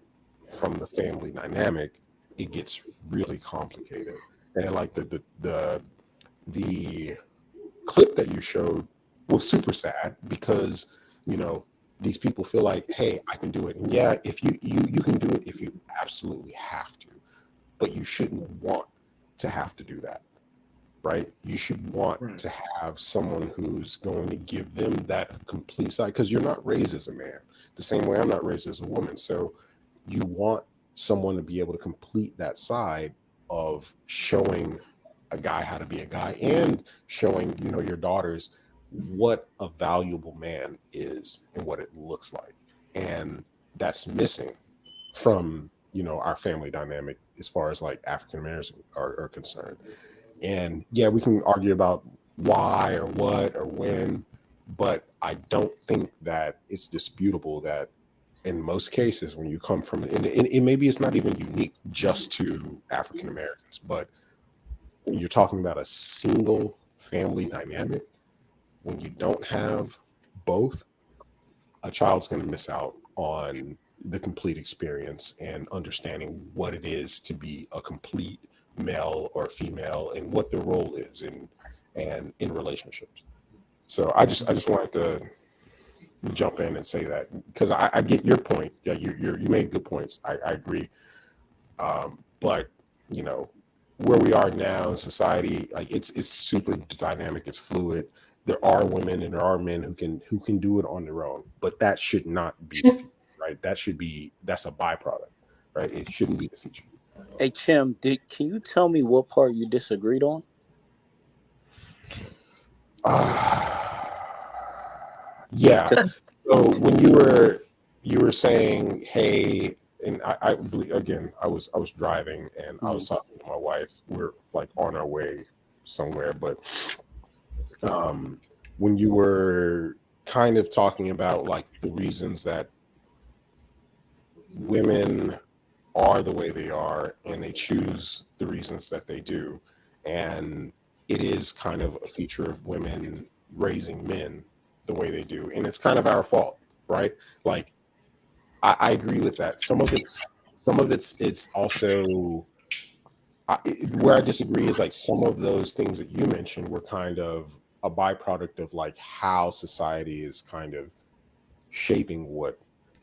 from the family dynamic, it gets really complicated. And like the clip that you showed was super sad because, these people feel like, hey, I can do it. And yeah, if you can do it if you absolutely have to, but you shouldn't want to have to do that. Right? You should want to have someone who's going to give them that complete side because you're not raised as a man the same way I'm not raised as a woman. So you want someone to be able to complete that side of showing a guy how to be a guy and showing, your daughters what a valuable man is and what it looks like. And that's missing from, our family dynamic as far as like African Americans are concerned. And yeah, we can argue about why or what or when, but I don't think that it's disputable that in most cases, when you come from, and maybe it's not even unique just to African Americans, but when you're talking about a single family dynamic, when you don't have both, a child's going to miss out on the complete experience and understanding what it is to be a complete male or female and what their role is and in relationships. So I just wanted to jump in and say that because I get your point. Yeah, you made good points. I agree. But where we are now in society, like it's super dynamic. It's fluid. There are women and there are men who can do it on their own, but that should not be the future, right? That's a byproduct, right? It shouldn't be the future. Hey, Chim, can you tell me what part you disagreed on? Yeah. So when you were saying, hey, and I believe again, I was driving and I was talking to my wife. We're like on our way somewhere, but when you were kind of talking about like the reasons that women are the way they are and they choose the reasons that they do, and it is kind of a feature of women raising men the way they do, and it's kind of our fault, right? Like I agree with that. Some of it's also Where I disagree is like some of those things that you mentioned were kind of a byproduct of like how society is kind of shaping what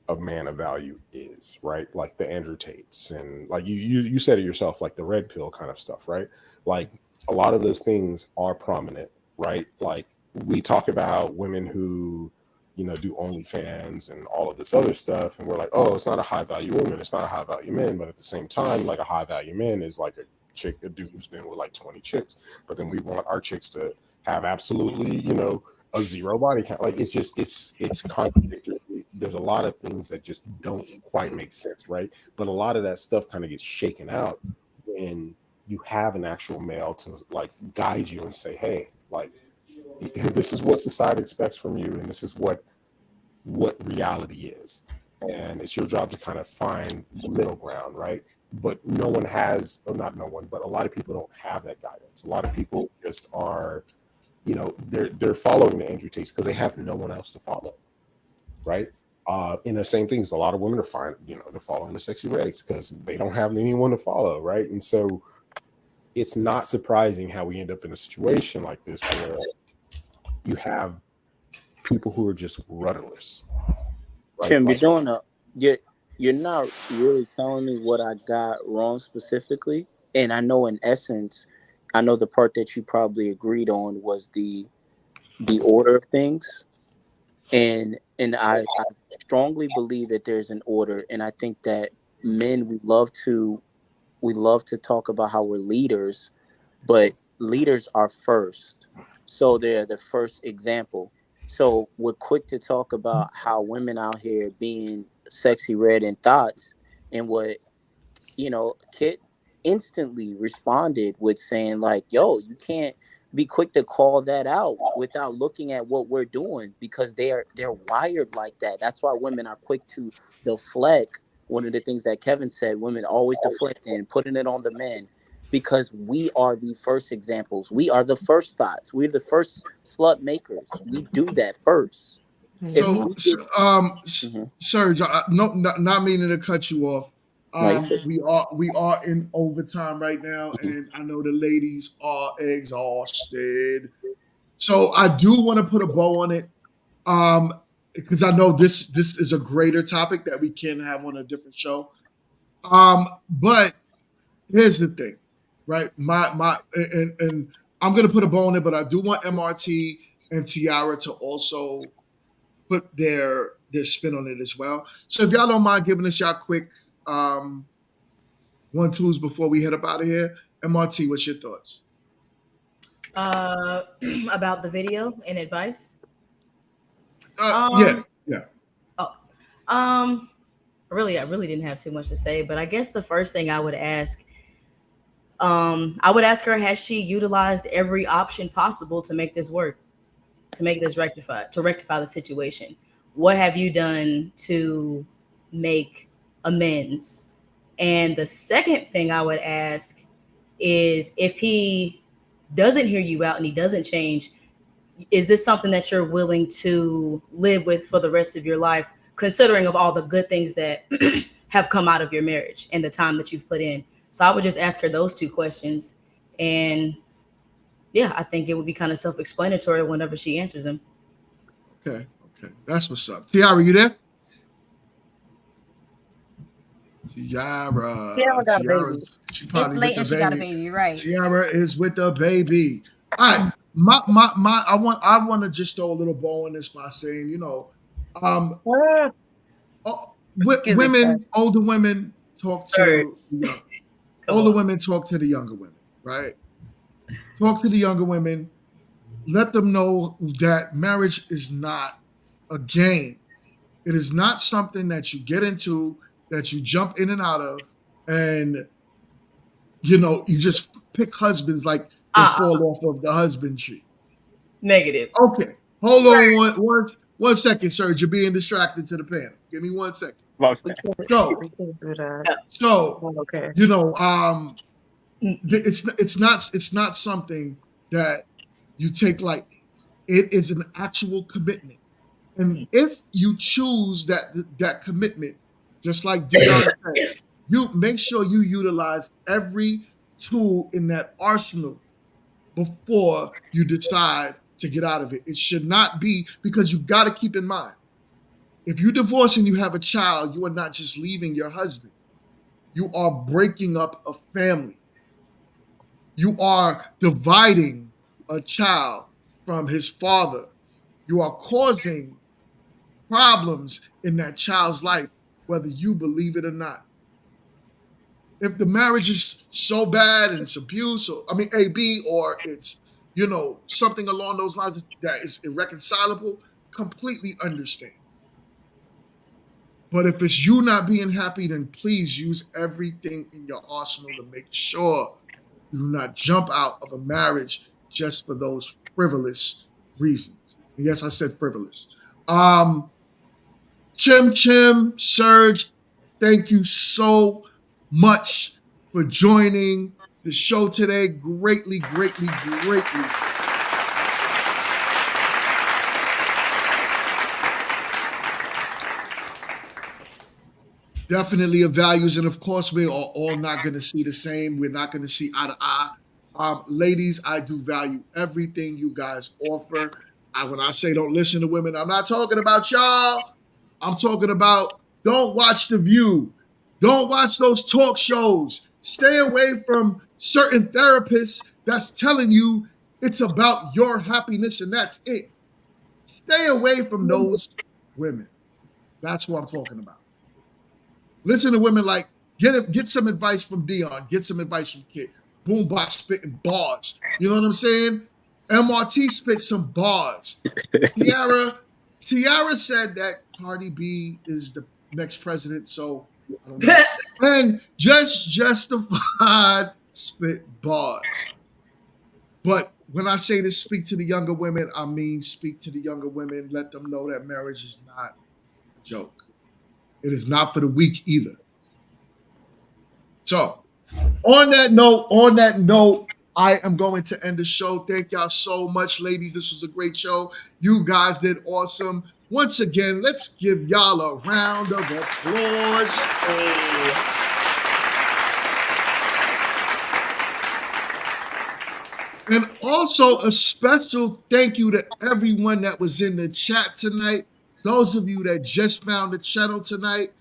a man of value is, right? Like the Andrew Tates and like you said it yourself, like the red pill kind of stuff, right? Like a lot of those things are prominent, right? Like we talk about women who, you know, do OnlyFans and all of this other stuff, and we're like, oh, it's not a high value woman, it's not a high value man, but at the same time, like a high value man is like a dude who's been with like 20 chicks, but then we want our chicks to have absolutely, you know, a zero body count. Like it's just it's contradictory. There's a lot of things that just don't quite make sense, right? But a lot of that stuff kind of gets shaken out when you have an actual male to like guide you and say, hey, like this is what society expects from you, and this is what reality is, and it's your job to kind of find the middle ground, right? But no one has, or not no one, but a lot of people don't have that guidance. A lot of people just are, you know, they're following the Andrew Tates because they have no one else to follow, right? And the same things, a lot of women are fine, you know, they're following the Sexy Reds because they don't have anyone to follow, right? And so it's not surprising how we end up in a situation like this where you have people who are just rudderless. Right? Tim, Like, you're not really telling me what I got wrong specifically. And I know in essence, I know the part that you probably agreed on was the order of things. And I strongly believe that there's an order. And I think that men, we love to talk about how we're leaders, but leaders are first. So they're the first example. So we're quick to talk about how women out here being sexy red in thoughts, and what, you know, Kit instantly responded with saying like, yo, you can't be quick to call that out without looking at what we're doing, because they're wired like that. That's why women are quick to deflect. One of the things that Kevin said, women always deflecting, putting it on the men, because we are the first examples. We are the first thoughts. We're the first slut makers. We do that first. So, Serge, no, not meaning to cut you off. We are in overtime right now, and I know the ladies are exhausted. So I do want to put a bow on it, because I know this is a greater topic that we can have on a different show. But here's the thing, right? And I'm gonna put a bow on it, but I do want MRT and Tiara to also put their spin on it as well. So if y'all don't mind giving us y'all quick 1-2s before we head up out of here. MRT, what's your thoughts? About the video and advice? Yeah. I really didn't have too much to say, but I guess the first thing I would ask her, has she utilized every option possible to make this work, to make this rectify the situation? What have you done to make amends? And the second thing I would ask is, if he doesn't hear you out and he doesn't change, is this something that you're willing to live with for the rest of your life, considering of all the good things that have come out of your marriage and the time that you've put in? So I would just ask her those two questions. And yeah, I think it would be kind of self-explanatory whenever she answers them. Okay. That's what's up. Tiara, you there? Tiara got a baby. She It's probably late with and the she got a baby. baby, right? Tiara is with the baby. All right. I want to just throw a little bow on this by saying, you know, older women talk to the younger women, right? Talk to the younger women. Let them know that marriage is not a game. It is not something that you get into, that you jump in and out of, and you know, you just pick husbands like they fall off of the husband tree. Negative. Okay. Hold on one second, Serge. You're being distracted to the panel. Give me 1 second. You know, it's not something that you take lightly. It is an actual commitment. And if you choose that commitment, just like Dion said, you make sure you utilize every tool in that arsenal before you decide to get out of it. It should not be, because you got to keep in mind, if you divorce and you have a child, you are not just leaving your husband. You are breaking up a family. You are dividing a child from his father. You are causing problems in that child's life, whether you believe it or not. If the marriage is so bad and it's abuse, or AB, or it's, something along those lines that is irreconcilable, completely understand. But if it's you not being happy, then please use everything in your arsenal to make sure you do not jump out of a marriage just for those frivolous reasons. And yes, I said frivolous. Chim, Serge, thank you so much for joining the show today. Greatly. Definitely of values, and of course, we are all not going to see the same. We're not going to see eye to eye. Ladies, I do value everything you guys offer. When I say don't listen to women, I'm not talking about y'all. I'm talking about don't watch The View. Don't watch those talk shows. Stay away from certain therapists that's telling you it's about your happiness and that's it. Stay away from those women. That's what I'm talking about. Listen to women like, get some advice from Dion, get some advice from Kid. Boombox spitting bars. You know what I'm saying? MRT spit some bars. Tiara said that Cardi B is the next president, so I don't know. And justified spit bars. But when I say to speak to the younger women, I mean speak to the younger women, let them know that marriage is not a joke. It is not for the weak either. So, on that note, I am going to end the show. Thank y'all so much, ladies. This was a great show. You guys did awesome. Once again, let's give y'all a round of applause. And also a special thank you to everyone that was in the chat tonight. Those of you that just found the channel tonight,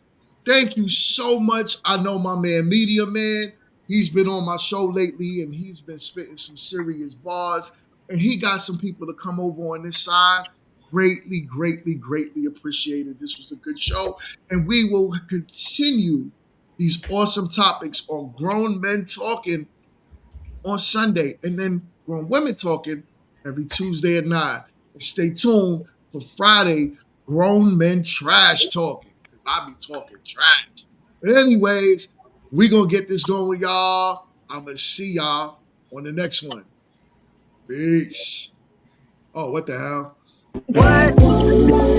thank you so much. I know my man, Media Man, he's been on my show lately and he's been spitting some serious bars. And he got some people to come over on this side. Greatly appreciated. This was a good show. And we will continue these awesome topics on Grown Men Talking on Sunday. And then Grown Women Talking every Tuesday at 9. And stay tuned for Friday, Grown Men Trash Talking, because I be talking trash. But anyways, we going to get this going with y'all. I'm going to see y'all on the next one. Peace. Oh, what the hell? What? Tonight.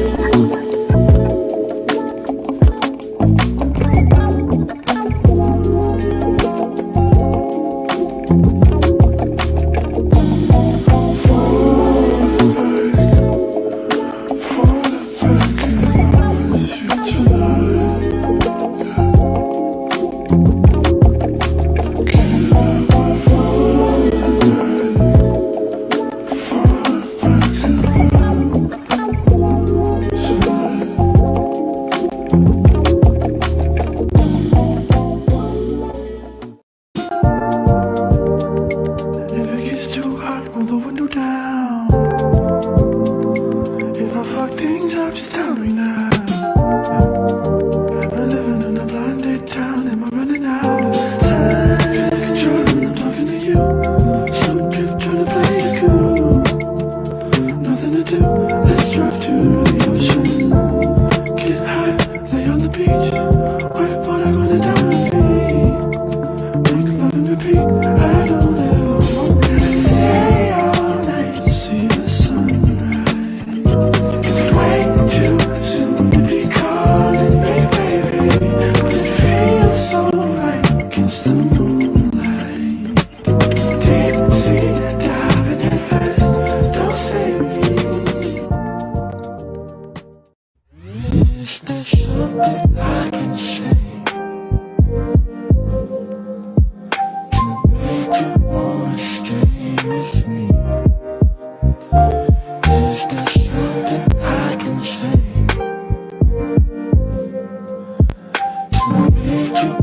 make you